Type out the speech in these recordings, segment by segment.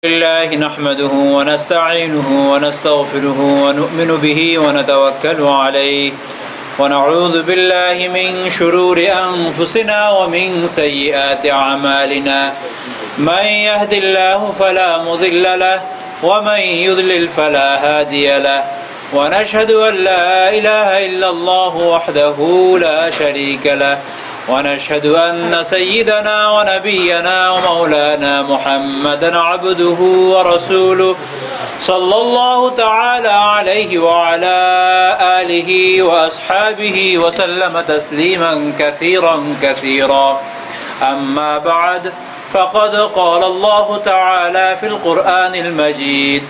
لله نحمده ونستعينه ونستغفره ونؤمن به ونتوكل عليه ونعوذ بالله من شرور أنفسنا ومن سيئات أعمالنا من يهد الله فلا مضل له ومن يضلل فلا هادي له ونشهد أن لا إله إلا الله وحده لا شريك له ونشهد أن سيدنا ونبينا ومولانا محمدا عبده ورسوله صلى الله تعالى عليه وعلى آله وأصحابه وسلم تسليما كثيرا كثيرا أما بعد فقد قال الله تعالى في القرآن المجيد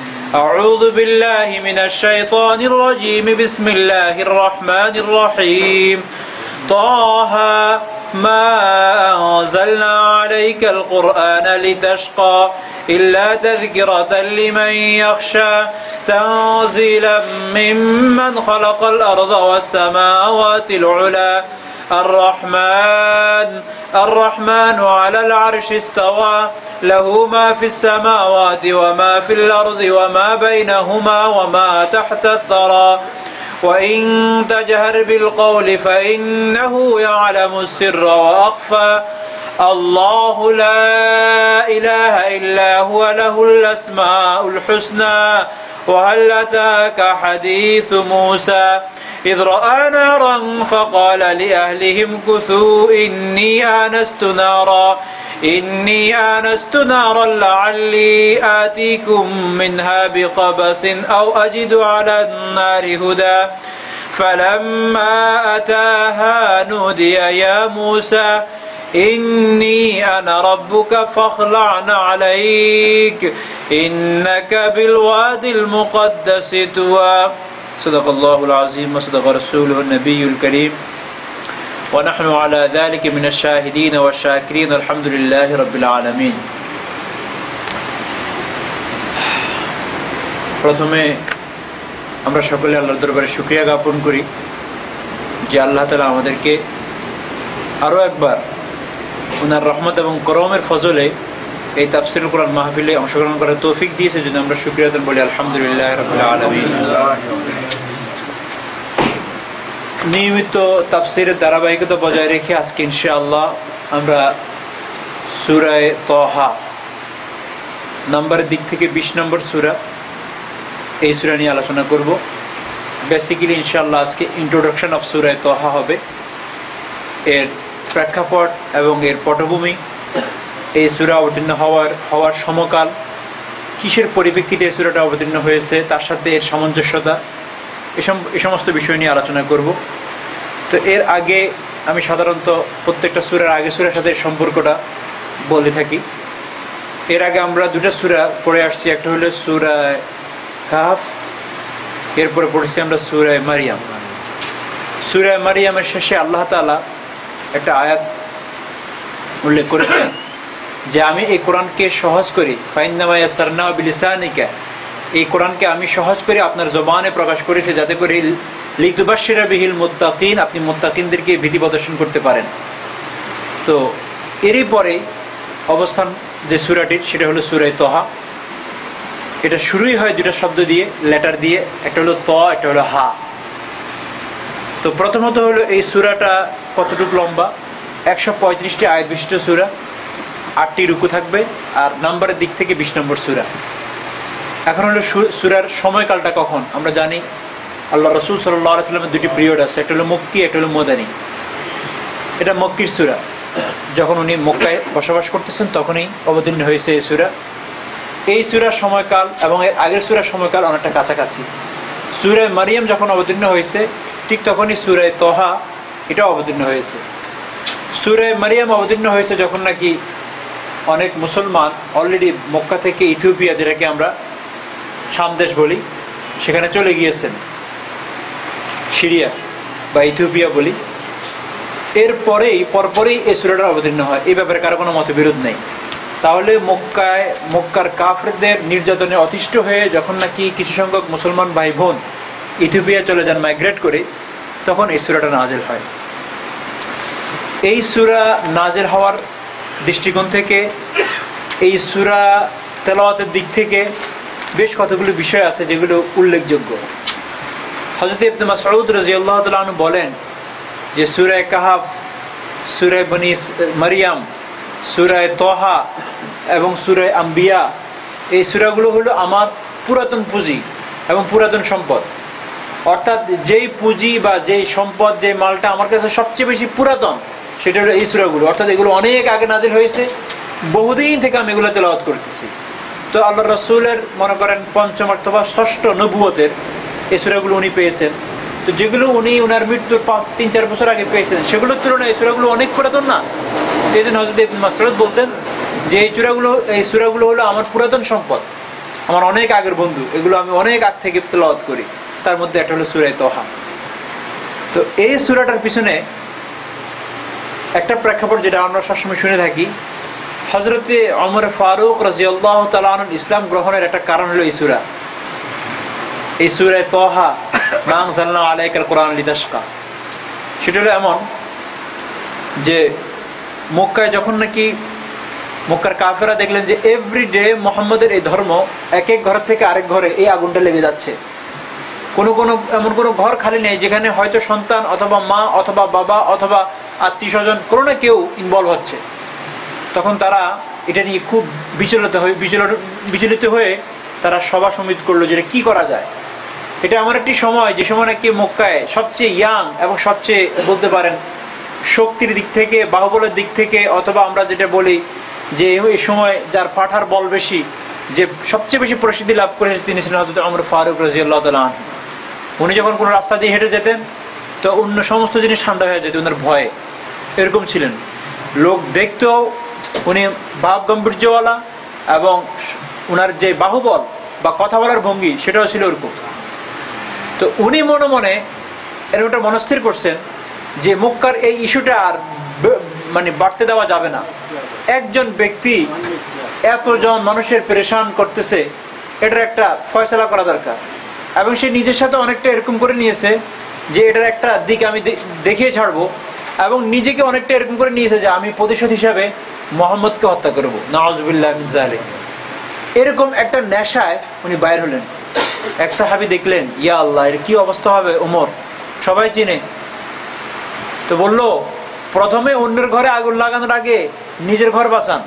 أعوذ بالله من الشيطان الرجيم بسم الله الرحمن الرحيم طه ما أنزلنا عليك القرآن لتشقى إلا تذكرة لمن يخشى تنزيلا ممن خلق الأرض والسماوات العلى الرحمن على العرش استوى له ما في السماوات وما في الأرض وما بينهما وما تحت الثرى وإن تجهر بالقول فإنه يعلم السر وأخفى الله لا إله إلا هو له الأسماء الحسنى وهل أتاك حديث موسى إذ رأى نارا فقال لأهلهم كثوا إني آنست نارا لعلي آتيكم منها بقبس أو أجد على النار هدى فلما أتاها نودي يا موسى إني أنا ربك فاخلع عليك إنك بالواد المقدس طوى صدق الله العظيم وصدق رسوله النبي الكريم ونحن على ذلك من الشاهدين والشاكرين الحمد لله رب العالمين প্রথমে আমরা সকলে আল্লাহর দরবারে শুকরিয়া জ্ঞাপন করি যে আল্লাহ তাআলা আমাদেরকে আরো একবার ওনার রহমত এবং করমের ফজলে এই তাফসীরুল কোরআন মাহফিলে অংশগ্রহণ করার তৌফিক দিয়েছে যদি আমরা শুকরিয়া আদান বলি আলহামদুলিল্লাহ রাব্বিল আলামিন। নিয়মিত তাফসীরের ধারাবাহিকতা বজায় রেখে আজকে ইনশাআল্লাহ আমরা সূরা তাহা নম্বরের দিক থেকে 20 নম্বর সূরা এই সূরা নিয়ে আলোচনা করব। বেসিক্যালি ইনশাআল্লাহ আজকে ইন্ট্রোডাকশন অফ সূরা তাহা হবে, এর প্রেক্ষাপট এবং এর পটভূমি, এই সূরা অবতীর্ণ হওয়ার সমকাল, কিসের পরিপ্রেক্ষিতে এই সূরাটা অবতীর্ণ হয়েছে, তার সাথে এর সামঞ্জস্যতা, এই সমস্ত বিষয় নিয়ে আলোচনা করব। তো এর আগে আমি সাধারণত প্রত্যেকটা সূরার আগে সূরার সাথে সম্পর্কটা বলে থাকি। এর আগে আমরা দুটো সূরা পড়ে আসছি, একটা হলো সূরা কাহফ, এরপরে পড়েছি আমরা সূরা মারিয়াম। সূরা মারিয়ামের শেষে আল্লাহ তাআলা একটা আয়াত উল্লেখ করেছেন যে আমি এই কোরআনকে সহজ করি, ফাইন্নামা ইয়াসসারনাহু বিলিসানিকা, এই কোরআনকে আমি সহজ করে আপনার জবানে প্রকাশ করেছি যাতে করে লিতুবাশশিরা বিহিল মুত্তাকিন, আপনি মুত্তাকিনদেরকে ভীতি প্রদর্শন করতে পারেন। তো এরই পরে অবস্থান যে সূরাটির সেটা হলো সূরা তাহা। এটা শুরুই হয় দুটো শব্দ দিয়ে, লেটার দিয়ে, একটা হলো ত, একটা হলো হা। তো প্রথমত হলো এই সূরাটা কতটুকু লম্বা, 135টি আয়াত বিশিষ্ট সূরা, 8টি রুকু থাকবে, আর নম্বরের দিক থেকে 20 নম্বর সূরা। এখন হলো সূরার সময়কালটা কখন। আমরা জানি আল্লাহ রাসূল সাল্লাল্লাহু আলাইহি ওয়াসাল্লামের দুটি পিরিয়ড আছে, একটা হলো মক্কি, একটা হলো মদানী। এটা মক্কির সূরা, যখন উনি মক্কায় বসবাস করতেছেন তখনই অবতীর্ণ হয়েছে এই সূরা। এই সূরার সময়কাল এবং এর আগের সূরার সময়কাল অনেকটা কাছাকাছি। সূরা মারিয়াম যখন অবতীর্ণ হয়েছে ঠিক তখনই সূরা তাহা এটা অবতীর্ণ হয়েছে। সূরা মারিয়াম অবতীর্ণ হয়েছে যখন নাকি অনেক মুসলমান অলরেডি মক্কা থেকে ইথিওপিয়া, যেটাকে আমরা শাম দেশ বলি, সেখানে চলে গিয়েছেন, সিরিয়া বা ইথিওপিয়া বলি। পরপরেই এই সূরাটা অবতীর্ণ হয়, এই ব্যাপারে কারো কোনো মতবিরোধ নেই। তাহলে মক্কার কাফেরদের নির্যাতনে অতিষ্ঠ হয়ে যখন নাকি কিছু সংখ্যক মুসলমান ভাই বোন ইথিওপিয়া চলে যান মাইগ্রেট করে, তখন এই সূরাটা নাযিল হয়। এই সূরা নাযিল হওয়ার দৃষ্টিকোণ থেকে এই সূরা তেলাওয়াতের দিক থেকে বেশ কতগুলো বিষয় আছে যেগুলো উল্লেখযোগ্য। হযরত ইবনে মাসউদ রাদিয়াল্লাহু তাআলা আনহু বলেন যে সূরা কাহফ, সূরা বনি মারিয়াম, সূরা তোহা এবং সূরা আম্বিয়া, এই সূরাগুলো হলো আমার পুরাতন পুঁজি এবং পুরাতন সম্পদ। অর্থাৎ যেই পুঁজি বা যেই সম্পদ, যে মালটা আমার কাছে সবচেয়ে বেশি পুরাতন, সেটা হলো এই সূরাগুলো। অর্থাৎ এগুলো অনেক আগে নাজিল হয়েছে, বহুদিন থেকে আমি এগুলো তেলাওয়াত করতেছি। তো আল্লাহ রাসূলের মনে করেন পঞ্চম অথবা ষষ্ঠ নবুয়তের এই সূরাগুলো উনি পেয়েছেন। তো যেগুলো উনি ওনার মৃত্যুর 3-4 বছর আগে পেয়েছেন, সেগুলোর তুলনায় এই সূরাগুলো অনেক পুরাতন না? এই জন্য হযরত ইবনে মাসউদ বলতেন যে এই সূরাগুলো হলো আমার পুরাতন সম্পদ, আমার অনেক আগের বন্ধু, এগুলো আমি অনেক আগ থেকে তেলাওয়াত করি। তার মধ্যে একটা হলো সূরা তোহা। তো এই সূরাটার পিছনে একটা প্রেক্ষাপট যেটা আমরা সবসময় শুনে থাকি, হযরতে ওমর ফারুক রাদিয়াল্লাহু তাআলা আনহু ইসলাম গ্রহণের একটা কারণ হলো এই সূরা। এই সূরা তোহা, মা আনজালনা আলাইকাল কুরআন লিতাশকা, সেটা হলো এমন যে মক্কায় যখন নাকি মক্কার কাফেররা দেখলেন যে এভরিডে মুহাম্মদের এই ধর্ম এক এক ঘর থেকে আরেক ঘরে এই আগুনটা লেগে যাচ্ছে, এমন কোনো ঘর খালি নেই যেখানে হয়তো সন্তান অথবা মা অথবা বাবা অথবা আত্মীয় স্বজন কোনো না কেউ ইনভলভ হচ্ছে, তখন তারা এটা নিয়ে খুব বিচলিত হয়ে তারা সভা সমিতি করলো যে কি করা যায়। এটা এমন একটি সময় যে সময় নাকি মক্কায় সবচেয়ে ইয়াং এবং সবচেয়ে বলতে পারেন শক্তির দিক থেকে, বাহুবলের দিক থেকে, অথবা আমরা যেটা বলি যে এই সময় যার পাঠার বল বেশি, যে সবচেয়ে বেশি প্রসিদ্ধি লাভ করেছে তিনি ছিলেন হযরত ওমর ফারুক রাদিয়াল্লাহু তাআলা আনহু। উনি যখন কোনো রাস্তা দিয়ে হেঁটে যেতেন তো অন্য সমস্ত জিনিস ঠান্ডা হয়ে যেত ওনার ভয়ে, এরকম ছিলেন। লোক দেখতেও উনি ভাব গাম্ভীর্যওয়ালা এবং ওনার যে বাহুবল বা কথা বলার ভঙ্গি সেটাও ছিল ওরকম। তো উনি মনে মনে এরকমটা মনস্থির করছেন যে মক্কার এই ইস্যুটা আর মানে বাড়তে দেওয়া যাবে না। একজন ব্যক্তি এতজন মানুষের পেরেশান করতেছে, এটার একটা ফয়সালা করা দরকার। এবং সে নিজের সাথে অনেকটা এরকম করে নিয়েছে যে এটার একটা দিক আমি দেখিয়ে ছাড়বো, এবং নিজেকে অনেকটা এরকম করে নিয়েছে যে আমি প্রতিশোধ হিসাবে মুহাম্মদকে হত্যা করবো, নাউযুবিল্লাহ মিন যালিক। এরকম একটা নেশায় উনি বাইর হলেন। এক সাহাবী দেখলেন, ইয়া আল্লাহ, এর কি অবস্থা হবে ওমর, সবাই চিনে। তো বলল, প্রথমে অন্যের ঘরে আগুন লাগানোর আগে নিজের ঘর বাঁচান,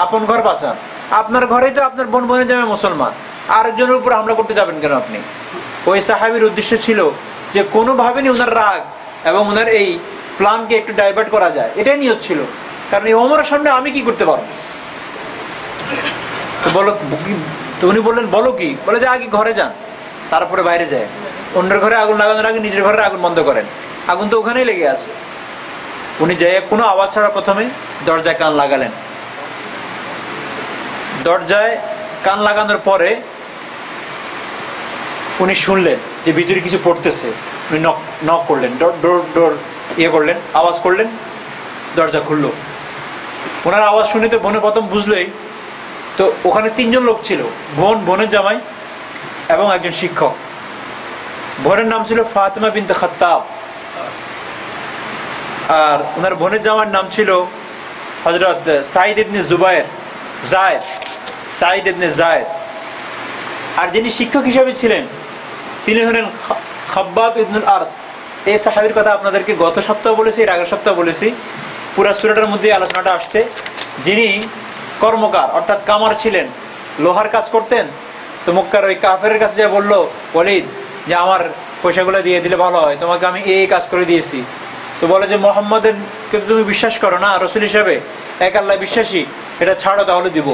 আপন ঘর বাঁচান। আপনার ঘরেই তো আপনার বোনের যাবে মুসলমান, আরেকজনের উপর হামলা করতে যাবেন কেন আপনি? ওই সাহাবীর উদ্দেশ্য ছিল যে কোনোভাবে ওনার রাগ এবং ওনার এই প্ল্যানকে একটু ডাইভার্ট করা যায়, এটাই নিয়ত ছিল। কারণ এই ওমরের সামনে আমি কি করতে পারবো? তো উনি বললেন, বলো কি? বলে যে আগে ঘরে যান, তারপরে বাইরে যায়। অন্যের ঘরে আগুন লাগানোর আগে নিজের ঘরে আগুন বন্ধ করেন, আগুন তো ওখানেই লেগে আছে। উনি যাই কোনো আওয়াজ ছাড়া প্রথমে দরজায় কান লাগালেন। দরজায় কান লাগানোর পরে উনি শুনলেন যে ভিতরে কিছু পড়তেছে। উনি নক করলেন, ডোর ইয়ে করলেন, আওয়াজ করলেন, দরজা খুললো। ওনার আওয়াজ শুনে তো বোনে প্রথম বুঝলোই। তো ওখানে 3 জন লোক ছিল, বোনের জামাই এবং একজন শিক্ষক। বোনের নাম ছিল ফাতেমা বিনতে খাত্তাব, আর ওনার বোনের জামার নাম ছিল হযরত সাঈদ ইবনে যায়েদ। আর যিনি শিক্ষক হিসেবে ছিলেন তিনি হলেন খাব্বাব ইবনুল আরত। এই সাহাবীর কথা আপনাদেরকে গত সপ্তাহ বলেছি, এর আগের সপ্তাহ বলেছি। পুরা সূরাটার মধ্যে আলোচনাটা আসছে। যিনি কর্মকার অর্থাৎ কামার ছিলেন, লোহার কাজ করতেন। তো মক্কার ওই কাফেরের কাছে যা বললো, ওয়ালিদ, যে আমার পয়সাগুলো দিয়ে দিলে ভালো হয়, তোমাকে আমি এই কাজ করে দিয়েছি। তো বলে যে মুহাম্মাদের কে তুমি বিশ্বাস করো না রাসূল হিসেবে, এক আল্লাহ বিশ্বাসী, এটা ছাড়ো তাহলে দিব।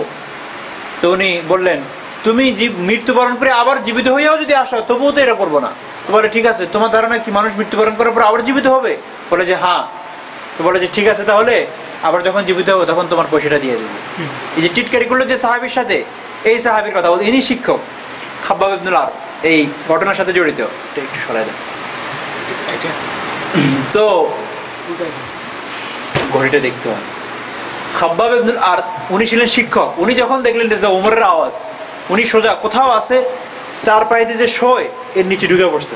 তো উনি বললেন, তুমি মৃত্যুবরণ করে আবার জীবিত হইয়াও যদি আসো তবুও তো এটা করবো না। তো বলে ঠিক আছে, তোমার ধারণা কি মানুষ মৃত্যুবরণ করার পর আবার জীবিত হবে? বলে যে হ্যাঁ। তো বলে যে ঠিক আছে, তাহলে আবার যখন জীবিত হবে তখন তোমার পয়সাটা দিয়ে দেবো। এই যে টিটকারি করলো যে সাহাবীর সাথে, এই সাহাবীর কথা বল, ইনি শিক্ষক খাব্বাব ইবনুল আরত, এই ঘটনার সাথে জড়িত। এটা একটু সরাই দেন। তো ঘড়িটা দেখতে হয়। খাব্বাব ইবনুল আরত উনি ছিলেন শিক্ষক। উনি যখন দেখলেন যে ওমরের আওয়াজ, উনি সোজা কোথাও আছে, 4 পায়েতে যে শোয় এর নিচে ঢুকে পড়ছে।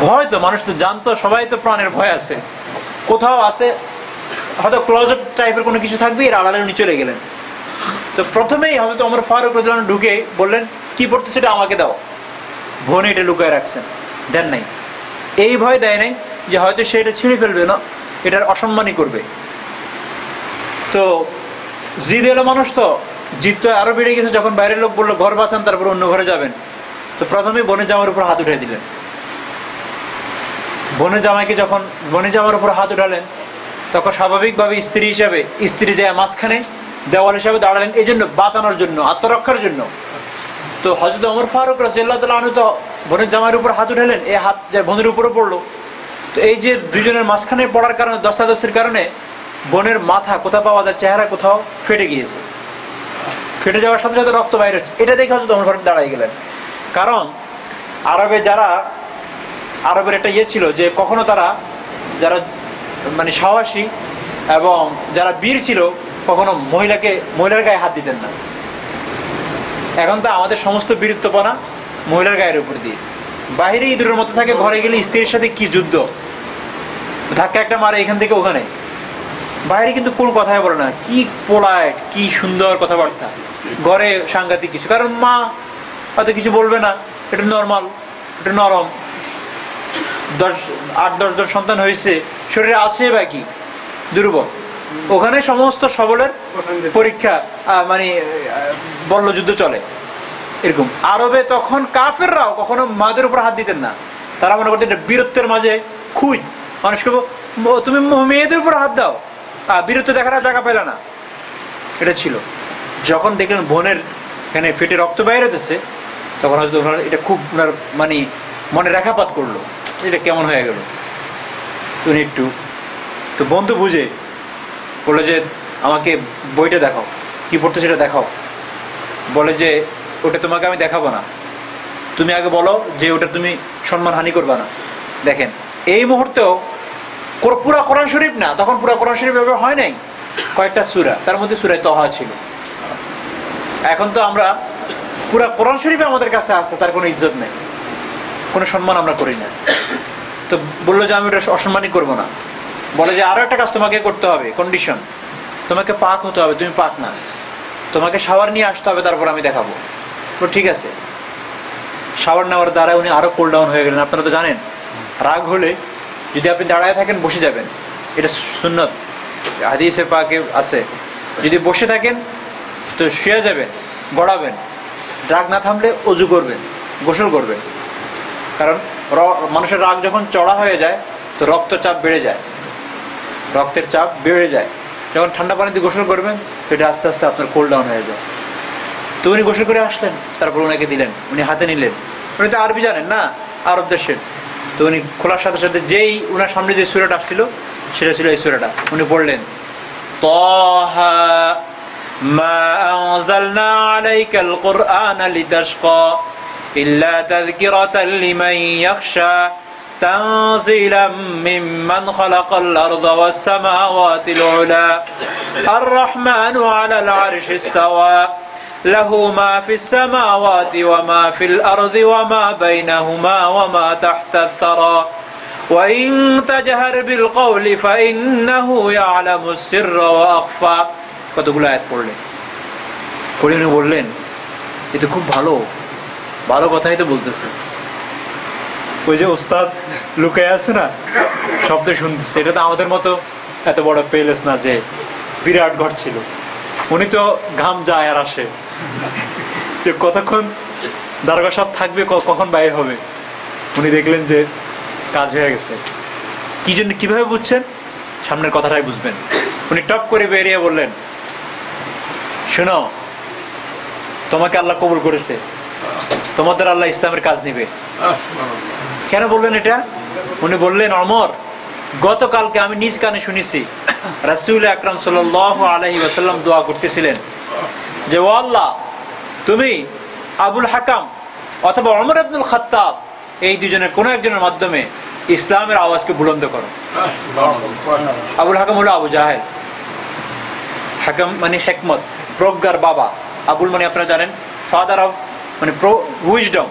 ভয় তো মানুষ তো জানতো, সবাই তো প্রাণের ভয় আছে। কোথাও আছে, হয়তো টাইপের কোনো কিছু থাকবে, এর আড়ালে উনি চলে গেলেন। তো প্রথমেই হযরত ওমর ফারুক রাদিয়াল্লাহু আনহু ঢুকে বললেন, কি পড়তেছে এটা আমাকে দাও। বোন এটা লুকায় রাখছেন, দেন নাই। এই ভয় দেয় নাই যে হয়তো সে এটা ছিঁড়ে ফেলবে না, এটার অসম্মানই করবে। তো জিদ এলো মানুষ, তো জিদ তো আরো বেড়ে গেছে। যখন বাইরের লোক বললো ঘর বাঁচান, তারপর অন্য ঘরে যাবেন, তো প্রথমেই বোনের জামার উপর হাত উঠিয়ে দিলেন। বোনের জামাইকে যখন বোনের জামার উপর হাত উঠালেন, তখন স্বাভাবিকভাবে স্ত্রী হিসাবে স্ত্রী যায় মাঝখানে দেওয়াল হিসাবে দাঁড়ালেন, এই জন্য বাঁচানোর জন্য, আত্মরক্ষার জন্য। তো হযরত ওমর ফারুক রাদিয়াল্লাহু তাআলা আনহু তো বোনের জামাইয়ের উপর হাত উঠালেন, এই হাত যে বোনের উপরে পড়লো। তো এই যে দুজনের মাঝখানে পড়ার কারণে, দস্তাদস্তির কারণে বোনের মাথা কোথাও পাওয়া যায়, চেহারা কোথাও ফেটে গিয়েছে। ফেটে যাওয়ার সাথে সাথে রক্ত বাইরে হচ্ছে। এটা দেখে হযরত ওমর ফারুক দাঁড়াই গেলেন। কারণ আরবের একটা ছিল যে কখনো তারা যারা মানে সাহসী এবং যারা বীর ছিল, কখনো মহিলার গায়ে হাত দিতেন না। এখন তো আমাদের সমস্ত বীরত্বপনা মহিলার গায়ের উপর দিয়ে। বাহিরে ইঁদুরের মতো থাকে, ঘরে গেলে স্ত্রীর সাথে কি যুদ্ধ, ধাক্কা একটা মারে এখান থেকে ওখানে। বাইরে কিন্তু কোন কথাই বলে না, কি পোলাইট, কি সুন্দর কথাবার্তা। ঘরে সাংঘাতিক কিছু, কারণ মা হয়তো কিছু বলবে না, এটা নর্মাল, এটা নরম। 8-10 জন সন্তান হয়েছে, শরীরে আছে বা কি দুর্বল। ওখানে সমস্ত সবলের পরীক্ষা, মানে বল্লযুদ্ধ চলে এরকম। আরবে তখন কাফেররাও কখনো মাদের উপর হাত দিতেন না। তারা মনে করতেন এটা বীরত্বের মাঝে খুঁজ। মানুষকে তুমি মেয়েদের উপর হাত দাও, বীরত্ব দেখার জায়গা পেলে না, এটা ছিল। যখন দেখলেন বোনের এখানে ফেটে রক্ত বাইরে হতেছে, তখন হয়তো এটা খুব মানে মনে রেখাপাত করলো, এটা কেমন হয়ে গেল। তুমি একটু তো বন্ধু বুঝে বলে যে আমাকে বইটা দেখাও, কি পড়তে সেটা দেখাও। বলে যে ওটা তোমাকে আমি দেখাবো না, তুমি আগে বলো যে ওটা তুমি সম্মানহানি করবে না। দেখেন এই মুহূর্তেও পুরা কোরআন শরীফ না, তখন পুরা কোরআন শরীফ ব্যবহার হয় নাই, কয়েকটা সূরা, তার মধ্যে সূরা তহা ছিল। এখন তো আমরা পুরা কোরআন শরীফে আমাদের কাছে আছে, তার কোনো ইজ্জত নেই, কোনো সম্মান আমরা করি না। তো বললো যে আমি ওটা অসম্মানই করবো না। বলে যে আরো একটা কাজ তোমাকে করতে হবে, কন্ডিশন, তোমাকে পাক হতে হবে, তুমি পাক না, তোমাকে শাওয়ার নিয়ে আসতে হবে, তারপর আমি দেখাবো। ঠিক আছে। শাওয়ার নেওয়ার দ্বারা উনি আরো কুল ডাউন হয়ে গেলেন। আপনারা তো জানেন, রাগ হলে যদি আপনি দাঁড়ায় থাকেন বসে যাবেন, এটা সুন্নত, হাদিসে পাকে আছে। যদি বসে থাকেন তো শুয়ে যাবেন, গড়াবেন। রাগ না থামলে অজু করবেন, গোসল করবেন। কারণ মানুষের রাগ যখন চড়া হয়ে যায় তো রক্তচাপ বেড়ে যায়, রক্তের চাপ বেড়ে যায়। যখন ঠান্ডা পানিতে গোসল করবেন সেটা আস্তে আস্তে আপনার কুল ডাউন হয়ে যায়। তো উনি গোসল করে আসলেন, তারপর ওনাকে দিলেন, উনি হাতে নিলেন। উনি তো আরবি জানেন না, আরব দেশের। তো উনি খোলার সাথে সাথে যেই উনার সামনে যে সূরাটা আসছিল সেটা ছিল এই সূরাটা। উনি পড়লেন, তাহা মা আনজালনা আলাইকাল কুরআনা লিতাশকা ইল্লা তাযকিরাতাল লিমান ইয়াখশা তানজিলাম মিম্মান খালাকাল আরদা ওয়াস সামাওয়াতিল উলা আর রাহমানু আলাল আরশি ইস্তাওয়া লাহু মা ফিস সামাওয়াতি ওয়া মা ফিল আরদি ওয়া মা বাইনাহুমা ওয়া মা তাহতাস সারা ওয়া ইন তাজহার বিল কওলি ফাইন্নাহু ইয়ালামুস সিররা ওয়া আখফা। কতগুলো আয়াত পড়লেন। পড়ে উনি বললেন, এটা খুব ভালো ভালো কথাই তো বলতেছে। ওই যে ওস্তাদ লুকায় আছে না, শব্দ শুনতেছে। এটা তো আমাদের মতো এত বড় প্যালেস না যে বিরাট ঘর ছিল। উনি তো ঘাম যায় আর আসে, তো কতক্ষণ দারোগা সাহেব থাকবে, কখন বাইরে হবে। উনি দেখলেন যে কাজ হয়ে গেছে। কি জন্য, কিভাবে বুঝছেন? সামনের কথাটাই বুঝবেন। উনি টপ করে বেরিয়ে বললেন, শোনো, তোমাকে আল্লাহ কবুল করেছে, তোমাদের আল্লাহ ইসলামের কাজ নিবে। কেন বললেন এটা? উনি বললেন, ওমর, গতকালকে আমি নিজ কানে শুনেছি রাসূল আকরাম সাল্লাল্লাহু আলাইহি ওয়াসাল্লাম দোয়া করতেছিলেন যে ও আল্লাহ, তুমি আবুল হাকাম অথবা ওমর ইবনুল খাত্তাব, এই দুজনের কোনো একজনের মাধ্যমে ইসলামের আওয়াজকে বুলন্দ করো। আবুল হাকাম হলো আবু জাহেল। হাকাম মানে হিকমত, প্রজ্ঞার বাবা। আবুল মানে আপনারা জানেন ফাদার অফ মানে উইজডম।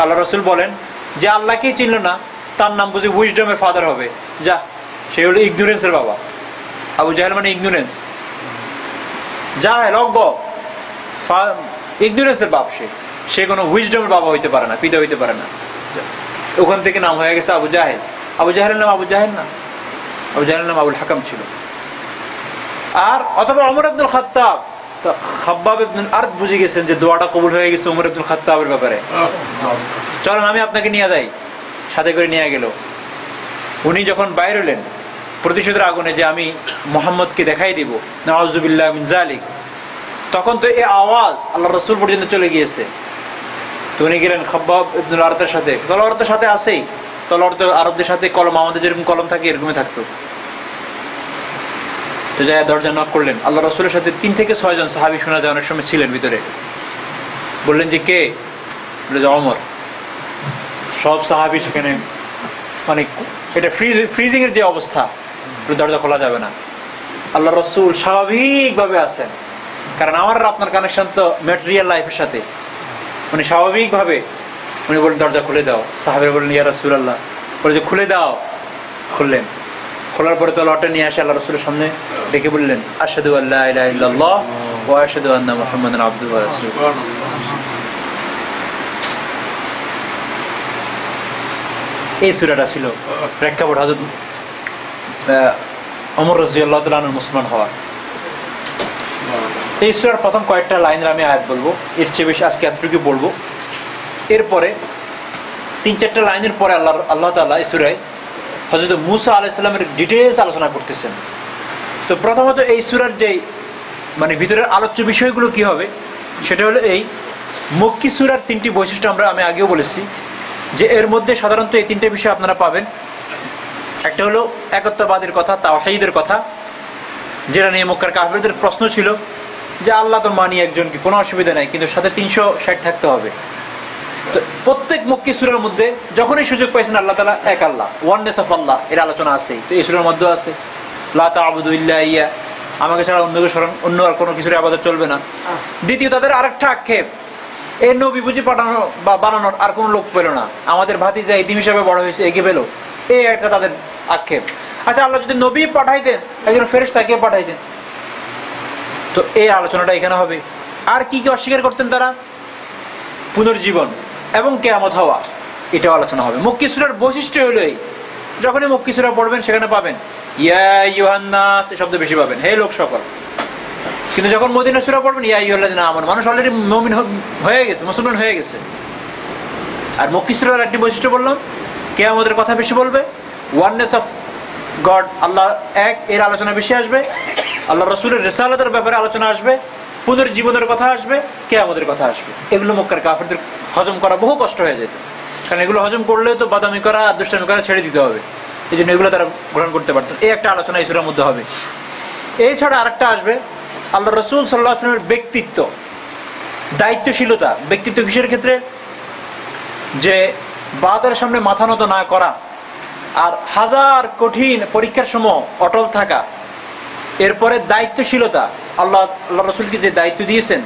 আল্লাহ রাসূল বলেন যে আল্লাহকেই চিনল না, তার নাম বুঝি উইজডমের ফাদার হবে, যা সে হলো ইগনোরেন্সের বাবা। আবু জাহেল মানে ইগনোরেন্স, জাহেল, অজ্ঞ, ইগনোরেন্সের বাপ। সে কোনো উইজডমের বাবা হইতে পারে না, পিতা হইতে পারে না। ওখান থেকে নাম হয়ে গেছে আবু জাহেল। আবু জাহেলের নাম আবু জাহেল না, আবু জাহেলের নাম আবুল হাকাম ছিল। আর অথবা ওমর ইবনুল খাত্তাব, খাব্বাব ইবনুল আরদ বুঝে গেছেন যে দোয়াটা কবুল হয়ে গেছে ওমর ইবনুল খাত্তাবের ব্যাপারে। চলেন আমি আপনাকে নিয়ে যাই, সাথে করে নিয়ে গেল। উনি যখন বাইর হলেন প্রতিশোধের আগুনে যে আমি মুহাম্মদকে দেখাই দিব, নাউযুবিল্লাহ মিন যালিক, তখন তো এই আওয়াজ আল্লাহ রাসূল পর্যন্ত চলে গিয়েছে। তো উনি গেলেন খাব্বাব ইবনুল আরদের সাথে, তলোয়ার তো সাথে আছেই, তলোয়ার তো আরবদের সাথে কলম, আমাদের যেরকম কলম থাকে এরকমই থাকতো। তো যাই দরজা নক করলেন, আল্লাহ রাসূলের সাথে 3 থেকে 6 জন সাহাবী শোনা যায় অনেক সময় ছিলেন ভিতরে। বললেন যে কে? বলে যে ওমর। সব সাহাবী সেখানে, মানে এটা ফ্রিজিং এর যে অবস্থা, দরজা খোলা যাবে না। আল্লাহ রাসূল স্বাভাবিকভাবে আছেন, কারণ আমার আপনার কানেকশন তো ম্যাটেরিয়াল লাইফের সাথে। উনি স্বাভাবিকভাবে উনি বললেন দরজা খুলে দাও। সাহাবীরা বললেন ইয়া রাসূলুল্লাহ, বলে যে খুলে দাও। খুললেন, খোলার পরে তলোয়ারটা নিয়ে আসে আল্লাহ রাসূলের সামনে ডেকে বললেন আশহাদু আল্লা ইলাহা ইল্লাল্লাহ ওয়া আশহাদু আন্না মুহাম্মাদান আবদুহু ওয়া রাসূলুহু। এই সূরাটা ছিল প্রেক্ষাপট হযরত ওমর রাদিয়াল্লাহু তাআলা আনহু মুসলমান হওয়া। এই সূরার প্রথম কয়েকটা লাইনের আমি আয়াত বলবো, এর চেয়ে বেশি আজকে এতটুকু বলবো। এরপরে 3-4টা লাইনের পরে আল্লাহ তাআলা এই সূরায় হযরত মূসা আলাইহিস সালামের ডিটেইলস আলোচনা করতেছেন। তো প্রথমত এই সূরার যে মানে ভিতরের আলোচ্য বিষয়গুলো কি হবে সেটা হলো এই মক্কি সূরার 3টি বৈশিষ্ট্য আমি আগেও বলেছি যে এর মধ্যে সাধারণত এই 3টে বিষয় আপনারা পাবেন। একটা হলো একত্ববাদের কথা, তাওহীদের কথা, যেটা নিয়ে মক্কার কাফিরদের প্রশ্ন ছিল যে আল্লাহ তো মানি একজন, কি কোনো অসুবিধা নাই, কিন্তু সাথে 360 থাকতে হবে। তো প্রত্যেক মক্কি সূরার মধ্যে যখনই সুযোগ পাইছেন আল্লাহ তাআলা এক আল্লাহ, ওয়াননেস অফ আল্লাহ এর আলোচনা আছে। তো এই সূরার মধ্যে আছে লা তা'বুদু ইল্লা ইয়া, আমাকে ছাড়া অন্য আর কোনো কিছুর ইবাদত চলবে না। দ্বিতীয়, তাদের আরেকটা আক্ষেপ, এই নবী বুঝি পাঠানো বা বানানোর আর কোনো লোক পেল না, আমাদের ভাতিজা ইতিম হিসাবে বড় হয়েছে একে পেল, এই একটা তাদের আক্ষেপ। আচ্ছা, আল্লাহ যদি নবী পাঠাইতেন একজন ফেরেশতাকে পাঠাইতেন। তো এই আলোচনাটা এখানে হবে। আর কি কি অস্বীকার করতেন তারা? পুনর্জীবন এবং কিয়ামত হওয়া, এটাও আলোচনা হবে। মক্কি সূরার বৈশিষ্ট্য হলো এই, যখনই মক্কি সূরা পড়বেন সেখানে পাবেন ইয়া আইয়ুহান নাস এই শব্দ বেশি পাবেন, হে লোক সকল। কিন্তু যখন মদিনা সূরা পড়বেন ইয়া আইয়ুহাল্লাযিনা আমানু, মানুষ অলরেডি মুমিন হয়ে গেছে, মুসলমান হয়ে গেছে। আর মক্কি সূরার একটি বৈশিষ্ট্য বললাম, কিয়ামতের কথা বেশি বলবে, ওয়াননেস অফ গড, আল্লাহ এক, এর আলোচনা বেশি আসবে, আল্লাহ রাসূলের রিসালাতের ব্যাপারে আলোচনা আসবে, পুনর্জীবনের কথা আসবে, কিয়ামতের কথা আসবে। এগুলো মক্কার কাফিরদের হজম করা বহু কষ্ট হয়ে যেত, কারণ এগুলো হজম করলে তো বাদামি করা আর দুষ্টামি করা ছেড়ে দিতে হবে, এই জন্য এগুলো তারা গ্রহণ করতে পারতেন। এই একটা আলোচনা এই সূরার মধ্যে হবে। এছাড়া আরেকটা আসবে আল্লাহ রাসূল সাল্লাল্লাহু আলাইহি ওয়াসাল্লামের ব্যক্তিত্ব, দায়িত্বশীলতা। ব্যক্তিত্ব কিসের ক্ষেত্রে? যে বাতের সামনে মাথা নত না করা, আর হাজার কঠিন পরীক্ষার সময় অটল থাকা। এরপরে দায়িত্বশীলতা, আল্লাহ রাসূলকে যে দায়িত্ব দিয়েছেন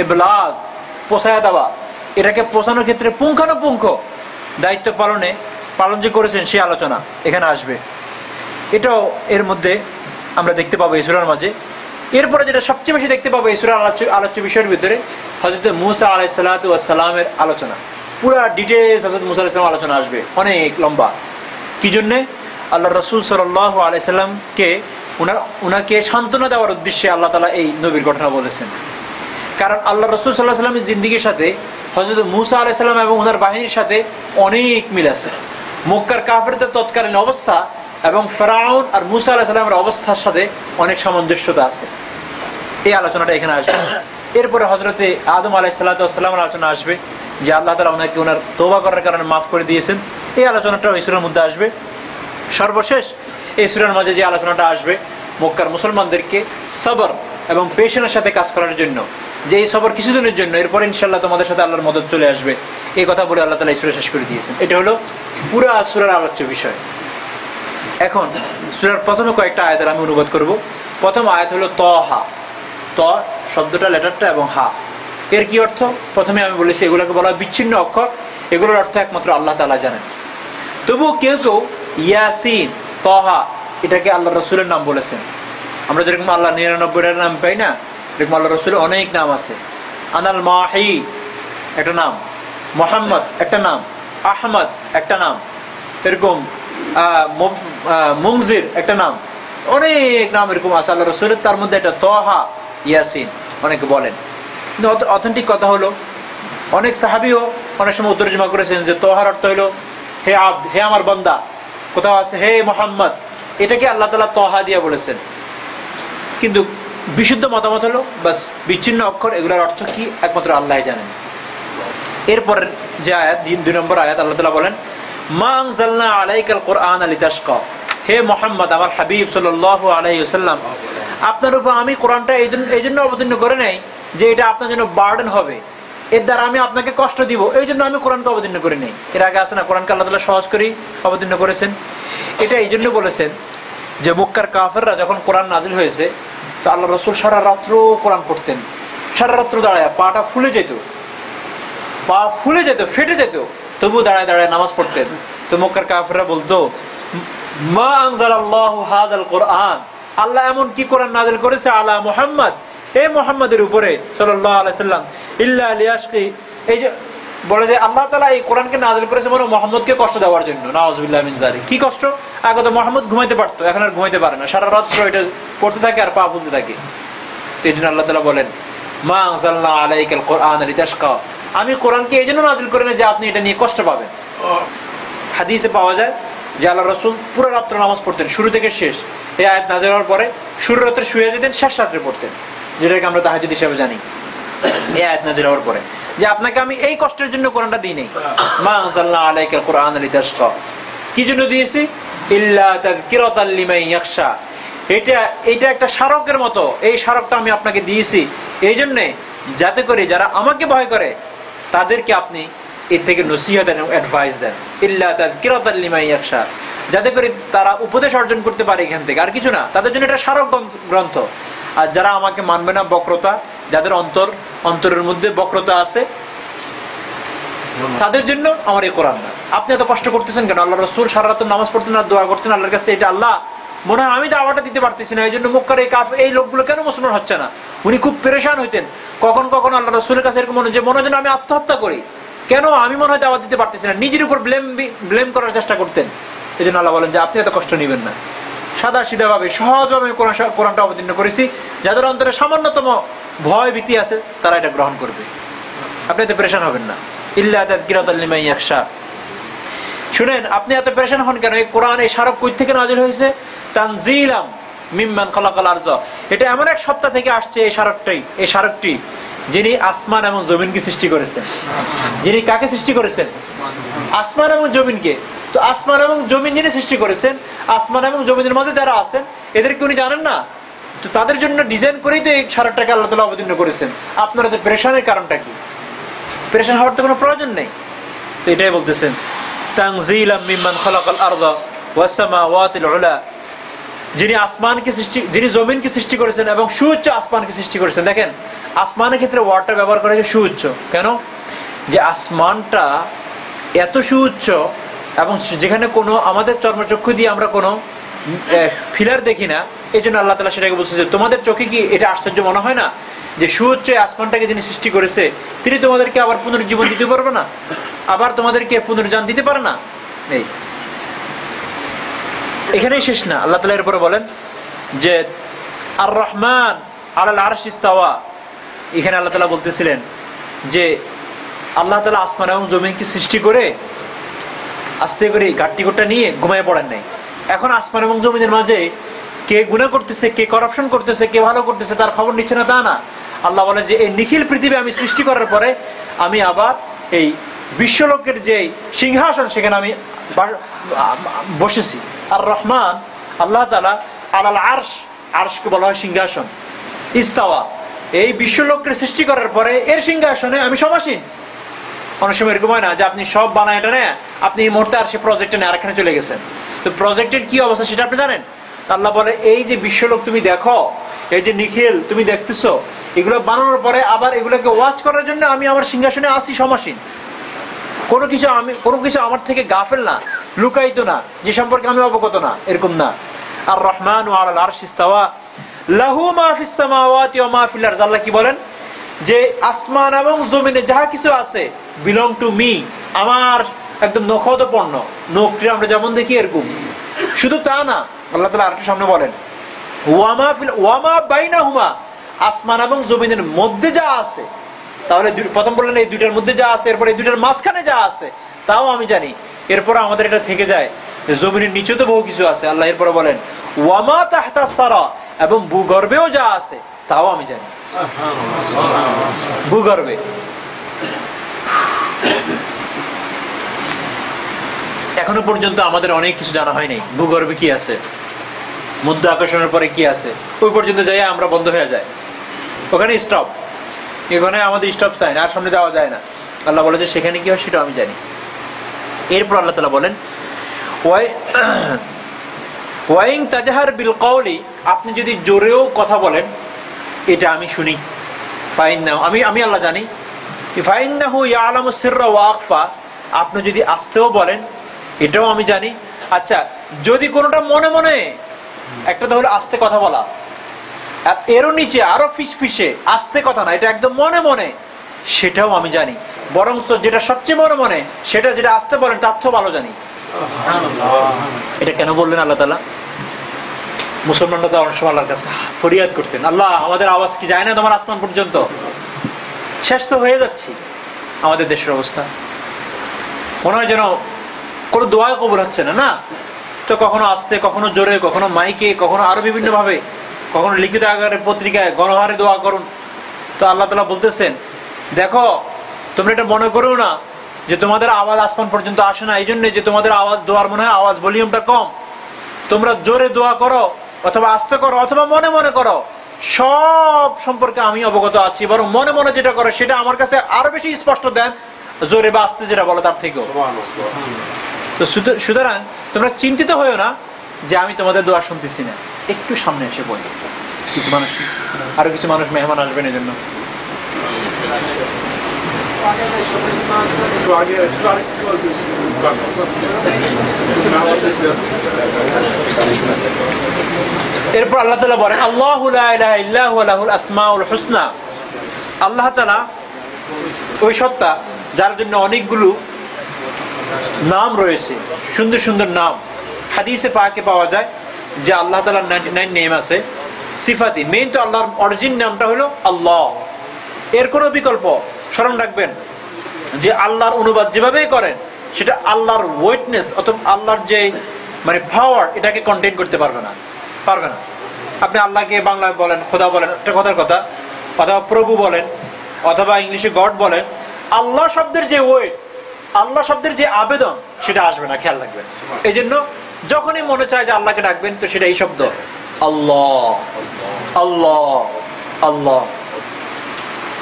ইবলাগ, পৌঁছায় দেওয়া, এটাকে পৌঁছানোর ক্ষেত্রে পুঙ্খানুপুঙ্খ দায়িত্ব পালন যে করেছেন সেই আলোচনা এখানে আসবে। এটাও এর মধ্যে আমরা দেখতে পাবো এই সূরার মাঝে। এরপরে যেটা সবচেয়ে বেশি দেখতে পাবো এই সূরার আলোচ্য বিষয়ের ভিতরে হযরত মূসা আলাইহিস সালাতু ওয়াস সালামের আলোচনা, পুরা ডিটেইলস হযরত মূসা আলাইহিস সালাম আলোচনা আসবে, অনেক লম্বা। কি জন্য? আল্লাহ রাসূল সাল্লাল্লাহু আলাইহি সাল্লামকে উনাকে সান্ত্বনা দেওয়ার উদ্দেশ্যে আল্লাহ তাআলা এই নবীর ঘটনা বলেছেন। কারণ আল্লাহ রাসূল সাল্লাল্লাহু আলাইহি সাল্লামের জিন্দেগির সাথে হযরত মূসা আলাইহিস সালাম এবং ওনার বাহিনীর সাথে অনেক মিল আছে। মক্কার কাফিরদের তৎকালীন অবস্থা এবং ফেরাউন আর মূসা আলাইহিস সালামের অবস্থার সাথে অনেক সামঞ্জস্যতা আছে। এই আলোচনাটা এখানে আসবে। এরপরে হযরতে আদম আলাইহিস সালাতু ওয়াস সালামের আলোচনা আসবে, যে আল্লাহ তাআলা ওনাকে ওনার তওবা করার কারণে মাফ করে দিয়েছেন। এই আলোচনাটা এই সূরার মধ্যে আসবে। সর্বশেষ এই সূরার মাঝে যে আলোচনাটা আসবে মক্কার মুসলমানদেরকে সবর এবং পেশনের সাথে কাজ করার জন্য, যে এই সবর কিছুদিনের জন্য, এরপর ইনশাআল্লাহ তোমাদের সাথে আল্লাহর মদদ চলে আসবে, এই কথা বলে আল্লাহ তাআলা এই সূরা শেষ করে দিয়েছেন। এটা হলো পুরা সূরার আলোচ্য বিষয়। এখন সূরার প্রথমে কয়েকটা আয়াতের আমি অনুবাদ করব। প্রথম আয়াত হলো তহা। ত শব্দটা, লেটারটা এবং হা, এর কি অর্থ? প্রথমে আমি বলেছি এগুলোকে বলা বিচ্ছিন্ন অক্ষর, এগুলোর অর্থ একমাত্র আল্লাহ তাআলা জানেন। তবুও কেউ কেউ ইয়াসিন, তহা এটাকে আল্লাহ রাসূলের নাম বলেছেন। আমরা যেরকম আল্লাহ 99টা নাম পাই না, এরকম আল্লাহ রসুলের অনেক নাম আছে। আনাল মাহি একটা নাম, মোহাম্মদ একটা নাম, আহমদ একটা নাম, এরকম মুনজির একটা নাম, অনেক নাম এরকম আছে আল্লাহ রসুলের। তার মধ্যে একটা তহা, ইয়াসিন অনেকে বলেন, কিন্তু অথেন্টিক কথা হলো অনেক সাহাবিও অনেক সময় তর্জমা করেছেন যে তহার অর্থ হলো হে আব্দ, হে আমার বান্দা। কোথাও আছে হে মোহাম্মদ, এটাকে আল্লাহ তাআলা তহা দিয়ে বলেছেন। কিন্তু বিশুদ্ধ মতামত হলো বাস বিচ্ছিন্ন অক্ষর, এগুলোর অর্থ কি একমাত্র আল্লাহ জানেন। এরপর যে আয়াত 2 নম্বর আয়াত, আল্লাহ তাআলা বলেন মা আনজালনা আলাইকাল কুরআনা লিতাশকা, হে মুহাম্মদ আমার হাবিব সাল্লাল্লাহু আলাইহি ওয়াসাল্লাম, আপনার উপর আমি কোরআনটা এই জন্য অবতীর্ণ করে নাই যে এটা আপনার জন্য বার্ডেন হবে, এর দ্বারা আমি আপনাকে কষ্ট দিব, এই জন্য আমি কোরআনকে অবতীর্ণ করে নেই। এর আগে আছে না কোরআনকে আল্লাহ তাআলা সহজ করেই অবতীর্ণ করেছেন। এটা এই জন্য বলেছেন যে মক্কার কাফেররা যখন কোরআন নাজিল হয়েছে, তো আল্লাহ রসুল সারা রাত্র কোরআন পড়তেন, সারা রাত্র দাঁড়ায়, পাটা ফুলে যেত, পা ফুলে যেত, ফেটে যেত, তবু দাঁড়ায় দাঁড়ায় নামাজ পড়তেন। তো মক্কার কাফেররা বলতো মা আনজালাল্লাহু হাযাল কুরআন, আল্লাহ এমন কি কোরআন নাজিল করেছে আলা মুহাম্মদ, এই মুহাম্মাদের উপরে সাল্লাল্লাহু আলাইহি সাল্লাম, ইল্লা লিয়াশকি, এই যে বলে যে আল্লাহ তাআলা এই কোরআনকে নাজিল করেছে মানে মুহাম্মদকে কষ্ট দেওয়ার জন্য। নাউযুবিল্লাহি মিন যালিক। কি কষ্ট? আগে তো মুহাম্মদ ঘুমাইতে পারতো, এখন আর ঘুমাইতে পারে না, সারা রাত এটা পড়তে থাকে আর পা ফুলতে থাকে। তো এই জন্য আল্লাহ তাআলা বলেন মা আনজালনা আলাইকাল কুরআনা লিতাশকা, আমি কোরআনকে এই জন্য নাজিল করি না যে আপনি এটা নিয়ে কষ্ট পাবেন। হাদিসে পাওয়া যায় যে আল্লাহ রাসূল পুরো রাত্র নামাজ পড়তেন শুরু থেকে শেষ। এই আয়াত নাযিল হওয়ার পরে শুরু রাতে শুয়ে যেতেন, শেষ রাতে পড়তেন, যেটাকে আমরা তাহাজ্জুদ হিসেবে জানি। এই আয়াত নাযিল হওয়ার পরে যে আপনাকে আমি এই কষ্টের জন্য কোরআনটা দিই নাই, মা আনজালনা আলাইকাল কুরআনা লিতাশকা, কি জন্য দিয়েছি? ইল্লা তাযকিরাতাল লিমান ইয়াখশা, এটা একটা স্মারকের মতো, এই স্মারকটা আমি আপনাকে দিয়েছি এই জন্যে যাতে করে যারা আমাকে ভয় করে তাদেরকে আপনি এর থেকে নসিহত দেন, অ্যাডভাইস দেন। ইল্লা তাযকিরাতাল লিমান ইয়াখশা, যাতে করে তারা উপদেশ অর্জন করতে পারে এখান থেকে, আর কিছু না, তাদের জন্য এটা স্মারক গ্রন্থ। আর যারা আমাকে মানবে না, বক্রতা, যাদের অন্তরের মধ্যে বক্রতা আছে, তাদের জন্য আমার এই কোরআন না। আপনি এত কষ্ট করতেছেন কেন? আল্লাহ রাসূল সারা রাত নামাজ পড়তেন আর দোয়া করতেন আল্লাহর কাছে, এটা আল্লাহ মনে হয় আমি দাওয়াটা দিতে পারতেছি না, এই জন্য মক্কার এই লোকগুলো কেন মুসলমান হচ্ছে না? উনি খুব পেরেশান হইতেন। কখন কখন আল্লাহ রাসূলের কাছে এরকম মনে হয় আমি আত্মহত্যা করি, কেন আমি মনে হয় দাওয়াত দিতে পারতেছি না, নিজের উপর ব্লেম করার চেষ্টা করতেন। এই জন্য আল্লাহ বলেন যে আপনি এত কষ্ট নেবেন না, সাদা সিধা ভাবে সহজভাবে কোরআনটা অবতীর্ণ করেছি, যাদের অন্তরে সামান্যতম ভয় ভীতি আছে তারা এটা গ্রহণ করবে, আপনি এত পেরেশান হবেন না। ইল্লা তাযকিরাতাল লিমান ইয়াখশা। শুনেন, আপনি এত পেরেশান হন কেন? এই কোরআন, এই স্মারক কই থেকে নাযিল হয়েছে? তানজিলাম মিম্মান খালাকাল আরজ, এটা এমন এক সত্তা থেকে আসছে এই স্মারকটি যিনি আসমান এবং জমিনকে সৃষ্টি করেছেন। যিনি কাকে সৃষ্টি করেছেন? আসমান এবং জমিনকে। তো আসমান এবং জমিন যিনি সৃষ্টি করেছেন, আসমান এবং জমিনের মাঝে যারা আছেন এদেরকে উনি জানেন না? তো তাদের জন্য ডিজাইন করেই তো এই স্মারকটাকে আল্লাহ তাআলা অবতীর্ণ করেছেন। আপনারা তো পেরেশানের কারণটা কি? পেরেশান হওয়ার তো কোনো প্রয়োজন নেই। তো এটাই বলতেছেন তানজিলাম মিম্মান খালাকাল আরদ ওয়াস সামাওয়াতিল উলা, যিনি আসমানকে সৃষ্টি, যিনি জমিনকে সৃষ্টি করেছেন এবং সুউচ্চ আসমানকে সৃষ্টি করেছেন। দেখেন, আসমানের ক্ষেত্রে ওয়ার্ডটা ব্যবহার করা হয়েছে সুউচ্চ। কেন? যে আসমানটা এত সুউচ্চ এবং যেখানে কোনো আমাদের চর্মচক্ষু দিয়ে আমরা কোনো ফিলার দেখি না, এই জন্য আল্লাহ তাআলা সেটাকে বলছে যে তোমাদের চোখে কি এটা আশ্চর্য মনে হয় না যে সুউচ্চ আসমানটাকে যিনি সৃষ্টি করেছে তিনি তোমাদেরকে আবার পুনর্জীবন দিতে পারবে না, আবার তোমাদেরকে পুনর্জান দিতে পারে না? এই এখানেই শেষ না, আল্লাহ তাআলা এরপরে বলেন যে আর রহমান আলাল আরশ ইস্তাওয়া। এখানে আল্লাহ তাআলা বলতেছিলেন যে আল্লাহ তাআলা আসমান এবং জমিনকে সৃষ্টি করে আস্তে করে ঘাটতি কোটটা নিয়ে ঘুমায় পড়েন নাই। এখন আসমান এবং জমিনের মাঝে কে গুনাহ করতেছে, কে করাপশন করতেছে, কে ভালো করতেছে তার খবর নিচ্ছে না, তা না। আল্লাহ বলে যে এই নিখিল পৃথিবী আমি সৃষ্টি করার পরে আমি আবার এই বিশ্বলোকের যে সিংহাসন সেখানে আমি বসেছি। আর রহমান আল্লাহ তাআলা আলাল আরশ, আরশকে বলা হয় সিংহাসন, ইস্তাওয়া, এই বিশ্বলোকের সৃষ্টি করার পরে এর সিংহাসনে আমি সমাসীন। অনেক সময় এরকম হয় না যে আপনি সব বানায় এটা নেয়, আপনি এই মুহূর্তে আর সে প্রজেক্টে নেয় আরেকখানে চলে গেছেন, তো প্রজেক্টের কি অবস্থা সেটা আপনি জানেন? আল্লাহ বলে এই যে বিশ্বলোক তুমি দেখো, এই যে নিখিল তুমি দেখতেছো, এগুলো বানানোর পরে আবার এগুলোকে ওয়াচ করার জন্য আমি আমার সিংহাসনে আসি সমাসীন। কোনো কিছু আমার থেকে গাফেল না, লুকায়িত না, যে সম্পর্কে আমি অবগত না, এরকম না। আর রহমান আলাল আরশ ইস্তাওয়া লাহু মা ফিস সামাওয়াতি ওয়া মা ফিল আরদ। আল্লাহ কি বলেন যে আসমান এবং জমিনে যাহা কিছু আছে বিলং টু মি, আমার একদম নখদপন্ন, নখটি আমরা যেমন দেখি এরকম। শুধু তা না, আল্লাহ তাআলা আরেকটু সামনে বলেন ওয়া মা ফিল ওয়া মা বাইনাহুমা, আসমান এবং জমিনের মধ্যে যা আছে। তাহলে প্রথম বললেন এই দুইটার মধ্যে যা আছে, এরপর এই দুইটার মাঝখানে যা আছে তাও আমি জানি। এরপর আমাদের এটা থেকে যায় জমিনের নিচে তো বহু কিছু আছে। আল্লাহ এরপরে বলেন ওয়া মা তাহতা সারা, এবং ভূগর্ভেও যা আছে তাও আমি জানি। ভূগর্ভে এখনো পর্যন্ত আমাদের অনেক কিছু জানা হয়নি। ভূগর্ভে কি আছে, মধ্য আকর্ষণের পরে কি আছে, ওই পর্যন্ত যাই আমরা বন্ধ হয়ে যায়, ওখানে স্টপ। এখানে আমাদের স্টপ চাই না, আর সামনে যাওয়া যায় না। আল্লাহ বলে যে সেখানে কি হয় সেটা আমি জানি। এরপর আল্লাহ তাআলা বলেন ওয়াইং তাজহার বিল কওলি, আপনি যদি জোরেও কথা বলেন এটা আমি শুনি। ফাইন্নাহু, আমি আল্লাহ জানি। ফাইন্নাহু ইয়ালামুস সিররা ওয়া আখফা, আপনি যদি আস্তেও বলেন এটাও আমি জানি। আচ্ছা, যদি কোনোটা মনে মনে, একটা তো হলো আস্তে কথা বলা, আর এরও নিচে আরো ফিসফিসে আস্তে কথা না, এটা একদম মনে মনে, সেটাও আমি জানি। বরং যেটা সবচেয়ে মনে মনে সেটা যেটা আস্তে বলেন তার তো ভালো জানি। এটা কেন বললেন আল্লাহ তাআলা? মুসলমানরা তো অনেক সময় আল্লাহর কাছে ফরিয়াদ করতেন, আল্লাহ আমাদের আওয়াজ কি যায় না তোমার আসমান পর্যন্ত? শেষ তো হয়ে যাচ্ছি। আমাদের দেশের অবস্থা মনে হয় যেন কোনো দোয়া কবুল হচ্ছে না। না তো কখনো আস্তে, কখনো জোরে, কখনো মাইকে, কখনো আরো বিভিন্ন ভাবে, কখনো লিখিত আকারে পত্রিকায় গণহারে দোয়া করুন। তো আল্লাহ তাআলা বলতেছেন দেখো তোমরা এটা মনে করো না যে তোমাদের আওয়াজ আসমান পর্যন্ত আসে না, এই জন্য যে তোমাদের আওয়াজ, দোয়ার মনে হয় আওয়াজ ভলিউমটা কম। তোমরা জোরে দোয়া করো অথবা আস্তে করো অথবা মনে মনে করো, সব সম্পর্কে আমি অবগত আছি। বরং মনে মনে যেটা করো সেটা আমার কাছে আরো বেশি স্পষ্ট দেন জোরে বা আস্তে যেটা বলো তার থেকেও। তো সুতরাং তোমরা চিন্তিত হইও না যে আমি তোমাদের দোয়া শুনতেছি না। একটু সামনে এসে বলি, কিছু মানুষ, আরো কিছু মানুষ মেহমান আসবেন এই জন্য। এরপর আল্লাহ তাআলা বলেন আল্লাহু লা ইলাহা ইল্লা হুয়া লাহুল আসমাউল হুসনা। আল্লাহ তাআলা ওই সত্তা যার জন্য অনেকগুলো নাম রয়েছে, সুন্দর সুন্দর নাম। হাদিসে পাকে পাওয়া যায় যে আল্লাহ তাআলার 99 নেম আছে। সিফাতি মেইন তো আল্লাহর অরিজিন নামটা হলো আল্লাহ, এর কোনো বিকল্প। স্মরণ রাখবেন যে আল্লাহর অনুবাদ যেভাবেই করেন সেটা আল্লাহর ওয়েটনেস অথবা আল্লাহর যে মানে পাওয়ার এটাকে কন্টেইন করতে পারবে না। আপনি আল্লাহকে বাংলায় বলেন খোদা বলেন, একটা কথার কথা, অথবা প্রভু বলেন, অথবা ইংলিশে গড বলেন, আল্লাহ শব্দের যে ওয়েট, আল্লাহ শব্দের যে আবেদন সেটা আসবে না, খেয়াল রাখবেন। এই জন্য যখনই মনে চায় যে আল্লাহকে ডাকবেন তো সেটা এই শব্দ আল্লাহ আল্লাহ আল্লাহ,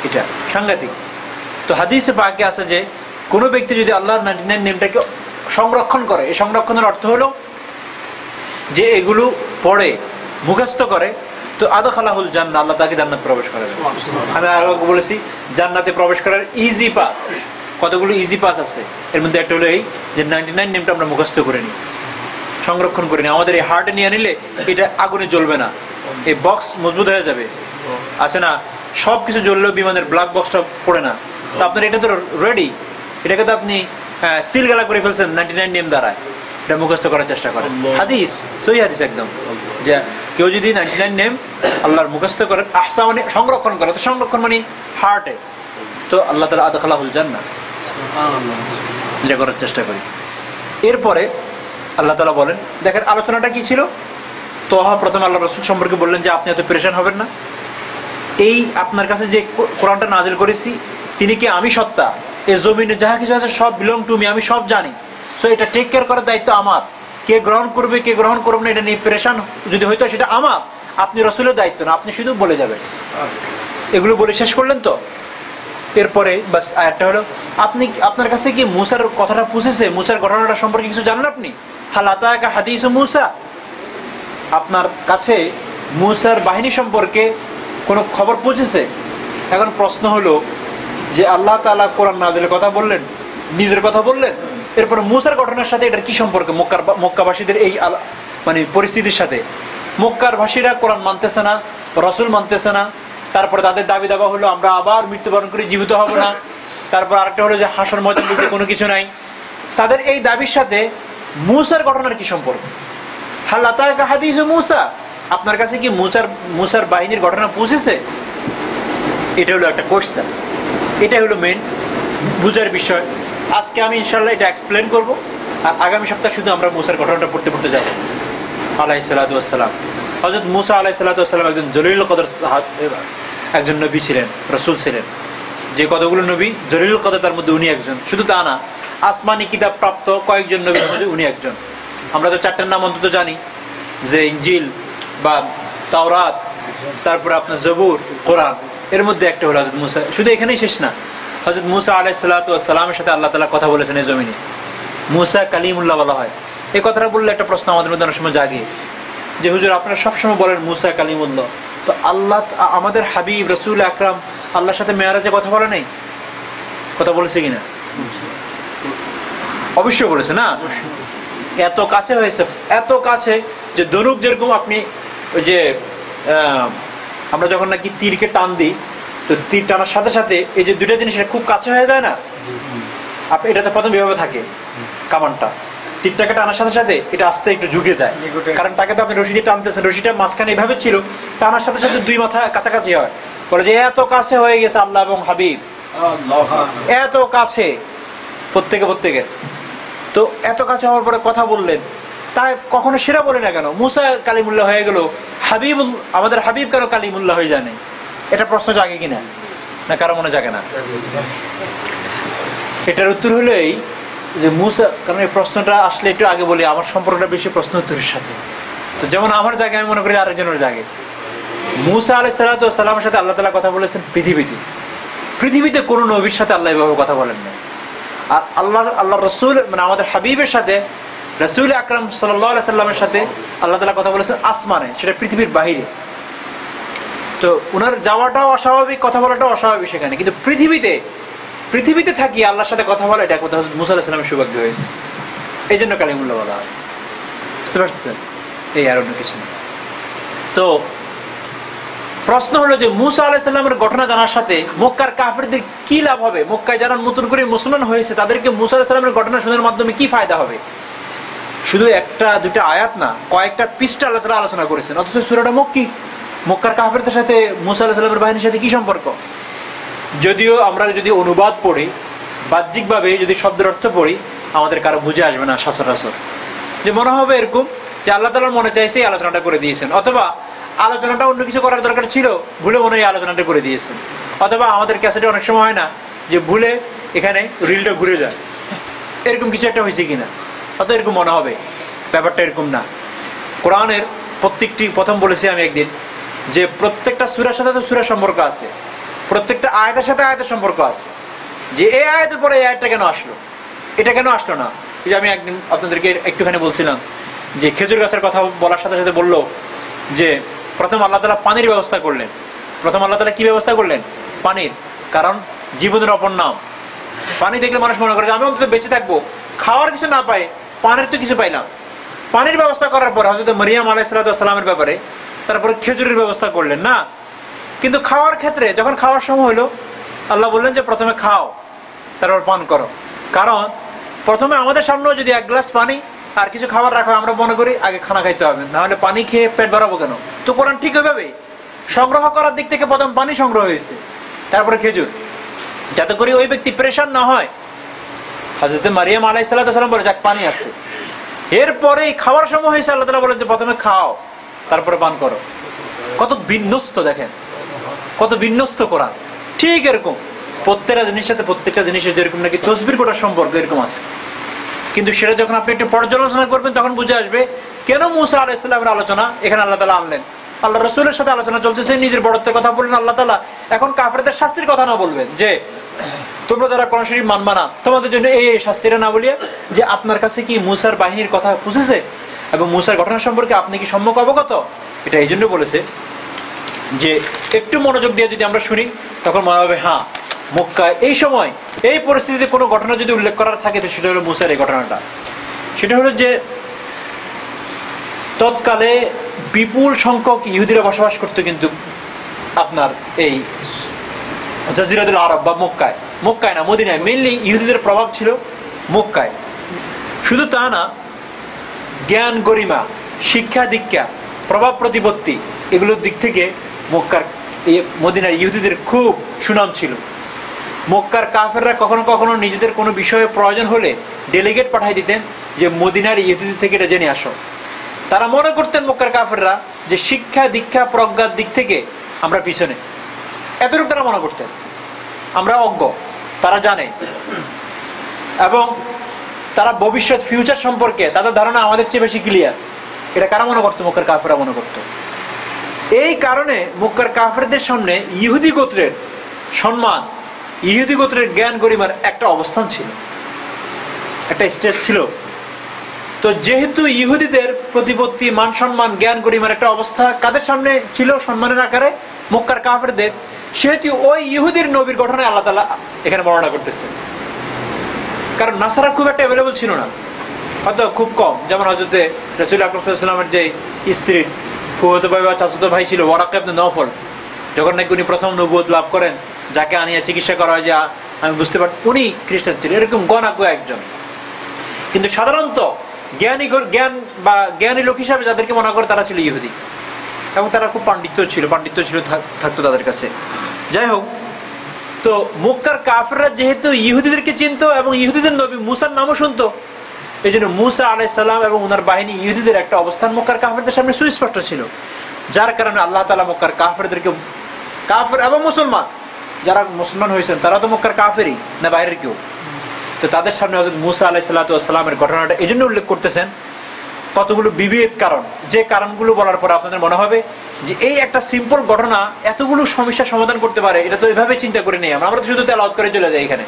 এটা সাংঘাতিক। তো হাদিসে পাকে আছে যে কোনো ব্যক্তি যদি আল্লাহর 99 নেমটাকে সংরক্ষণ করে, এই সংরক্ষণের অর্থ হলো যে এগুলো পড়ে মুখস্থ করে, তো আদখালাহুল জান্নাহ, আল্লাহ তাকে জান্নাত প্রবেশ করাবে। আমি আগে বলেছি জান্নাতে প্রবেশ করার ইজি পাস, কতগুলো ইজি পাস আছে। এর মধ্যে একটা হলো এই যে 99 নেমটা আমরা মুখস্থ করে নিই, সংরক্ষণ করে নিই। আমাদের এই হার্টে নিয়ে নিলে এটা আগুনে জ্বলবে না, এই বক্স মজবুত হয়ে যাবে। আছে না সবকিছু জ্বললেও বিমানের ব্ল্যাক বক্সটা পড়ে না। তো আপনার এটা তো রেডি, এটাকে তো আপনি সিলগালা করে ফেলছেন 99 নেম দ্বারা, এটা মুখস্থ করার চেষ্টা করেন। হাদিস সহি হাদিস একদম, যে কেউ যদি 99 নেম আল্লাহর মুখস্থ করেন, আহসা মানে সংরক্ষণ করে, তো সংরক্ষণ মানে হার্টে, তো আল্লাহ তাআলা আদখালাহুল জান্নাহ, এটা করার চেষ্টা করি। এরপরে আল্লাহ তাআলা বলেন, দেখেন আলোচনাটা কি ছিল। তোহা প্রথমে আল্লাহ রাসূল সম্পর্কে বললেন যে আপনি এত পেরেশান হবেন না, এই আপনার কাছে যে কোরআনটা নাজিল করেছি তিনি কি আমি সত্তা, এই জমিনে যাহা কিছু আছে সব বিলং টু মি, আমি সব জানি। সো এটা টেক কেয়ার করার দায়িত্ব আমার। কে গ্রহণ করবে কে গ্রহণ করবে না এটা নিয়ে পেরেশান যদি হইতো সেটা আমার, আপনি রাসূলের দায়িত্ব না, আপনি শুধু বলে যাবেন। এগুলো বলে শেষ করলেন তো। এরপরে বাস আয়াতটা হলো আপনি, আপনার কাছে কি মুসার কথাটা পুছেছে, মুসার ঘটনাটা সম্পর্কে কিছু জানেন আপনি? হাল আতাকা হাদিসু মুসা, আপনার কাছে মুসার বাহিনী সম্পর্কে কোনো খবর পৌঁছেছে? এখন প্রশ্ন হলো যে আল্লাহ তাআলা কোরআন নাজিলের কথা বললেন, নিজের কথা বললেন, এরপর মুসার ঘটনার সাথে এটার কি সম্পর্ক? মক্কাবাসীদের এই মানে পরিস্থিতির সাথে মক্কার ভাষীরা কোরআন মানতেছে না, রসুল মানতেছে না, তারপরে তাদের দাবি দাবা হলো আমরা আবার মৃত্যুবরণ করে জীবিত হব না, তারপর আরেকটা হলো যে হাসর ময়দান বলতে কোনো কিছু নাই। তাদের এই দাবির সাথে মুসার ঘটনার কি সম্পর্ক? হাল আতাকা হাদিসু মুসা, আপনার কাছে কি মুসার বাহিনীর ঘটনা পৌঁছেছে? এটা হলো একটা কোশ্চেন, এটা হলো মেন বুঝার বিষয়। আজকে আমি ইনশাআল্লাহ এটা এক্সপ্লেন করব, আর আগামী সপ্তাহে শুধু আমরা মুসার ঘটনাটা পড়তে যাব। আলাইহিস সালাতু ওয়াস সালাম, হযরত মুসা আলাইহিস সালাতু ওয়াস সালাম একজন জলিলুল কদর একজন নবী ছিলেন, রাসূল ছিলেন। যে কতগুলো নবী জলিলুল কদর, তার মধ্যে উনি একজন। শুধু তা না, আসমানি কিতাব প্রাপ্ত কয়েকজন নবীর মধ্যে উনি একজন। আমরা তো চারটার নাম অন্তত জানি, যে ইনজিল বা তাওরাত, তারপরে আপনার জবুর, কোরআন, এর মধ্যে একটা হলো হযরত মুসা। শুধু এখানেই শেষ না, হযরত মুসা আলাইহিস সালাতু ওয়াস সালামের সাথে আল্লাহ তাআলা কথা বলেছেন এই জমিনে। মুসা কালিমুল্লাহ বলা হয়। এই কথাটা বললে একটা প্রশ্ন আমাদের মধ্যে অনেক সময় জাগে যে হুজুর আপনারা সবসময় বলেন মুসা কালিমুল্লাহ, তো আল্লাহ আমাদের হাবিব রাসূল আকরাম আল্লাহর সাথে মেরাজে কথা বলে নাই? কথা বলেছে কিনা? অবশ্যই বলেছে না? এত কাছে হয়েছে, এত কাছে যে ধনুক যেরকম আপনি ওই যে আমরা যখন নাকি তীরকে টান দিই, তো তীর টানার সাথে সাথে এই যে দুইটা জিনিস খুব কাছে হয়ে যায় না, আপনি এটাতে প্রথম এভাবে থাকে কামানটা, তীরটাকে টানার সাথে সাথে এটা আস্তে একটু ঝুঁকে যায়, কারণ তাকে তো আপনি রশিটি টানতেছেন, রশিটা মাঝখানে এভাবে ছিল, টানার সাথে সাথে দুই মাথা কাছাকাছি হয়। বলে যে এত কাছে হয়ে গেছে আল্লাহ এবং হাবিব, এত কাছে প্রত্যেকে। তো এত কাছে হওয়ার পরে কথা বললেন, তাই কখনো সেরা বলে না কেন মুসা কালিমুল্লাহ হয়ে গেল, হাবিবুল আমাদের হাবিব কেন কালিমুল্লাহ হয়ে জানে? এটা প্রশ্ন জাগে কিনা? না কারো মনে জাগে না? এটার উত্তর হলো এই যে মুসা, কারণ এই প্রশ্নটা আসলে একটু আগে বলি, আমার সম্পর্কটা বেশি প্রশ্ন উত্তরের সাথে। তো যেমন আমার জায়গায় আমি মনে করি আরেকজনের জায়গায়। মুসা আলাইহিস সালাতু ওয়াস সালামের সাথে আল্লাহ তাআলা কথা বলেছেন পৃথিবীতে কোনো নবীর সাথে আল্লাহ এভাবে কথা বলেন না। আর আল্লাহ রসুল মানে আমাদের হাবিবের সাথে, রাসূল আকরাম সাল্লাল্লাহু আলাইহি সাল্লামের সাথে আল্লাহ তাআলা কথা বলেছেন আসমানে, সেটা পৃথিবীর বাইরে। তো ওনার যাওয়াটাও অস্বাভাবিক, কথা বলাটাও অস্বাভাবিক সেখানে, কিন্তু পৃথিবীতে থাকি আল্লাহর সাথে কথা বলা, এটা কথা মুসা আলাইহিস সালামের সৌভাগ্য হয়েছে, এই জন্য কালিমুল্লাহ বলা হয়। বুঝতে পারছেন? এই আর অন্য কিছু না। তো প্রশ্ন হলো যে মুসা আলাইহিস সালামের ঘটনা জানার সাথে মক্কার কাফিরদের কি লাভ হবে? মক্কায় যারা নতুন করে মুসলমান হয়েছে তাদেরকে মুসা আলাইহিস সালামের ঘটনা শোনার মাধ্যমে কি ফায়দা হবে? শুধু একটা দুইটা আয়াত না, কয়েকটা পৃষ্ঠা আলোচনা করেছেন, অথচ সূরাটা মক্কি। মক্কার কাফিরদের সাথে মুসা আলাইহিস সালামের বাহিনীর সাথে কি সম্পর্ক? যদিও আমরা যদি অনুবাদ পড়ি, বাহ্যিকভাবে যদি শব্দের অর্থ পড়ি, আমাদের কারো বুঝে আসবে না সচরাচর, যে মনে হবে এরকম যে আল্লাহ তাআলার মনে চাইছে এই আলোচনাটা করে দিয়েছেন, অথবা আলোচনাটা অন্য কিছু করার দরকার ছিল, ভুলে মনে হয় আলোচনাটা করে দিয়েছেন, অথবা আমাদের ক্যাসেটে অনেক সময় হয় না যে ভুলে এখানে রিলটা ঘুরে যায়, এরকম কিছু একটা হয়েছে কিনা, অত এরকম মনে হবে। ব্যাপারটা এরকম না। কোরআনের প্রত্যেকটি, প্রথম বলেছি আমি একদিন, যে প্রত্যেকটা সূরার সাথে তো সূরার সম্পর্ক আছে, প্রত্যেকটা আয়াতের সাথে আয়াতের সম্পর্ক আছে। যে এই আয়াতের পরে এই আয়াতটা কেন আসলো, এটা কেন আসলো না? এই যে আমি একদিন আপনাদেরকে একটুখানি বলছিলাম যে খেজুর গাছের কথা বলার সাথে সাথে বললো যে প্রথম আল্লাহ তাআলা পানির ব্যবস্থা করলেন। প্রথম আল্লাহ তাআলা কি ব্যবস্থা করলেন? পানির। কারণ জীবনের অপর নাম। পানি দেখলে মানুষ মনে করে যে আমি অন্তত বেঁচে থাকবো, খাওয়ার কিছু না পাই, পানির তো কিছু পাইলাম। পানির ব্যবস্থা করার পর হযরত মারিয়াম আলাইহিস সালামের ব্যাপারে তারপরে খেজুরের ব্যবস্থা করলেন না, কিন্তু খাওয়ার ক্ষেত্রে যখন খাওয়ার সময় হলো আল্লাহ বললেন যে প্রথমে খাও তারপর পান করো। কারণ প্রথমে আমাদের সামনেও যদি এক গ্লাস পানি আর কিছু খাবার রাখা, আমরা মনে করি আগে খানা খাইতে হবে, না হলে পানি খেয়ে পেট ভরাবো কেন? তো কোরআন ঠিক ওইভাবে সংগ্রহ করার দিক থেকে প্রথম পানি সংগ্রহ হয়েছে, তারপরে খেজুর, যাতে করে ওই ব্যক্তি প্রেশার না হয়। হযরত মারিয়াম আলাইহিস সালাম বলে যাক পানি আছে, এরপরে খাওয়ার সময় হয়েছে আল্লাহ তাআলা বলেন যে প্রথমে খাও তারপরে পান করো। কত বিন্যস্ত দেখেন, কত বিন্যস্ত কোরআন। ঠিক এরকম প্রত্যেকটা জিনিসের সাথে প্রত্যেকটা জিনিসের যেরকম নাকি তসবির কোটার সম্পর্ক এরকম আছে, কিন্তু সেটা যখন আপনি একটু পর্যালোচনা করবেন তখন বুঝে আসবে কেন মুসা আলাইহিস সালামের আলোচনা এখানে আল্লাহ তাআলা আনলেন। আল্লাহ রাসূলের সাথে আলোচনা চলতেছে, নিজের বড়ত্বের কথা বললেন আল্লাহ তাআলা, এখন কাফেরদের শাস্তির কথা না বলবেন যে তোমরা যারা কোরআন শরীফ মানবা না তোমাদের জন্য এই শাস্তিটা না বলিয়া, যে আপনার কাছে কি মুসার বাহিনীর কথা পৌঁছেছে এবং মুসার ঘটনা সম্পর্কে আপনি কি সম্যক অবগত? এটা এই জন্য বলেছে যে একটু মনোযোগ দিয়ে যদি আমরা শুনি তখন মনে হবে হ্যাঁ মক্কায় এই সময় এই পরিস্থিতিতে কোনো ঘটনা যদি উল্লেখ করার থাকে তো সেটা হলো মুসার এই ঘটনাটা। সেটা হলো যে তৎকালে বিপুল সংখ্যক ইহুদিরা বসবাস করতো কিন্তু আপনার এই জাজিরাতুল আরব বা মক্কায় না, মদিনায় মেইনলি ইহুদিদের প্রভাব ছিল মক্কায়। শুধু তা না, জ্ঞান গরিমা, শিক্ষা দীক্ষা, প্রভাব প্রতিপত্তি এগুলোর দিক থেকে মদিনার ইহুদিদের খুব সুনাম ছিল। মক্কার কাফেররা কখনো কখনো নিজেদের কোনো বিষয়ে প্রয়োজন হলে ডেলিগেট পাঠাই দিতেন যে মদিনার ইহুদিদের থেকে এটা জেনে আসো। তারা মনে করতেন মক্কার কাফেররা যে শিক্ষা দীক্ষা প্রজ্ঞার দিক থেকে আমরা পিছনে, এতটুকু তারা মনে করতেন আমরা অজ্ঞ, তারা জানে, এবং তারা ভবিষ্যৎ ফিউচার সম্পর্কে তাদের ধারণা আমাদের চেয়ে বেশি ক্লিয়ার। এটা কারা মনে করতো? মক্কার কাফেররা মনে করতো। এই কারণে মক্কার কাফেরদের সামনে ইহুদি গোত্রের সম্মান, ইহুদি গোত্রের জ্ঞান গরিমার একটা অবস্থান ছিল, একটা স্টেজ ছিল। তো যেহেতু ইহুদিদের প্রতিপত্তি, মান সম্মান, জ্ঞান গরিমার একটা অবস্থা কাদের সামনে ছিল সম্মানের আকারে? মক্কার কাফেরদের। সেহেতু ওই ইহুদির নবীর ঘটনায় আল্লাহ তাআলা এখানে বর্ণনা করতেছেন। কারণ নাসারা খুব একটা অ্যাভেলেবল ছিল না, হয়তো খুব কম। যেমন হযরতে রাসূল আকরাম সাল্লাল্লাহু আলাইহি ওয়াসাল্লামের যে স্ত্রী ফুফাতো ভাই বা চাচাতো ভাই ছিল ওয়ারাকা ইবনে নওফল, যখন নাকি উনি প্রথম নবুয়ত লাভ করেন, যাকে আনিয়ে চিকিৎসা করা হয় যে আমি বুঝতে পারি উনি খ্রিস্টান ছিলেন, এরকম গণাজ্ঞ একজন। কিন্তু সাধারণত জ্ঞানী লোক হিসাবে যাদেরকে মনে করে তারা ছিল ইহুদি, এবং তারা খুব পাণ্ডিত্য ছিল থাকতো তাদের কাছে। যাই হোক, তো মক্কার কাফেররা যেহেতু ইহুদিদেরকে চিনতো এবং ইহুদিদের নবী মুসার নামও শুনতো, এই জন্য মুসা আলাইহিস সালাম এবং ওনার বাহিনী ইহুদিদের একটা অবস্থান মক্কার কাফেরদের সামনে সুস্পষ্ট ছিল। যার কারণে আল্লাহ তাআলা মক্কার কাফেরদেরকে, কাফের এবং মুসলমান যারা মুসলমান হয়েছেন তারা তো মক্কার কাফেরই না, বাইরের কেউ, তো তাদের সামনে হযরত মুসা আলাইহিস সালামের ঘটনাটা এই জন্য উল্লেখ করতেছেন কতগুলো বিবেক কারণ, যে কারণগুলো বলার পর আপনাদের মনে হবে যে এই একটা সিম্পল ঘটনা এতগুলো সমস্যার সমাধান করতে পারে, এটা তো এভাবে চিন্তা করে নেই আমরা তো শুধু তেলাওয়াত করে চলে যাই এখানে,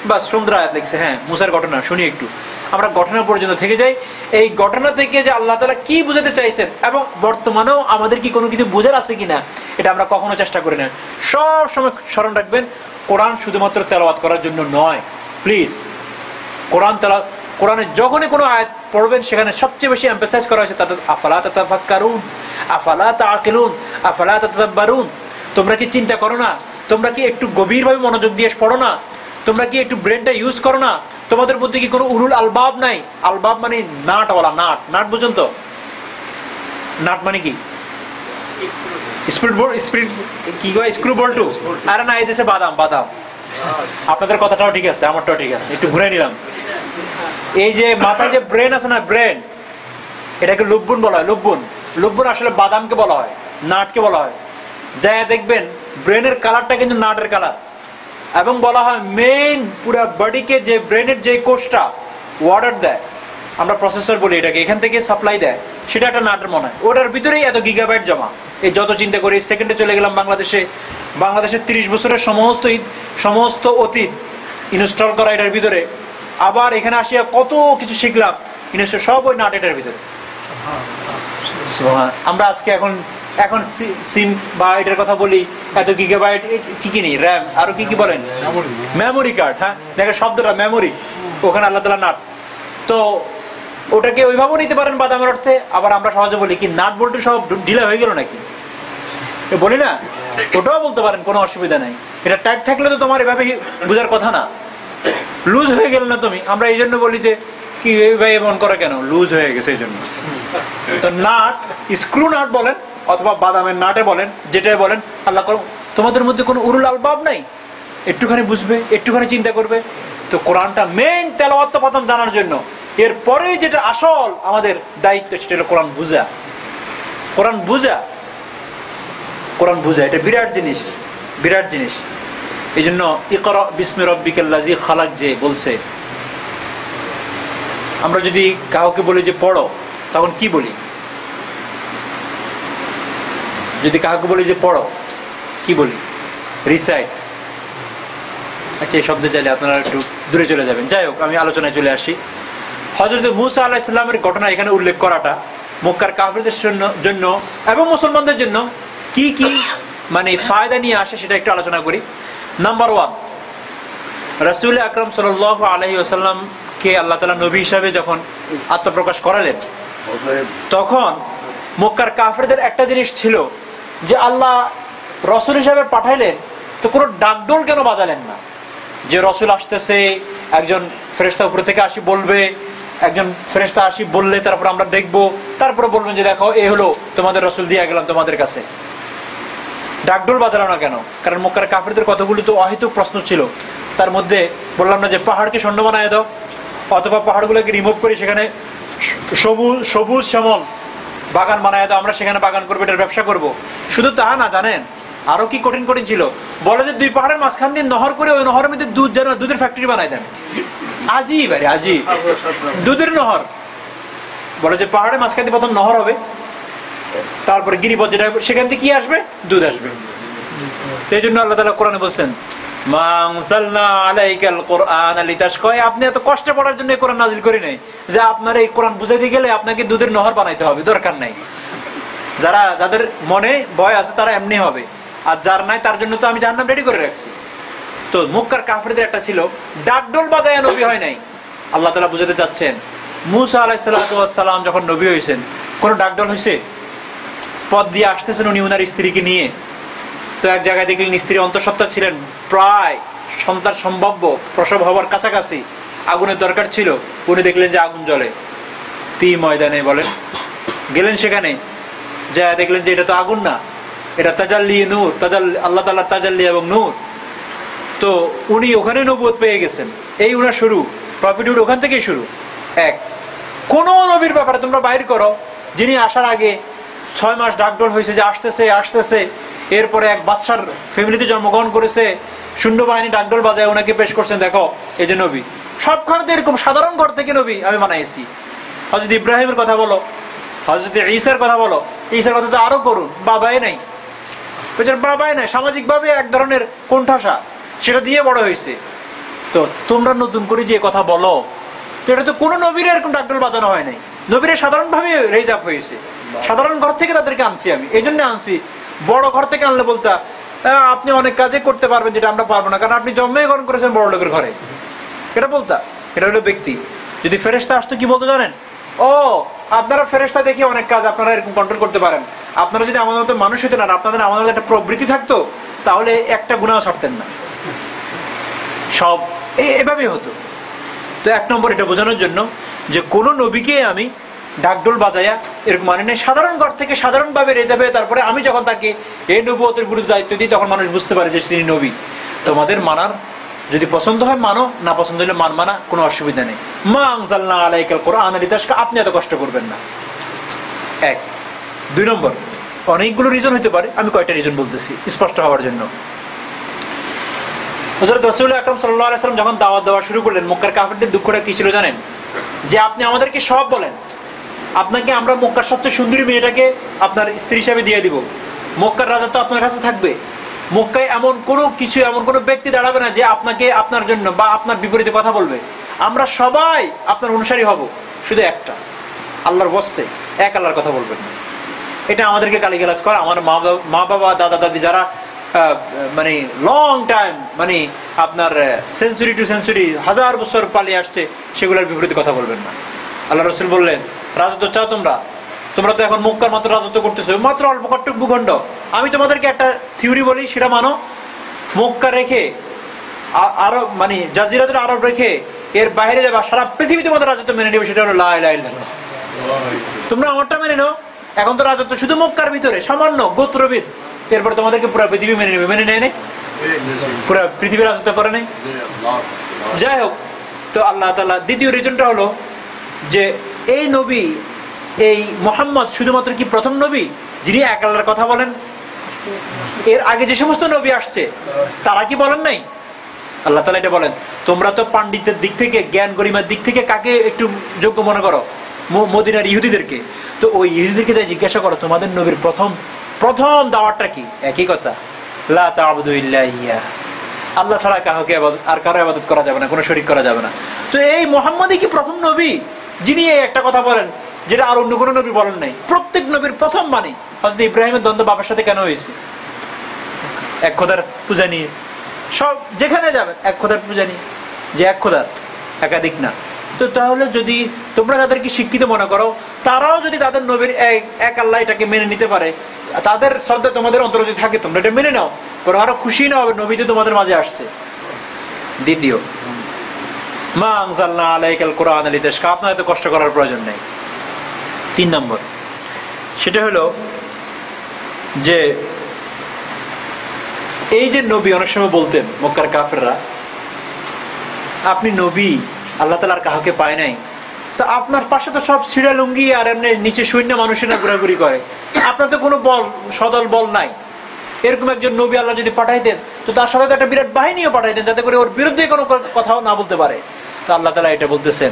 বাস সুন্দর আয়াত লিখছে, হ্যাঁ মুসার ঘটনা শুনি একটু, আমরা ঘটনা পর্যন্ত থেকে যাই। এই ঘটনা থেকে যে আল্লাহ তাআলা কি বুঝাতে চাইছেন এবং বর্তমানেও আমাদের কি কোনো কিছু বোঝার আছে কিনা এটা আমরা কখনো চেষ্টা করি না। সব সময় স্মরণ রাখবেন, কোরআন শুধুমাত্র তেলাওয়াত করার জন্য নয়। প্লিজ, কোরআনে যখনই কোনো আয়াত পড়বেন সেখানে সবচেয়ে বেশি এমফাসাইজ করা হয়েছে তাদের আফালা তাতাফাক্কারুন, আফালা তাআকিলুন, আফালা তাতাদাব্বারুন। তোমরা কি চিন্তা করো না? তোমরা কি একটু গভীরভাবে মনোযোগ দিয়ে পড়ো না? তোমরা কি একটু ব্রেনটা ইউজ করো না? তোমাদের মধ্যে কি কোনো উলুল আলবাব নাই? আলবাব মানে নাটওয়ালা, নাট বুঝুন তো? নাট মানে কি? স্পিড কি কয়? স্ক্রু বল্টু? আরে না, এই দেশে বাদাম। আপনাদের কথাটাও ঠিক আছে, আমারটাও ঠিক আছে, একটু ঘুরে নিলাম। এই যে মাথায় যে ব্রেন আছে না, ব্রেন, এটাকে লুব্বুন বলা হয়। লুব্বুন আসলে বাদামকে বলা হয়, নাটকে বলা হয়। যাই দেখবেন ব্রেনের কালারটা কিন্তু নাটের কালার, এবং বলা হয় মেইন পুরো বডিকে যে ব্রেনের যে কোষটা ওয়াটার দেয়, আমরা প্রসেসর বলি এটাকে, এখান থেকে সাপ্লাই দেয়, সেটা একটা নাটের মনে হয়। ওটার ভিতরেই এত গিগাবাইট জমা। এই যত চিন্তা করি, সেকেন্ডে চলে গেলাম বাংলাদেশের 30 বছরের সমস্ত অতীত ইনস্টল করা এটার ভিতরে, আবার এখানে আসিয়া কত কিছু শিখলাম, ইনস্টল সব ওই নাট এটার ভিতরে। আমরা আজকে এখন সিম বা এটার কথা বলি, এত গিগাবাইট কি নেই, র্যাম, আরো কি বলেন, মেমোরি কার্ড। হ্যাঁ, দেখেন শব্দটা মেমোরি, ওখানে আল্লাহ তাআলা নাট। তো ওটাকে ওইভাবেও নিতে পারেন বাদামের অর্থে, আবার আমরা সহজে বলি কি নাট বল্টু সব ঢিলা হয়ে গেল নাকি, বলি না, ওটাও বলতে পারেন, কোনো অসুবিধা নাই। এটা টাইট থাকলে তো তোমার এভাবে বোঝার কথা না, লুজ হয়ে গেল না তুমি। আমরা এই জন্য বলি যে কি ভাই এমন করে কেন, লুজ হয়ে গেছে এই জন্য। তো নাট, স্ক্রু নাট বলেন অথবা বাদামের নাটে বলেন, যেটাই বলেন, আল্লাহ তোমাদের মধ্যে কোনো উরুল আলবাব নাই, একটুখানি বুঝবে, একটুখানি চিন্তা করবে। তো কোরআনটা মেইন তেলাওয়াত তো প্রথম জানার জন্য, এরপরে যেটা আসল আমাদের দায়িত্ব সেটা হলো কোরআন বুঝা। এটা বিরাট জিনিস। এই জন্য ইকরা বিসমি রাব্বিকাল্লাযী খালাক যে বলছে, আমরা যদি কাউকে বলি যে পড়ো, তখন কি বলি? যদি কাউকে বলি যে পড়ো, কি বলি? রিসাইট। আচ্ছা, এই শব্দ চাইলে আপনারা একটু দূরে চলে যাবেন। যাই হোক, আমি আলোচনায় চলে আসি। হযরত মুসা আলাইহিস সালামের ঘটনা এখানে উল্লেখ করাটা মক্কার কাফিরদের জন্য এবং মুসলমানদের জন্য কি মানে ফায়দা নিয়ে আসে সেটা একটু আলোচনা করি। নাম্বার 1, রাসূল আকরাম সাল্লাল্লাহু আলাইহি ওয়াসাল্লামকে আল্লাহ তাআলা নবী হিসাবে যখন আত্মপ্রকাশ করালেন, তখন মক্কার কাফিরদের একটা জিনিস ছিল যে আল্লাহ রসুল হিসাবে পাঠাইলেন, তো কোনো ডাকডোল কেন বাজালেন না? যে রসুল আসতেছে, একজন ফেরেশতা উপরে থেকে আসি বলবে, একজন ফেরেশতা আসি বললে তারপর আমরা দেখবো, তারপরে বলবেন যে দেখো এ হলো তোমাদের রসুল দিয়ে গেলাম তোমাদের কাছে। ডাকডোল বাজালো না কেন? কারণ মক্কার কাফিরদের কতগুলো তো অহেতুক প্রশ্ন ছিল। তার মধ্যে বললাম না যে পাহাড়কে স্বর্ণ বানায় দাও, অথবা পাহাড়গুলোকে রিমুভ করে সেখানে সবুজ শ্যামল বাগান বানায় দাও, আমরা সেখানে বাগান করবো, এটার ব্যবসা করব। শুধু তা না, জানেন আরো কি কঠিন কঠিন ছিল? বলে যে 2 পাহাড়ের মাঝখান দিয়ে নহর করে ওই নহরের মধ্যে দুধ যেন দুধের ফ্যাক্টরি বানাই দেন। আজিব আরে আজিব, দুধের নহর। বলে যে পাহাড়ের মাঝখান দিয়ে প্রথম নহর হবে, তারপরে গিরিপথ যেটা সেখান থেকে কি আসবে? দুধ আসবে। সেই জন্য আল্লাহ তাআলা কোরআনে বলছেন মা আনজালনা আলাইকাল কুরআনা লিতাশকা, আপনি এত কষ্ট পড়ার জন্য এই কোরআন নাযিল করি নাই যে আপনার এই কোরআন বুঝাইতে গেলে আপনাকে দুধের নহর বানাইতে হবে, দরকার নাই। যাদের মনে ভয় আছে তারা এমনি হবে, আর যার নাই তার জন্য তো আমি জাহান্নাম রেডি করে রাখছি। তো মক্কার কাফিরদের একটা ছিল, ডাকডোল বাজায় নবী হয় নাই। আল্লাহ তাআলা বুঝাতে চাচ্ছেন মুসা আলাইহিস সালাম যখন নবী হয়েছেন, কোন ডাকডোল হয়েছে? পথ দিয়ে আসতেছেন উনি উনার স্ত্রীকে নিয়ে, তো এক জায়গায় দেখলেন স্ত্রী অন্তঃসত্ত্বা ছিলেন, প্রায় সন্তান সম্ভাব্য, প্রসব হওয়ার কাছাকাছি, আগুনের দরকার ছিল। উনি দেখলেন যে আগুন জ্বলে, ময়দানে বলেন, গেলেন সেখানে, যা দেখলেন যে এটা তো আগুন না, এটা তাজাল্লি নূর, আল্লাহ তাআলার তাজাল্লি এবং নূর। তো উনি ওখানে নবুয়ত পেয়ে গেছেন, এই উনার শুরু, প্রফিটহুড ওখান থেকেই শুরু। এক, কোন নবীর ব্যাপারে তোমরা বাইর করো যিনি আসার আগে 6 মাস ডাকডোল হয়েছে যে আসতেছে আসতেছে, এরপরে এক বাদশার ফ্যামিলিতে জন্মগ্রহণ করেছে, সৈন্যবাহিনী ডাকডোল বাজায় ওনাকে পেশ করছেন, দেখো এই যে নবী। সবখানে তো এরকম সাধারণ ঘর থেকে নবী আমি বানাইছি। হযরত ইব্রাহিমের কথা বলো, হযরত ঈসার কথা বলো, ঈসার কথা তো আরো করুন, বাবাই নাই, বাবাই নাই, সামাজিক ভাবে এক ধরনের কোণঠাসা, সেটা দিয়ে বড় হয়েছে। তো তোমরা নতুন করে যে কথা বলো, এটা তো কোনো নবীর এরকম ডাকডোল বাজানো হয় নাই, নবীরা সাধারণ ভাবে রেজ আপ হয়েছে, সাধারণ ঘর থেকে তাদেরকে আনছি। আমি এই জন্য আনছি, বড় ঘর থেকে আনলে বলতা আপনি অনেক কাজে করতে পারবেন যেটা আমরা পারবো না, কারণ আপনি জন্মগ্রহণ করেছেন বড় লোকের ঘরে, এটা বলতা। এটা হলো ব্যক্তি। যদি ফেরেশতা আসতো কি বলতো জানেন? ও আপনারা ফেরেশতা দেখে অনেক কাজ আপনারা এরকম কন্ট্রোল করতে পারেন, আপনারা যদি আমাদের মতো মানুষ হতেন আর আপনাদের আমাদের একটা প্রবৃত্তি থাকতো, তাহলে একটা গুনাহ ছাড়তেন না, সব এভাবেই হতো। তো 1 নম্বর এটা বোঝানোর জন্য যে কোন নবীকে আমি ডাকডোল বাজায়া এরকম মানে নেই, সাধারণ ঘর থেকে সাধারণ ভাবে রেজাবে, তারপরে আমি যখন তাকে এই নবুয়তের গুরুত্ব দায়িত্ব দিই, তখন মানুষ বুঝতে পারে যে তিনি নবী। তোমাদের মানার যদি পছন্দ হয় মানো, না পছন্দ হলে মানা, কোনো অসুবিধা নেই। মা আনজালনা আলাইকাল কুরআনা লিতাশকা, আপনি এত কষ্ট করবেন না। 1। 2 নম্বর, অনেকগুলো রিজন হতে পারে, আমি কয়টা রিজন বলতেছি স্পষ্ট হওয়ার জন্য। হযরত রাসূল আকরাম সাল্লাল্লাহু আলাইহি ওয়াসাল্লাম যখন দাওয়াত দেওয়া শুরু করলেন, মক্কার কাফিরদের দুঃখটা কি ছিল জানেন? যে আপনি আমাদেরকে সব বলেন, আপনাকে আমরা মক্কার সবচেয়ে সুন্দরী মেয়েটাকে আপনার স্ত্রী হিসাবে দিয়ে দিব, মক্কার রাজত্ব আপনার কাছে থাকবে, মক্কায় এমন কোনো কিছু, এমন কোনো ব্যক্তি দাঁড়াবে না যে আপনাকে আপনার জন্য বা আপনার বিপরীতে কথা বলবে, আমরা সবাই আপনার অনুসারী হব, শুধু একটা আল্লাহর ওয়াস্তে এক আল্লাহর কথা বলবেন না। এটা আমাদেরকে গালিগালাজ করা, আমার মা বাবা দাদা দাদি যারা মানে লং টাইম, মানে আপনার সেঞ্চুরি টু সেঞ্চুরি 1000 বছর পালিয়ে আসছে, সেগুলোর বিপরীতে কথা বলবেন না। আল্লাহ রাসূল বললেন রাজত্ব চাও তোমরা তো এখন মক্কার মাত্র রাজত্ব করতেছো, মাত্র অল্প কটুক ভূখণ্ড, আমি তোমাদেরকে একটা থিওরি বলি, সেটা মানো, মক্কা রেখে আরব মানে জাজিরাতুল আরব রেখে এর বাইরে যাবা, সারা পৃথিবী তোমাদের রাজত্ব মেনে নেবে, সেটা হলো লা ইলাহা ইল্লাল্লাহ। তোমরা আমারটা মেনে নাও, এখন তো রাজত্ব শুধু মক্কার ভিতরে সামান্য গোত্রবিদ, এরপরে তোমাদেরকে পুরো পৃথিবী মেনে নেবে, মেনে নেয় নাই, পুরো পৃথিবীর রাজত্ব করে নাই। যাই হোক, তো আল্লাহ তাআলা দ্বিতীয় রিজনটা হলো যে এই নবী, এই মুহাম্মদ শুধুমাত্র কি প্রথম নবী যিনি এক আল্লাহর কথা বলেন? এর আগে যে সমস্ত নবী আসছে তারা কি বলেন নাই? আল্লাহ তাআলা এটা বলেন, তোমরা তো পাণ্ডিত্যের দিক থেকে, জ্ঞান গরিমার দিক থেকে কাকে একটু যোগ্য মনে করো? মদিনার ইহুদিদেরকে। তো ওই ইহুদিদেরকে যাই জিজ্ঞাসা করো তোমাদের নবীর প্রথম দাওয়াতটা কি? একই কথা, লা তা'বুদু ইল্লা ইয়্যাহ, আল্লাহ ছাড়া কাউকে আর কারো ইবাদত করা যাবে না, কোনো শরীক করা যাবে না। তো এই মুহাম্মদই কি প্রথম নবী যিনি এই একটা কথা বলেন যেটা আর অন্য কোনো নবী বলেন নাই? প্রত্যেক নবীর প্রথম বাণী। হযরত ইব্রাহিমের দ্বন্দ্ব বাবার সাথে কেন হয়েছে? এক খোদার পূজা নিয়ে, সব যেখানে যাবেন এক খোদার পূজা নিয়ে, যে এক খোদার, একাধিক না। তো তাহলে যদি তোমরা তাদেরকে শিক্ষিত মনে করো, তারাও যদি তাদের নবীর এক আল্লাহ এটাকে মেনে নিতে পারে, তাদের শ্রদ্ধা তোমাদের অন্তরে যদি থাকে তোমরা এটা মেনে নাও, পরে আরো খুশি না হবে নবী তো তোমাদের মাঝে আসছে। দ্বিতীয়, মা আনজালনা আলাইকাল কুরআন লিতাশকা, আপনার এত কষ্ট করার প্রয়োজন নেই। 3 নম্বর, সেটা হলো যে এই যে নবী অনেক সময় বলতেন মক্কার কাফেররা, আপনি নবী, আল্লাহ তাআলা আর কাউকে পায় নাই, তো আপনার পাশে তো সব ছিঁড়া লুঙ্গি আর এমনি নিচে শূন্য মানুষেরা ঘোরাঘুরি করে, আপনার তো কোনো বল সদল বল নাই। এরকম একজন নবী আল্লাহ যদি পাঠাইতেন তো তার সাথে একটা বিরাট বাহিনীও পাঠাইতেন, যাতে করে ওর বিরুদ্ধে কোনো কথাও না বলতে পারে। তো আল্লাহ তাআলা এটা বলতেছেন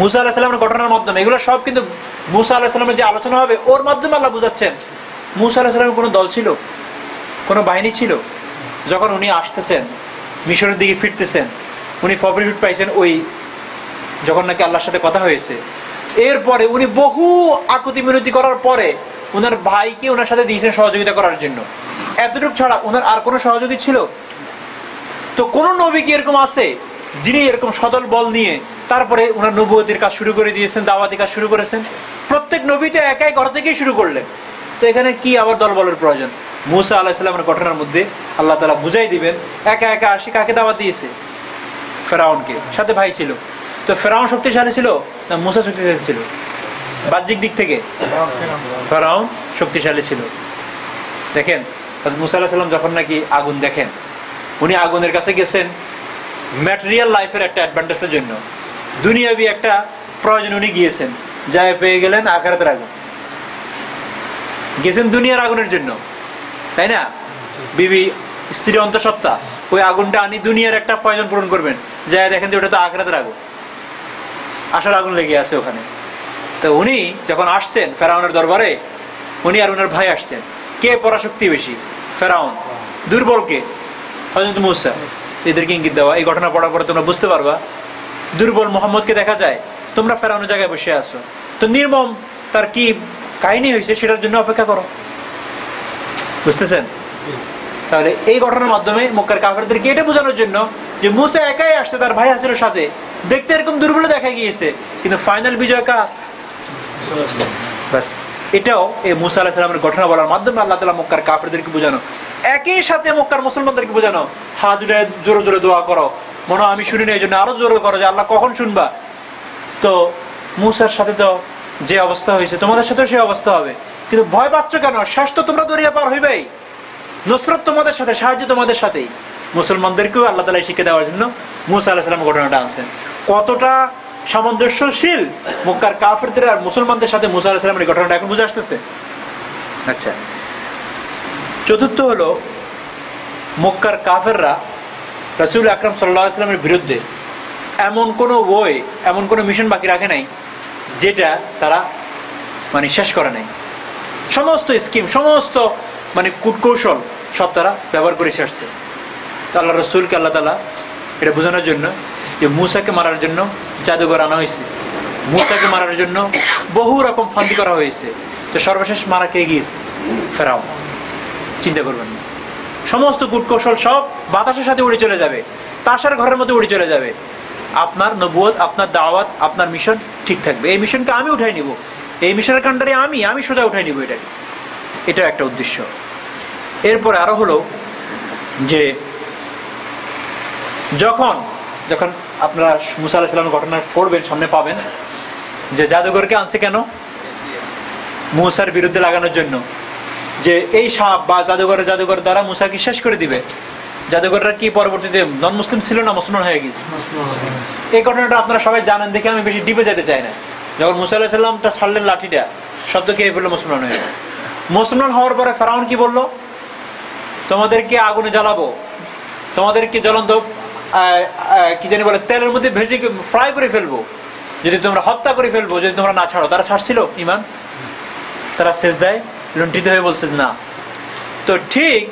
মুসা আলাইহিস সালামের ঘটনার মাধ্যমে। এগুলো সব কিন্তু মুসা আলাইহিস সালামের যে আলোচনা হবে ওর মাধ্যমে আল্লাহ বুঝাচ্ছেন। মুসা আলাইহিস সালামের কোনো দল ছিল, কোনো বাহিনী ছিল? যখন উনি আসতেছেন মিশরের দিকে ফিরতেছেন, উনি ফিট পাইছেন ওই যখন নাকি আল্লাহর সাথে কথা হয়েছে, এরপরে উনি বহু আকুতি মিনতি করার পরে উনার ভাইকে ওনার সাথে দিয়েছেন সহযোগিতা করার জন্য। এতটুকু ছাড়া ওনার আর কোনো সহযোগী ছিল? তো কোন নবী কি এরকম আছে যিনি এরকম সদল বল নিয়ে তারপরে ওনার নবুয়তের কাজ শুরু করে দিয়েছেন, দাওয়াতি কাজ শুরু করেছেন? প্রত্যেক নবী তো একাই ঘর থেকেই শুরু করলেন, তো এখানে কি আবার দল বলের প্রয়োজন? মুসা আলাইহিস সালামের ঘটনার মধ্যে আল্লাহ তাআলা বুঝাই দিবেন একা একা আসি কাকে দাওয়াত দিয়েছে? ফেরাউনকে, সাথে ভাই ছিল। তো ফেরাউন শক্তিশালী ছিল না মুসা শক্তিশালী ছিল? বাহ্যিক দিক থেকে ফেরাউন শক্তিশালী ছিল। দেখেন হযরত মুসা আলাইহিস সালাম যখন নাকি আগুন দেখেন, উনি আগুনের কাছে গেছেন ম্যাটেরিয়াল লাইফের একটা অ্যাডভান্টেজের জন্য, দুনিয়াবি একটা প্রয়োজন উনি গিয়েছেন, যায় পেয়ে গেলেন আখিরাতের আগুন। গেছেন দুনিয়ার আগুনের জন্য, তাই না? বিবি স্ত্রী অন্তঃসত্ত্বা, ওই আগুনটা আনি দুনিয়ার একটা প্রয়োজন পূরণ করবেন, যায় দেখেন যে ওটা তো আখিরাতের আগুন, আশার আগুন লেগে আছে ওখানে। তো উনি যখন আসছেন ফেরাউনের দরবারে, উনি আর ওনার ভাই আসছেন, কে পরাশক্তি বেশি? ফেরাউন। দুর্বল কে? হযরত মুসা। এদেরকে ইঙ্গিত দেওয়া, এই ঘটনা পড়ার পরে তোমরা বুঝতে পারবা দুর্বল মোহাম্মদকে দেখা যায়, তোমরা ফেরাউনের জায়গায় বসে আছো, তো নির্মম তার কি কাহিনী হয়েছে সেটার জন্য অপেক্ষা করো। বুঝতেছেন? তাহলে এই ঘটনার মাধ্যমে মক্কার কাফেরদেরকে এটা বোঝানোর জন্য যে মুসা একাই আসছে, তার ভাই আসছিল সাথে, দেখতে এরকম দুর্বল দেখা গিয়েছে, কিন্তু ফাইনাল বিজয় কার? বাস এটাও এই মুসা আলাইহিস সালামের ঘটনা বলার মাধ্যমে আল্লাহ তাআলা মক্কার কাফেরদেরকে বোঝানো, একই সাথে মক্কার মুসলমানদেরকে বোঝানো, হাত জোরে জোরে জোরে দোয়া করো, মনে আমি শুনি না এই জন্য আরো জোরে করো যে আল্লাহ কখন শুনবা। তো মুসার সাথে তো যে অবস্থা হয়েছে তোমাদের সাথেও সেই অবস্থা হবে, কিন্তু ভয় পাচ্ছ কেন? শেষ তো তোমরা দরিয়া পার হইবেই, নসরত তোমাদের সাথে, সাহায্য তোমাদের সাথেই। মুসলমানদেরকেও আল্লাহ তাআলা শিক্ষা দেওয়ার জন্য মুসা আলাইহিস সালাম ঘটনাটা আনছেন। কতটা সামঞ্জস্যশীল মক্কার কাফেরদের আর মুসলমানদের সাথে মুসা আলাইহিস সালামের ঘটনাটা এখন বুঝে আসতেছে। আচ্ছা, চতুর্থ হলো মক্কার কাফেররা রাসূল আকরাম সাল্লাল্লাহু আলাইহি ওয়াসাল্লামের বিরুদ্ধে এমন কোনো ওয়ে, এমন কোনো মিশন বাকি রাখে নাই যেটা তারা মানে শেষ করে নাই। সমস্ত স্কিম, সমস্ত মানে কূটকৌশল সব তারা ব্যবহার করে আসছে। তো আল্লাহ রসুলকে আল্লাহ তাআলা এটা বোঝানোর জন্য যে মুসাকে মারার জন্য জাদুঘর আনা হয়েছে, মুসাকে মারার জন্য বহু রকম ফান্দি করা হয়েছে, তো সর্বশেষ মারা কে গিয়েছে? ফেরাউন। চিন্তা করবেন না, সমস্ত কূটকৌশল সব বাতাসের সাথে উড়ে চলে যাবে, তাসার ঘরের মধ্যে উড়ে চলে যাবে। আপনার নবুয়ত, আপনার দাওয়াত, আপনার মিশন ঠিক থাকবে। এই মিশনকে আমি উঠাই নিব, এই মিশনের কান্ডারে আমি সোজা উঠাই নিব, এটাও একটা উদ্দেশ্য। এরপরে আরো হলো যে যখন যখন আপনারা মুসা আলাইহিস সালামের ঘটনা পড়বেন, সামনে পাবেন যে জাদুঘরকে আনছে কেন? মুসার বিরুদ্ধে লাগানোর জন্য, যে এই সাপ বা জাদুঘর দ্বারা মুসাকে শেষ করে দিবে। জাদুঘররা কি পরবর্তীতে নন মুসলিম ছিল না মুসলমান হয়ে গেছে? এই ঘটনাটা আপনারা সবাই জানেন দেখে আমি বেশি ডিপে যেতে চাই না। যখন মুসা আলাইহিস সালামটা ছাড়লেন লাঠিটা, শব্দ খেয়ে ফেললো, মুসলমান হয়ে গেল। মুসলমান হওয়ার পরে ফেরাউন কি বললো? তোমাদেরকে আগুনে জ্বালাবো, তোমাদেরকে জ্বলন্ত কি জানি বলে তেলের মধ্যে ভেজে ফ্রাই করে ফেলবো, যদি তোমরা হত্যা করে ফেলবো যদি তোমরা না ছাড়ো। তারা ছাড়ছিল ইমান? তারা সেজদায় লুণ্ঠিত হয়ে বলছে না। তো ঠিক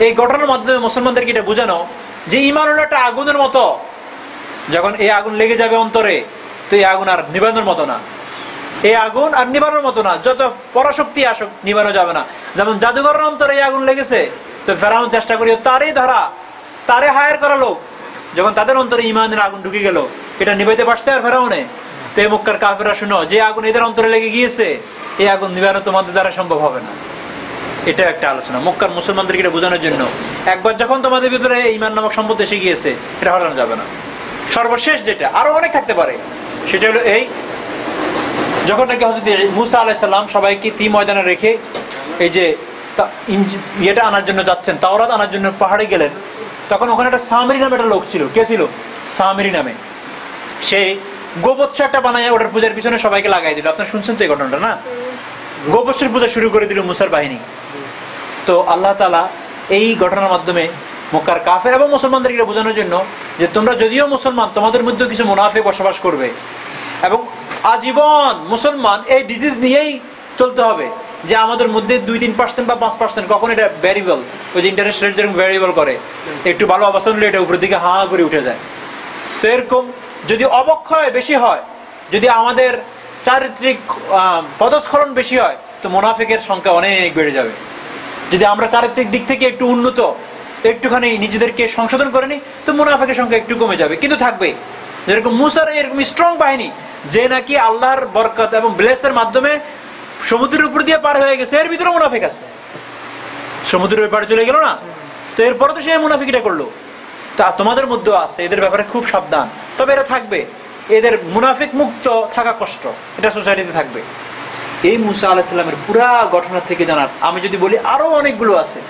এই ঘটনার মাধ্যমে মুসলমানদেরকে এটা বোঝানো যে ইমান হলো একটা আগুনের মতো, যখন এই আগুন লেগে যাবে অন্তরে, তো এই আগুন আর নিবানোর মতো না, এই আগুন আর নিবানোর মতো না, যত পরাশক্তি আসুক নিবানো যাবে না। যেমন জাদুঘরের অন্তরে এই আগুন লেগেছে, তো ফেরাউন চেষ্টা করি তারই ধরা, তারে হায়ার করা লোক, যখন তাদের অন্তরে ইমানের আগুন ঢুকে গেল, এটা নিবাইতে পারছে আর ফেরাউনে? তো এই মক্কার কাফেররা শুনো, যে আগুন এদের অন্তরে লেগে গিয়েছে, এই আগুন নিবানো তোমাদের দ্বারা সম্ভব হবে না। এটা একটা আলোচনা মক্কার মুসলমানদেরকে এটা বোঝানোর জন্য। একবার যখন তোমাদের ভিতরে ঈমান নামক সম্পদ এসে গিয়েছে, এটা হারানো যাবে না। সর্বশেষ যেটা আরো অনেক থাকতে পারে, সেটা হলো এই, যখন নাকি হযরত মুসা আলাইহিস সালাম সবাইকে ময়দানে রেখে এই যে ইয়েটা আনার জন্য যাচ্ছেন, তাওরাত আনার জন্য পাহাড়ে গেলেন, তখন ওখানে একটা সামরি নামে একটা লোক ছিল। কে ছিল? সামরি নামে। সে গোবৎস একটা বানায় ওটার পূজার পিছনে সবাইকে লাগাই দিল। আপনারা শুনছেন তো এই ঘটনাটা না? গোবৎসের পূজা শুরু করে দিল মুসার বাহিনী। তো আল্লাহ তাআলা এই ঘটনার মাধ্যমে মক্কার কাফের এবং মুসলমানদেরকে বোঝানোর জন্য যে তোমরা যদিও মুসলমান, তোমাদের মধ্যে কিছু মুনাফিক বসবাস করবে এবং আজীবন মুসলমান এই ডিজিজ নিয়েই চলতে হবে যে আমাদের মধ্যে 2-3% বা 5%, কখন এটা ভ্যারিয়েবল, ওই যে ইন্টারেস্ট রেট যেরকম ভ্যারিয়েবল করে, একটু ভালো অবস্থান হলে এটা উপরের দিকে হা করে উঠে যায়। তো এরকম যদি অবক্ষয় বেশি হয়, যদি আমাদের চারিত্রিক পদস্খলন বেশি হয়, তো মুনাফিকের সংখ্যা অনেক বেড়ে যাবে। যদি আমরা চারিত্রিক দিক থেকে একটু উন্নত, একটুখানি নিজেদেরকে সংশোধন করে নিই, তো মুনাফিকের সংখ্যা একটু কমে যাবে, কিন্তু থাকবে। যেরকম মুসার এরকম স্ট্রং বাহিনী, যে নাকি আল্লাহর বরকত এবং ব্লেসের মাধ্যমে সমুদ্রের উপর দিয়ে পার হয়ে গেছে, এর ভিতরে মুনাফিক আছে। সমুদ্রের ওই পারে চলে গেল না, তো এরপরে তো সে মুনাফিকটা করলো। তা তোমাদের মধ্যেও আছে, এদের ব্যাপারে খুব সাবধান। তবে এরা থাকবে, এদের মুনাফিক মুক্ত থাকা কষ্ট, এটা সোসাইটিতে থাকবে। এই মুসা আলাইহিস সালামের পুরা ঘটনা থেকে জানার, আমি যদি বলি আরো অনেকগুলো আছে,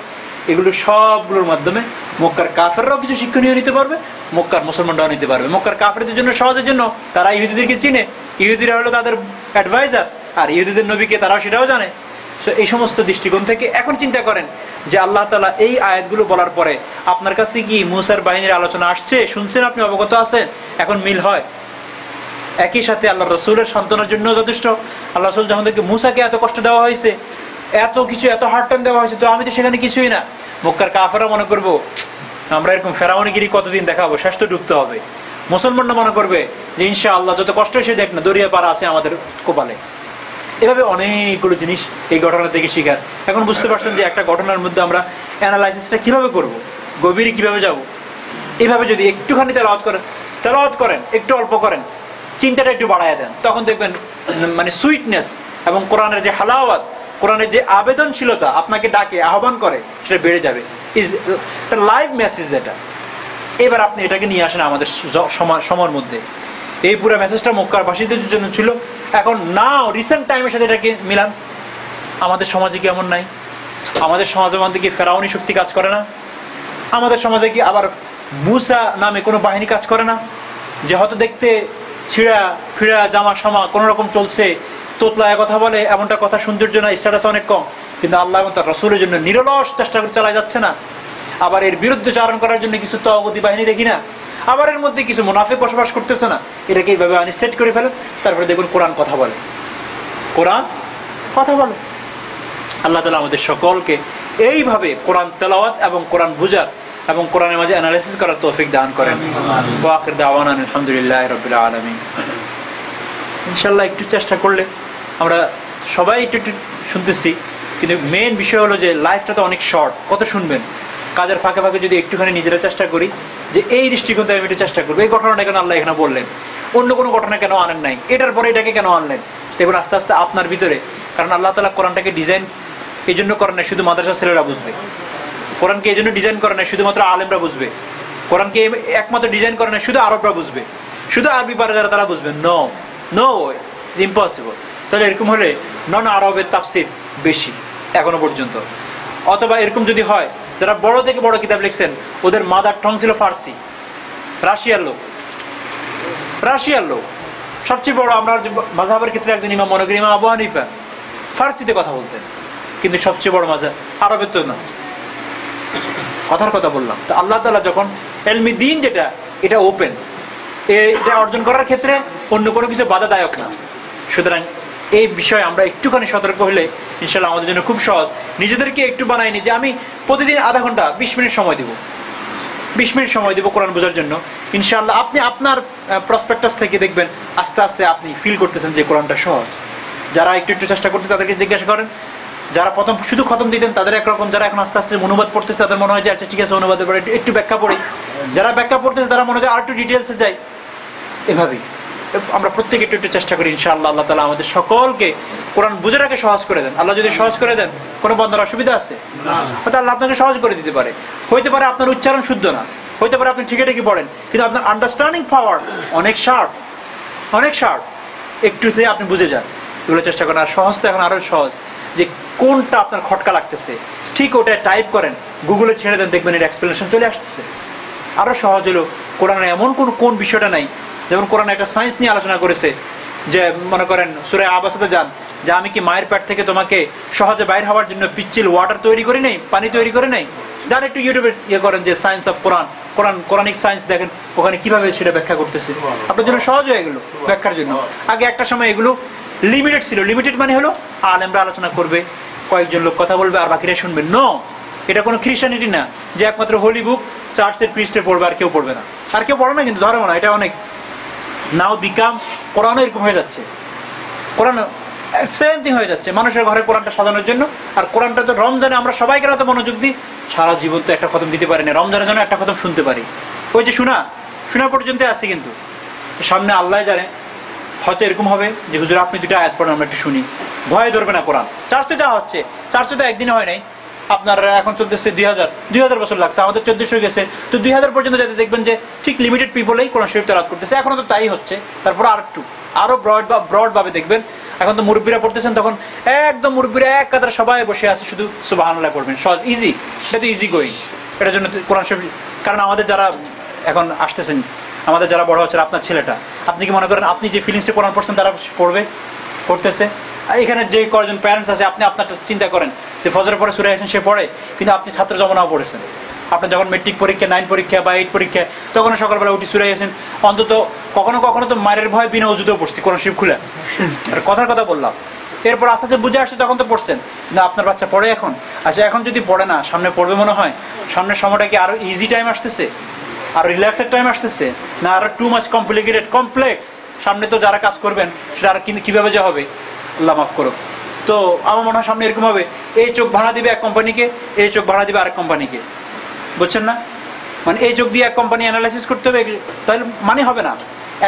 এগুলো সবগুলোর মাধ্যমে মক্কার কাফেররাও কিছু শিক্ষণীয় নিতে পারবে, মক্কার মুসলমানরাও নিতে পারবে। মক্কার কাফেরদের জন্য সহজের জন্য, তারা ইহুদিদেরকে চিনে, ইহুদিরা হলো তাদের অ্যাডভাইজার, আর ইহুদিদের নবীকে তারাও সেটাও জানে। সো এই সমস্ত দৃষ্টিকোণ থেকে এখন চিন্তা করেন যে আল্লাহ তাআলা এই আয়াতগুলো বলার পরে আপনার কাছে কি মুসার বাহিনীর আলোচনা আসছে, শুনছেন, আপনি অবগত আছেন, এখন মিল হয়। একই সাথে আল্লাহ রসুলের সান্ত্বনার জন্য যথেষ্ট। আল্লাহ রসুল যখন থেকে মুসাকে এত কষ্ট দেওয়া হয়েছে, এত কিছু, এত হার্ড টাইম দেওয়া হয়েছে, তো আমি তো সেখানে কিছুই না। মক্কার কাফেররা মনে করবো আমরা এরকম ফেরাউনিগিরি কতদিন দেখাবো, শেষ তো ডুবতে হবে। মুসলমানরা মনে করবে যে ইনশাআল্লাহ যত কষ্ট সে দেখ না, দরিয়া পারা আছে আমাদের কপালে। এভাবে অনেকগুলো জিনিস এই ঘটনা থেকে শিখার। এখন বুঝতে পারছেন যে একটা ঘটনার মধ্যে আমরা অ্যানালাইসিসটা কিভাবে করব, গভীরে কিভাবে যাব। এইভাবে যদি একটুখানি তেলাওয়াত করেন, একটু অল্প করেন, চিন্তাটা একটু বাড়ায় দেন, তখন দেখবেন মানে সুইটনেস এবং কোরআনের যে হালাওয়াত, কোরআনের যে আবেদনশীলতা আপনাকে ডাকে, আহ্বান করে, সেটা বেড়ে যাবে। ইজ লাইভ মেসেজ এটা। এবার আপনি এটাকে নিয়ে আসেন আমাদের সময়ের মধ্যে। এই পুরো মেসেজটা মক্কার বাসীদের জন্য ছিল। এখন নাও রিসেন্ট টাইমের সাথে এটাকে মিলান। আমাদের সমাজে কি এমন নাই? আমাদের সমাজের মধ্যে কি ফেরাউনি শক্তি কাজ করে না? আমাদের সমাজে কি আবার মুসা নামে কোনো বাহিনী কাজ করে না? যে হয়তো দেখতে ছিঁড়া ফিরা জামা সামা কোন রকম চলছে, তোতলায় কথা বলে, এমনটা কথা সৌন্দর্য না, স্ট্যাটাস অনেক কম, কিন্তু আল্লাহ এবং তার রাসূলের জন্য নিরলস চেষ্টা করে চালায় যাচ্ছে না? আবার এর বিরুদ্ধে চারণ করার জন্য কিছু তওয়াগুতি বাহিনী দেখি না? আবার এর মধ্যে কিছু মুনাফিক বসবাস করতেছে না? এটাকে এইভাবে আনি সেট করে ফেলেন, তারপরে দেখুন কোরআন কথা বলে, কোরআন কথা বলে। আল্লাহ তাআলা আমাদের সকলকে এইভাবে কোরআন তেলাওয়াত এবং কোরআন বুঝার এবং কোরআনের মাঝে অ্যানালাইসিস করার তৌফিক দান করেন। ওয়া আখির দাওয়ানা আলহামদুলিল্লাহি রাব্বিল আলামিন। ইনশাআল্লাহ একটু চেষ্টা করলে, আমরা সবাই একটু একটু শুনতেছি, কিন্তু মেইন বিষয় হলো যে লাইফটা তো অনেক শর্ট, কত শুনবেন? কাজের ফাঁকে ফাঁকে যদি একটুখানি নিজেরা চেষ্টা করি যে এই দৃষ্টিকোণ থেকে আমি একটু চেষ্টা করবো, এই ঘটনাটা কেন আল্লাহ এখানে বললেন, অন্য কোনো ঘটনা কেন আনেন নাই, এটার পরে এটাকে কেন আনলেন, দেখুন আস্তে আস্তে আপনার ভিতরে। কারণ আল্লাহ তাআলা কোরআনটাকে ডিজাইন এই জন্য করেন না শুধু মাদ্রাসা ছেলেরা বুঝবে, কোরআনকে এই জন্য ডিজাইন করে না শুধুমাত্র আলেমরা বুঝবে, কোরআনকে একমাত্র ডিজাইন করে না শুধু আরবরা বুঝবে, শুধু আরবি পারে যারা তারা বুঝবে। No no, impossible. তাহলে এরকম হলে নন আরবের তাফসির বেশি এখনো পর্যন্ত। অথবা এরকম যদি হয় যারা বড় থেকে বড় কিতাব লিখছেন, ওদের মাদার টং ছিল ফার্সি, রাশিয়ার লোক সবচেয়ে বড়। আমরা মাযহাবের ক্ষেত্রে একজন ইমাম মনে করি ইমাম আবু হানিফা, ফার্সিতে কথা বলতেন, কিন্তু সবচেয়ে বড় মাযহাব আরবের তো না। কথার কথা বললাম। তো আল্লাহ তাআলা যখন ইলমি দ্বীন যেটা, এটা ওপেন, এটা অর্জন করার ক্ষেত্রে অন্য কোনো কিছু বাধাদায়ক না। সুতরাং এই বিষয়ে আমরা একটুখানি সতর্ক হলে ইনশাআল্লাহ আমাদের জন্য খুব সহজ। নিজেদেরকে একটু বানাইনি যে আমি প্রতিদিন আধা ঘন্টা 20 মিনিট সময় দিব, 20 মিনিট সময় দিব কোরআন বোঝার জন্য। ইনশাআল্লাহ আপনি আপনার প্রসপেক্টাস থেকে দেখবেন আস্তে আস্তে আপনি ফিল করতেছেন যে কোরআনটা সহজ। যারা একটু একটু চেষ্টা করতে তাদেরকে জিজ্ঞাসা করেন, যারা প্রথম শুধু খতম দিতেন তাদের একরকম, যারা এখন আস্তে আস্তে অনুবাদ পড়তেছে তাদের মনে হয় যে আচ্ছা ঠিক আছে অনুবাদের পরে একটু ব্যাখ্যা পড়ি, যারা ব্যাখ্যা পড়তেছে তারা মনে হয় আর একটু ডিটেলসে যাই। এভাবেই আমরা প্রত্যেকে একটু একটু চেষ্টা করি ইনশাআল্লাহ। আল্লাহ তাআলা আমাদের সকলকে কোরআন বুঝাটাকে সহজ করে দেন। আল্লাহ যদি সহজ করে দেন, কোনো বান্দার অসুবিধা আছে? হয়তো আল্লাহ আপনাকে সহজ করে দিতে পারে। হইতে পারে আপনার উচ্চারণ শুদ্ধ না, হইতে পারে আপনি ঠিকই ঠিকই পড়েন, কিন্তু আপনার আন্ডারস্ট্যান্ডিং পাওয়ার অনেক শার্প, অনেক শার্প। একটুতে আপনি বুঝে যান। এগুলো চেষ্টা করেন। আর সহজ তো এখন আরো সহজ, যে কোনটা আপনার খটকা লাগতেছে ঠিক ওটা টাইপ করেন, গুগলে ছেড়ে দেন, দেখবেন এর এক্সপ্লেনেশন চলে আসতেছে। আরো সহজ হলো, কোরআনে এমন কোন বিষয়টা নাই, যেমন কোরআনে একটা সায়েন্স নিয়ে আলোচনা করেছে, যে মনে করেন সূরা আবাসাতে যান, যে আমি কি মায়ের পেট থেকে তোমাকে সহজে বাইর হওয়ার জন্য পিচ্ছিল ওয়াটার তৈরি করে নেই, পানি তৈরি করে নেই? যারা একটু ইউটিউবে ইয়ে করেন যে সায়েন্স অফ কোরআনিক সায়েন্স, দেখেন ওখানে কিভাবে সেটা ব্যাখ্যা করতেছে। আপনার জন্য সহজ হয়ে গেল ব্যাখ্যার জন্য। আগে একটা সময় এগুলো লিমিটেড ছিল। লিমিটেড মানে হলো আলেমরা আলোচনা করবে, কয়েকজন লোক কথা বলবে আর বাকিরা শুনবে। নো, এটা কোনো খ্রিস্টানিটি না যে একমাত্র হোলি বুক চার্চের প্রিস্টে পড়বে আর কেউ পড়বে না। আর কেউ পড়ে না, কিন্তু ধর্ম না, এটা অনেক নাও বিকাম কোরআনও এরকম হয়ে যাচ্ছে। কোরআন সেম থিং হয়ে যাচ্ছে মানুষের ঘরে কোরআনটা সাজানোর জন্য। আর কোরআনটা তো রমজানে আমরা সবাইকে তো মনোযোগ দিই, সারা জীবন তো একটা খতম দিতে পারি না, রমজানের জন্য একটা খতম শুনতে পারি। ওই যে শোনা পর্যন্ত আসি, কিন্তু সামনে আল্লাহ জানে, হয়তো এরকম হবে যে হুজুর আপনি দুটো আয়াত পড়েন, আমরা একটু শুনি। ভয় ধরবে না কোরআন। চার্চে যাওয়া হচ্ছে, চার্চে তো একদিনে হয় নাই, আপনার এখন চলতেছে 2000 বছর লাগছে, আমাদের 1400 গেছে। তো 2000 পর্যন্ত যাতে দেখবেন যে ঠিক লিমিটেড পিপলেই কোরআন শরীফ তেলাওয়াত করতেছে। এখনো তো তাই হচ্ছে। তারপর আরো ব্রড ভাবে দেখবেন, এখন তো মুরব্বীরা পড়তেছেন, তখন একদম মুরব্বীরা এক কাতারে সবাই বসে আছে, শুধু সুবহানাল্লাহ পড়বেন। সহজ, ইজি, এটা তো ইজি গোয়িং। এটার জন্য কোরআন শরীফ, কারণ আমাদের যারা এখন আসতেছেন, আমাদের যারা বড় হচ্ছে, আপনার ছেলেটা, আপনি কি মনে করেন আপনি যে ফিলিংসে কোরআন পড়ছেন তারা পড়তেছে? এখানে যে কয়েকজন প্যারেন্টস আছে, আপনি আপনারটা চিন্তা করেন যে ফজরের পরে সূরা ইয়াসিন সে পড়ে, কিন্তু আপনি ছাত্র জমানাও পড়েছেন। আপনি যখন মেট্রিক পরীক্ষা, 9 পরীক্ষা বা 8 পরীক্ষা, তখন সকালবেলা উঠি সূরা ইয়াসিন, অন্তত কখনো কখনো তো মায়ের ভয় বিনা ওযুতেও পড়ছি কোরআন শরীফ খুলে। আর কথার কথা বললাম, এরপর আস্তে আস্তে বুঝে আসছে, তখন তো পড়ছেন না। আপনার বাচ্চা পড়ে এখন? আচ্ছা, এখন যদি পড়ে না, সামনে পড়বে মনে হয়? সামনের সময়টা কি আরো ইজি টাইম আসতেছে, আর রিল্যাক্সের টাইম আসতেছে, না আরো টু মাচ কমপ্লেক্স? সামনে তো যারা কাজ করবেন সেটা আর কিভাবে যে হবে, আল্লাহ মাফ করো। তো আমার মনে হয় সামনে এরকম হবে, এই চোখ ভাড়া দিবে এক কোম্পানিকে, এই চোখ ভাড়া দিবে আরেক কোম্পানিকে, বুঝছেন না? মানে এই চোখ দিয়ে এক কোম্পানি অ্যানালাইসিস করতে হবে, তাহলে মানে হবে না।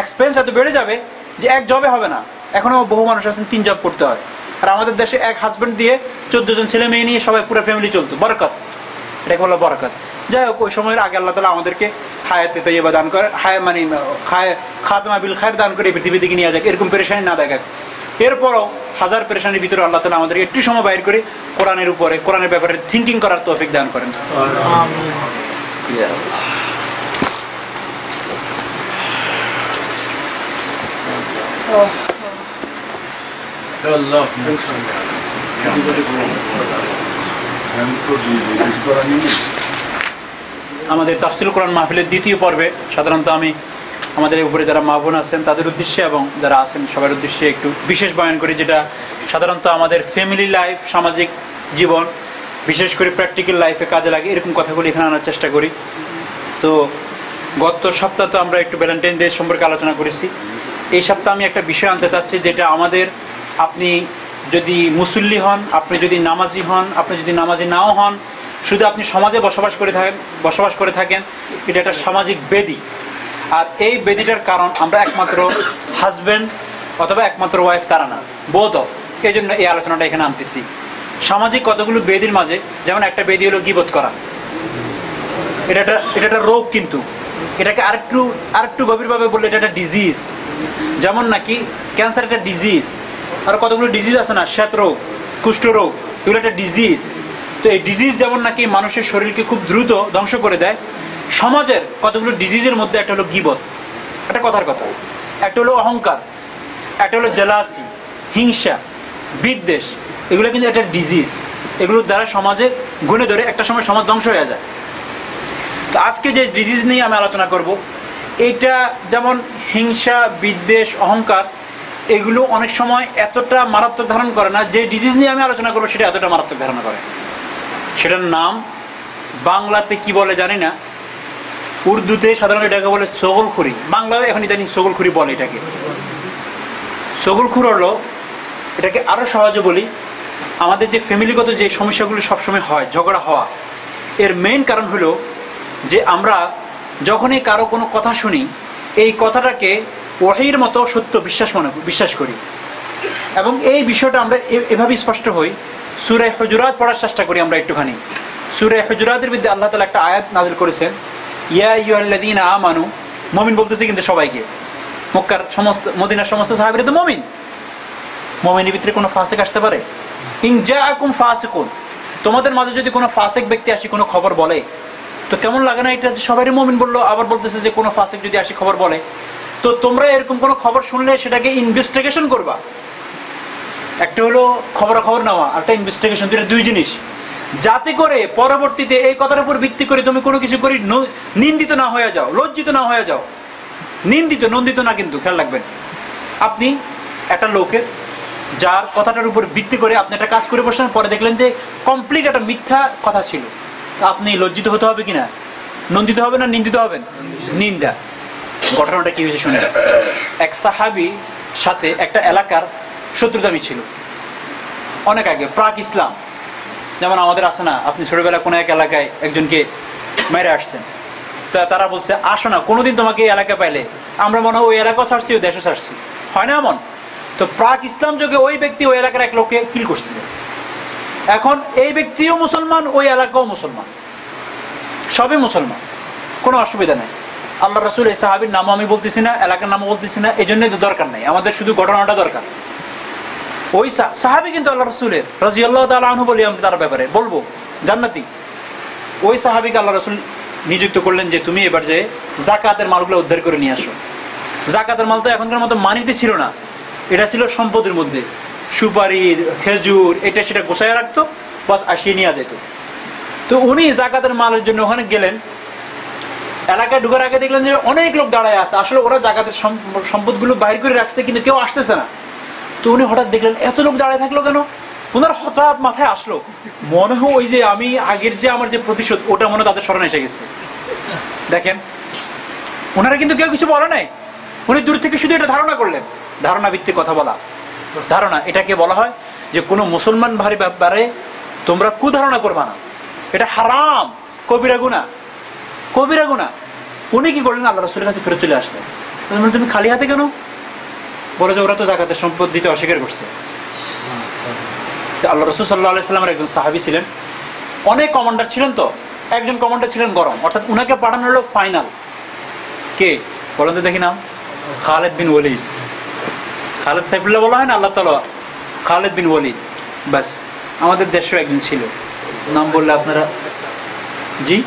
এক্সপেন্স এত বেড়ে যাবে যে এক জবে হবে না। এখনো বহু মানুষ আছেন 3 জব করতে হয়। আর আমাদের দেশে এক হাজবেন্ড দিয়ে 14 জন ছেলে মেয়ে নিয়ে সবাই পুরো ফ্যামিলি চলতো। বরকত, এটাকে বলা বরকত। যাই হোক, ওই সময়ের আগে আল্লাহ তাআলা আমাদেরকে হায়াতে তাইয়্যিবা দান করে, খাতমা বিল খায়র দান করে পৃথিবী থেকে নিয়ে যাক, এরকম পেরেশানি না দেখাক। এরপরও হাজার পেরেশানির ভিতরে আল্লাহ তাআলা আমাদেরকে একটু সময় বাইর করে কোরআনের উপরে, কোরআনের ব্যাপারে থিঙ্কিং করার তৌফিক দান করেন। আমাদের তাফসীর কোরআন মাহফিলের দ্বিতীয় পর্বে সাধারণত আমি আমাদের উপরে যারা মা বোন আছেন তাদের উদ্দেশ্যে এবং যারা আছেন সবার উদ্দেশ্যে একটু বিশেষ বয়ান করি, যেটা সাধারণত আমাদের ফ্যামিলি লাইফ, সামাজিক জীবন, বিশেষ করে প্র্যাকটিক্যাল লাইফে কাজে লাগে, এরকম কথাগুলি এখানে আনার চেষ্টা করি। তো গত সপ্তাহ তো আমরা একটু ভ্যালেন্টাইন ডে সম্পর্কে আলোচনা করেছি। এই সপ্তাহে আমি একটা বিষয় আনতে চাচ্ছি, যেটা আমাদের, আপনি যদি মুসল্লি হন, আপনি যদি নামাজি হন, আপনি যদি নামাজি নাও হন, শুধু আপনি সমাজে বসবাস করে থাকেন, এটা একটা সামাজিক ব্যাধি। আর এই ব্যাধিটার কারণ আমরা একমাত্র হাজব্যান্ড অথবা একমাত্র ওয়াইফ তারা না, বোথ অফ। এই জন্য এই আলোচনাটা এখানে আনতেছি। সামাজিক কতগুলো ব্যাধির মাঝে, যেমন একটা ব্যাধি হলো গীবত করা। এটা একটা রোগ, কিন্তু এটাকে আরেকটু গভীরভাবে বললে এটা একটা ডিজিজ। যেমন নাকি ক্যান্সার একটা ডিজিজ, আর কতগুলো ডিজিজ আছে না, শ্বেত রোগ, কুষ্ঠ রোগ, এগুলো একটা ডিজিজ। তো এই ডিজিজ যেমন নাকি মানুষের শরীরকে খুব দ্রুত ধ্বংস করে দেয়, সমাজের কতগুলো ডিজিজের মধ্যে একটা হলো গীবত, একটা কথার কথা, একটা হলো অহংকার, একটা হলো জেলাসি, হিংসা, বিদ্বেষ। এগুলো কিন্তু একটা ডিজিজ। এগুলোর দ্বারা সমাজে গুণে ধরে একটা সময় সমাজ ধ্বংস হয়ে যায়। তো আজকে যে ডিজিজ নিয়ে আমি আলোচনা করব, এটা যেমন হিংসা, বিদ্বেষ, অহংকার, এগুলো অনেক সময় এতটা মারাত্মক ধারণ করে না। যে ডিজিজ নিয়ে আমি আলোচনা করবো সেটা এতটা মারাত্মক ধারণ করে। সেটার নাম বাংলাতে কি বলে জানি না, উর্দুতে সাধারণত এটাকে বলে চগলখুরি, বাংলায় এখন ইদানিং চগলখুরি বলে এটাকে। চগলখুর হলো, এটাকে আরো সহজে বলি, আমাদের যে ফ্যামিলিগত যে সমস্যাগুলো সবসময় হয়, ঝগড়া হওয়া, এর মেইন কারণ হলো যে আমরা যখনই কারো কোনো কথা শুনি, এই কথাটাকে ওহীর মতো সত্য বিশ্বাস করি। এবং এই বিষয়টা আমরা এভাবে স্পষ্ট হই, সূরা হুজুরাত পড়ার চেষ্টা করি আমরা একটুখানি। সূরা হুজুরাতের মধ্যে আল্লাহ তাআলা একটা আয়াত নাযিল করেছেন, ইয়া আইয়ুহাল্লাযীনা আমানু, মুমিন বলতেছে কিন্তু সবাইকে, মক্কার সমস্ত মদিনার সমস্ত সাহাবীরা তো মুমিন। মুমিনের ভিতরে কোনো ফাসিক আসতে পারে? ইন জাআকুম ফাসিকুন, তোমাদের মাঝে যদি কোনো ফাসিক ব্যক্তি আসি কোনো খবর বলে, তো কেমন লাগে না এটা যে সবারই মুমিন বললো, আবার বলতেছে যে কোনো ফাসিক যদি আসি খবর বলে, তো তোমরা এরকম কোনো খবর শুনলে সেটাকে ইনভেস্টিগেশন করবা। একটা হলো খবর নেওয়া, একটা ইনভেস্টিগেশন, দুই জিনিস, যাতে করে পরবর্তীতে এই কথার উপর ভিত্তি করে তুমি কোনো কিছু করি নিন্দিত না হয়ে যাও, লজ্জিত না হয়ে যাও। নন্দিত না, কিন্তু খেয়াল রাখবেন। আপনি একটা লোকের যার কথাটার উপর ভিত্তি করে আপনি একটা কাজ করে বসলেন, পরে দেখলেন যে কমপ্লিট একটা মিথ্যা কথা ছিল, আপনি লজ্জিত হতে হবে কিনা? নন্দিত হবে না নিন্দিত হবেন? নিন্দা। ঘটনাটা কি হয়েছে শুনে। এক সাহাবী সাথে একটা এলাকার শত্রুতামি ছিল অনেক আগে, প্রাক ইসলাম। যেমন আমাদের আছে না, আপনি ছোটবেলায় কোনো এক এলাকায় একজনকে মেরে আসছেন, তা তারা বলছে আসো না, কোনোদিন তোমাকে এই এলাকা পাইলে আমরা মনে হয় ওই এলাকাও ছাড়ছি, ওই দেশও ছাড়ছি, হয় না এমন? তো প্রাক ইসলাম যুগে ওই ব্যক্তি ওই এলাকার এক লোককে কিল করছিল। এখন এই ব্যক্তিও মুসলমান, ওই এলাকাও মুসলমান, সবই মুসলমান, কোনো অসুবিধা নেই। আল্লাহ রাসূল এই সাহাবীর নামও আমি বলতেছি না, এলাকার নামও বলতেছি না, এই জন্যই তো দরকার নেই, আমাদের শুধু ঘটনাটা দরকার। ওই সাহাবী কিন্তু আল্লাহ রাসূলের রাদিয়াল্লাহু তাআলা আনহু বলি আমি তার ব্যাপারে বলবো, জান্নাতি। ওই সাহাবীকে আল্লাহ রাসূল নিযুক্ত করলেন যে তুমি এবার যে যাকাতের মালগুলো উদ্ধার করে নিয়ে আসো। যাকাতের মাল তো এখনকার মতো মানিতে ছিল না, এটা ছিল সম্পদের মধ্যে, সুপারি, খেজুর, এটা সেটা গোছায় রাখতো, বাস আসিয়ে নিয়ে যেত। তো উনি যাকাতের মালের জন্য ওখানে গেলেন। এলাকায় ঢুকার আগে দেখলেন যে অনেক লোক দাঁড়ায় আছে, আসলে ওরা যাকাতের সম্পদগুলো বাইর করে রাখছে, কিন্তু কেউ আসতেছে না। তো উনি হঠাৎ দেখলেন এত লোক দাঁড়ায় থাকলো কেন? ওনার হঠাৎ মাথায় আসলো, মনে হয় ওই যে আমি আগের যে আমার যে প্রতিশোধ, ওটা মনে তাদের স্মরণে এসে গেছে। দেখেন, ওনারা কিন্তু কেউ কিছু বলে নাই, উনি দূর থেকে শুধু এটা ধারণা করলেন। ধারণা ভিত্তিক কথা বলা, ধারণা, এটাকে বলা হয় যে কোনো মুসলমান ভারী ব্যাপারে তোমরা কুধারণা করবা না, এটা হারাম, কবিরা গুনাহ, কবিরা গুনাহ। উনি কি করলেন? আল্লাহ রাসূলের কাছে ফেরত চলে আসলেন। তুমি খালি হাতে কেন? বলে যে ওরা তো যাকাতের সম্পদ দিতে অস্বীকার করছে। আল্লাহ রাসূল সাল্লাল্লাহু আলাইহি ওয়াসাল্লামের একজন সাহাবী ছিলেন, অনেক কমান্ডার ছিলেন, তো একজন কমান্ডার ছিলেন গরম, অর্থাৎ উনাকে পাঠানো হলো ফাইনাল। কে বলেন তো দেখি নাম? খালিদ বিন ওয়ালিদ। খালিদ সাইফুল্লাহ বলা হয় না, আল্লাহ তাআলা খালিদ বিন ওয়ালিদ। বাস, আমাদের দেশেও একজন ছিল, নাম বললে আপনারা জি।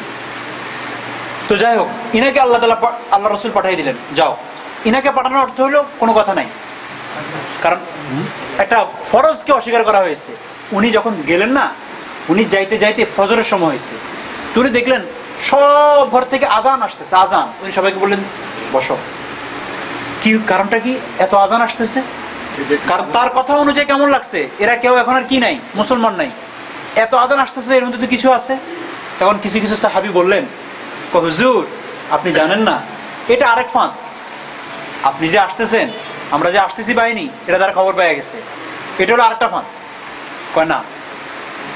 তো যাই হোক, ইনাকে আল্লাহ রাসূল পাঠিয়ে দিলেন, যাও। ইনাকে পাঠানোর অর্থ হলো কোনো কথা নাই, কারণ একটা ফরজকে অস্বীকার করা হয়েছে। উনি যখন গেলেন না, উনি যাইতে যাইতে ফজরের সময় হয়েছে, তো উনি দেখলেন সব ঘর থেকে আজান আসতেছে, আজান। উনি সবাইকে বললেন বসো। কি কারণটা কি এত আজান আসতেছে? কারণ তার কথা অনুযায়ী কেমন লাগছে, এরা কেউ এখন আর কি নাই, মুসলমান নাই, এত আজান আসতেছে, এর মধ্যে তো কিছু আছে। তখন কিছু কিছু সাহাবী বললেন, হুজুর আপনি জানেন না, এটা আরেক ফাঁদ, আপনি যে আসতেছেন, আমরা যে আসতেছি বাহিনী, এটা তার খবর পেয়ে গেছে, এটা হলো আরেকটা ফাঁদ। কয় না,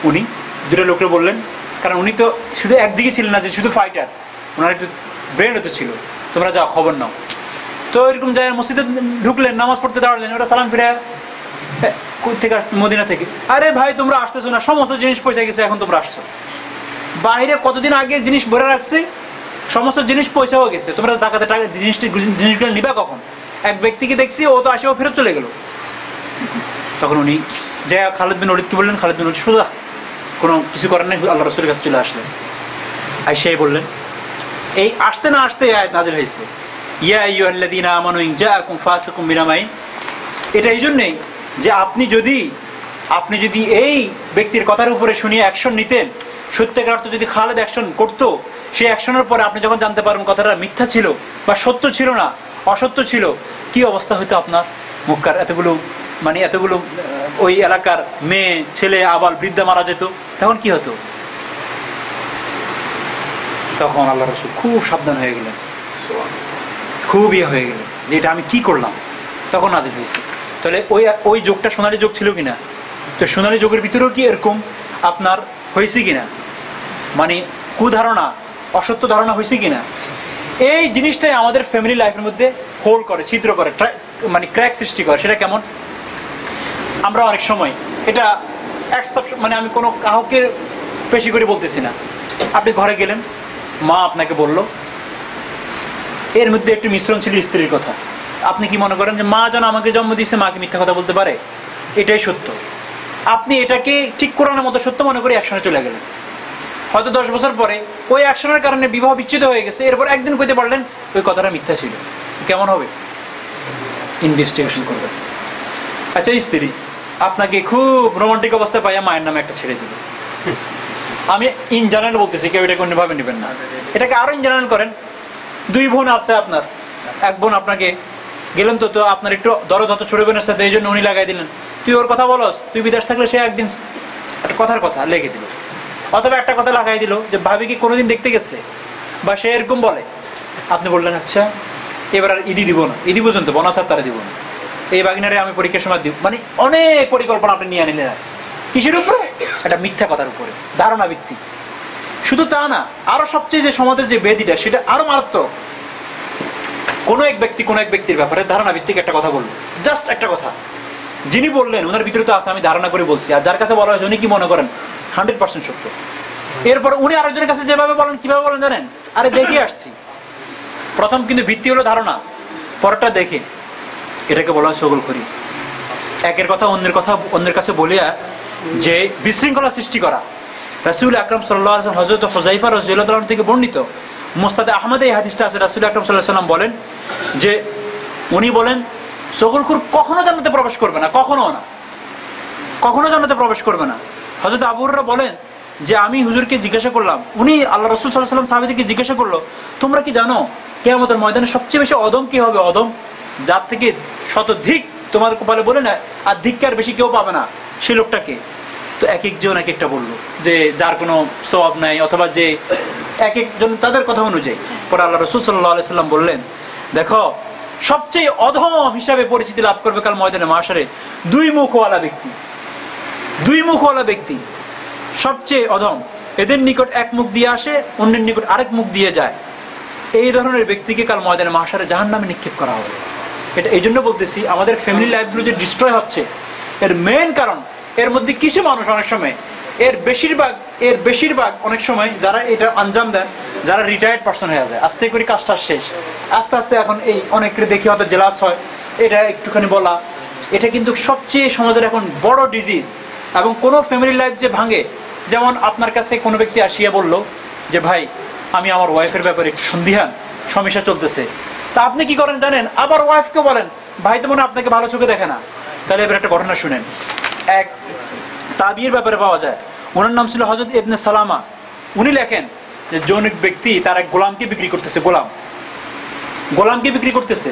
উনি দুটো লোককে বললেন, কারণ উনি তো শুধু একদিকে ছিলেন না যে শুধু ফাইটার, ওনার একটু ব্রেনও তো ছিল, তোমরা যাও খবর নাও। তো এরকম যায় মসজিদে ঢুকলেন, নামাজ পড়তে দাঁড়ালেন, ওরা সালাম ফিরে থেকে মদিনা থেকে, আরে ভাই তোমরা আসতেছো না, সমস্ত জিনিস পয়সা গেছে, এখন তোমরা আসছো। বাইরে কতদিন আগে জিনিস ভরে রাখছে, সমস্ত জিনিস পয়সাও গেছে, তোমরা জাকাতে টাকা জিনিসগুলো নিবা কখন? এক ব্যক্তিকে দেখছি, ও তো আসেও ফেরত চলে গেল। তখন উনি যে খালিদ বিন ওয়ালিদ কি বললেন, খালিদ বিন ওয়ালিদ সোজা কোনো কিছু করার নেই, আল্লাহ রাসূলের কাছে চলে আসলেন। আয়েশা বললেন, এই আসতে না আসতে আয়াত নাযিল হয়েছে, ইয়া আইয়ুহাল্লাযীনা আমানু ইন জাআকুম ফাসিকুম বিনাবাইন। এটা এই জন্যই যে আপনি যদি এই ব্যক্তির কথার উপরে শুনিয়ে অ্যাকশন নিতেন, সত্যিকার অর্থে যদি খালিদ অ্যাকশন করতো, সেই অ্যাকশনের পরে আপনি যখন জানতে পারবেন কথাটা মিথ্যা ছিল বা সত্য ছিল না, অসত্য ছিল, কি অবস্থা হইতো আপনার? মক্কার এতগুলো ওই এলাকার মেয়ে, ছেলে, আবাল, বৃদ্ধা মারা যেত, তখন কি হতো? তখন আল্লাহ রাসূল খুব সাবধান হয়ে গেলেন, খুব হয়ে গেলেন যে এটা আমি কি করলাম। তখন নাযিল হয়েছে। তাহলে ওই যুগটা সোনালী যুগ ছিল কিনা? তো সোনালী যুগের ভিতরেও কি এরকম আপনার হয়েছে কিনা, মানে কুধারণা, অসত্য ধারণা হয়েছে কিনা? এই জিনিসটাই আমাদের ফ্যামিলি লাইফের মধ্যে হোল করে, ছিদ্র করে, মানে ক্র্যাক সৃষ্টি করে। সেটা কেমন? আমরা অনেক সময় এটা মানে আমি কোনো কাউকে বেশি করে বলতেছি না, আপনি ঘরে গেলেন, মা আপনাকে বলল, এর মধ্যে একটু মিশ্রণ ছিল স্ত্রীর কথা। আপনি কি মনে করেন যে মা যেন আমাকে জন্ম দিয়েছে, মাকে মিথ্যা কথা বলতে পারে? এটাই সত্য। আপনি এটাকে ঠিক করানোর মতো সত্য মনে করে অ্যাকশনে চলে গেলেন। হয়তো 10 বছর পরে ওই অ্যাকশনের কারণে বিবাহ বিচ্ছেদ হয়ে গেছে, এরপর একদিন কইতে পারলেন ওই কথাটা মিথ্যা ছিল। কেমন হবে? ইনভেস্টিগেশন করবে। আচ্ছা, স্ত্রী আপনাকে খুব রোমান্টিক অবস্থায় পাইয়া মায়ের নামে একটা ছেড়ে দিল। আমি ইন জেনারেল বলতেছি, কেউ এটাকে অন্যভাবে নেবেন না। এটাকে আরো ইন জেনারেল করেন। 2 বোন আছে আপনার, এক বোন আপনাকে গেলেন তো আপনার একটু দরদ হতো ছোট বোনের সাথে, এই জন্য উনি লাগাই দিলেন। তুই ওর কথা বলস, তুই বিদেশ থাকলে সে একদিন একটা কথার কথা লেগে দিল, অথবা একটা কথা লাগাই দিল যে ভাবি কি কোনোদিন দেখতে গেছে, বা সে এরকম বলে। আপনি বললেন আচ্ছা এবার আর ইদি দিব না, ইদি পর্যন্ত বোনাস আর তারা দিব না, এই বাগিনারে আমি পরীক্ষার সময় দিব। মানে অনেক পরিকল্পনা আপনি নিয়ে আনিলেন। কিসের উপরে? একটা মিথ্যা কথার উপরে, ধারণা ভিত্তিক। শুধু তা না, আরো সবচেয়ে যে সমাজের যে বেদিটা সেটা আরো মারাত্মক। কোনো এক ব্যক্তির ব্যাপারে ধারণা ভিত্তিক একটা কথা বললো, জাস্ট একটা কথা, যিনি বললেন ওনার ভিতরে তো আছে আমি ধারণা করে বলছি, আর যার কাছে বলা হয়েছে উনি কি মনে করেন 100% সত্য। এরপর উনি আরেকজনের কাছে যেভাবে বলেন, কিভাবে বলেন জানেন? আরে দেখে আসছি। প্রথম কিন্তু ভিত্তি হলো ধারণা, পরটা দেখে। এটাকে বলা হয় সগলখড়ি। একের কথা অন্যের কাছে বলিয়া যে বিশৃঙ্খলা সৃষ্টি করা। রাসূল আকরাম সাল্লাল্লাহু আলাইহি ওয়াসাল্লাম হযরত হুযায়ফা রাদিয়াল্লাহু তাআলা থেকে বর্ণিত, মুসনাদে আহমদে এই হাদিসটা আছে। রাসূল আকরাম সাল্লাল্লাহু আলাইহি ওয়াসাল্লাম বলেন যে উনি বলেন সগলখোর কখনো জান্নাতে প্রবেশ করবে না, কখনো জান্নাতে প্রবেশ করবে না। হযরত আবু হুরায়রা বলেন যে আমি হুজুরকে জিজ্ঞাসা করলাম, উনি আল্লাহ রাসূল সাল্লাল্লাহু আলাইহি ওয়াসাল্লাম সাহাবীদেরকে জিজ্ঞাসা করলো, তোমরা কি জানো কিয়ামতের ময়দানে সবচেয়ে বেশি অদম কি হবে? অদম, যার থেকে শতধিক তোমার কপালে বলে না আর ধিক্কার বেশি কেউ পাবে না, সেই লোকটাকে। তো এক একজন এক একটা বললো, যে যার কোনো সওয়াব নাই, অথবা যে এক একজন তাদের কথা অনুযায়ী। পরে আল্লাহ রাসূল সাল্লাল্লাহু আলাইহি ওয়াসাল্লাম বললেন, দেখো সবচেয়ে অধম হিসাবে পরিচিতি লাভ করবে কাল ময়দানে মাশারে 2 মুখওয়ালা ব্যক্তি, সবচেয়ে অধম। এদের নিকট এক মুখ দিয়ে আসে, অন্যের নিকট আরেক মুখ দিয়ে যায়। এই ধরনের ব্যক্তিকে কাল ময়দানে মাশারে জাহান্নামে নিক্ষেপ করা হবে। এটা এই জন্য বলতেছি, আমাদের ফ্যামিলি লাইফগুলো যে ডিস্ট্রয় হচ্ছে, এর মেইন কারণ এর মধ্যে কিছু মানুষ অনেক সময়, এর বেশিরভাগ অনেক সময় যারা এটা আঞ্জাম দেন, যারা রিটায়ার্ড পার্সন হয়ে যায়, আস্তে করে কাজটা শেষ, আস্তে আস্তে এখন এই অনেকের দেখি হয়তো জেলাস হয়, এটা একটুখানি বলা, এটা কিন্তু সবচেয়ে সমাজের এখন বড় ডিজিজ। এবং কোনো ফ্যামিলি লাইফ যে ভাঙে, যেমন আপনার কাছে কোনো ব্যক্তি আসিয়া বলল যে ভাই আমি আমার ওয়াইফের ব্যাপারে একটু সন্দিহান, সমস্যা চলতেছে, তা আপনি কি করেন জানেন? আবার ওয়াইফকে বলেন ভাই তো মনে আপনাকে ভালো চোখে দেখে না। তাহলে এবার একটা ঘটনা শুনেন। এক তাবির ব্যাপারে পাওয়া যায়, ওনার নাম ছিল হযরত ইবনে সালামা। উনি লেখেন যে জনৈক ব্যক্তি তার এক গোলামকে বিক্রি করতেছে, গোলামকে বিক্রি করতেছে।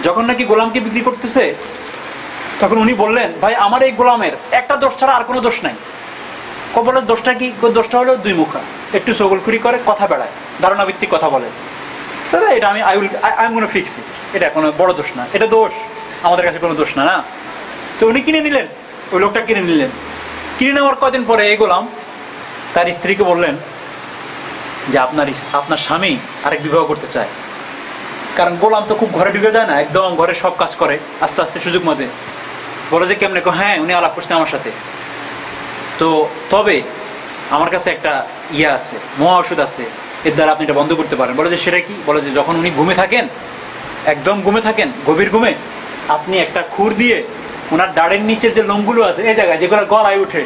যখন নাকি গোলামকে বিক্রি করতেছে, তখন উনি বললেন ভাই আমার এই গোলামের একটা দোষ ছাড়া আর কোনো দোষ নাই। বলে দোষটা কি? দোষটা হলো 2 মুখা, একটু চগলখড়ি করে, কথা বেড়ায়, ধারণা ভিত্তিক কথা বলে। দাদা এটা I am gonna fix it, এটা কোনো বড় দোষ না, এটা দোষ আমাদের কাছে কোনো দোষ না। তো উনি কিনে নিলেন, ওই লোকটা কিনে নিলেন। কিনে নেওয়ার কদিন পরে এই গোলাম তার স্ত্রীকে বললেন যে আপনার স্বামী আরেক বিবাহ করতে চায়। কারণ গোলাম তো খুব ঘরে ঢুকে যায় না, একদম ঘরে সব কাজ করে আস্তে আস্তে সুযোগ মতে। বলে যে কেমনে? হ্যাঁ উনি আলাপ করছে আমার সাথে, তো তবে আমার কাছে একটা ইয়ে আছে, মহা ওষুধ আছে, এর দ্বারা আপনি এটা বন্ধ করতে পারেন। বলে যে সেটা কি? বলে যে যখন উনি ঘুমে থাকেন, একদম ঘুমে থাকেন, গভীর ঘুমে, আপনি একটা খুর দিয়ে ওনার দাড়ের নিচের যে লোমগুলো আছে এই জায়গায় যেগুলো গলায় উঠে,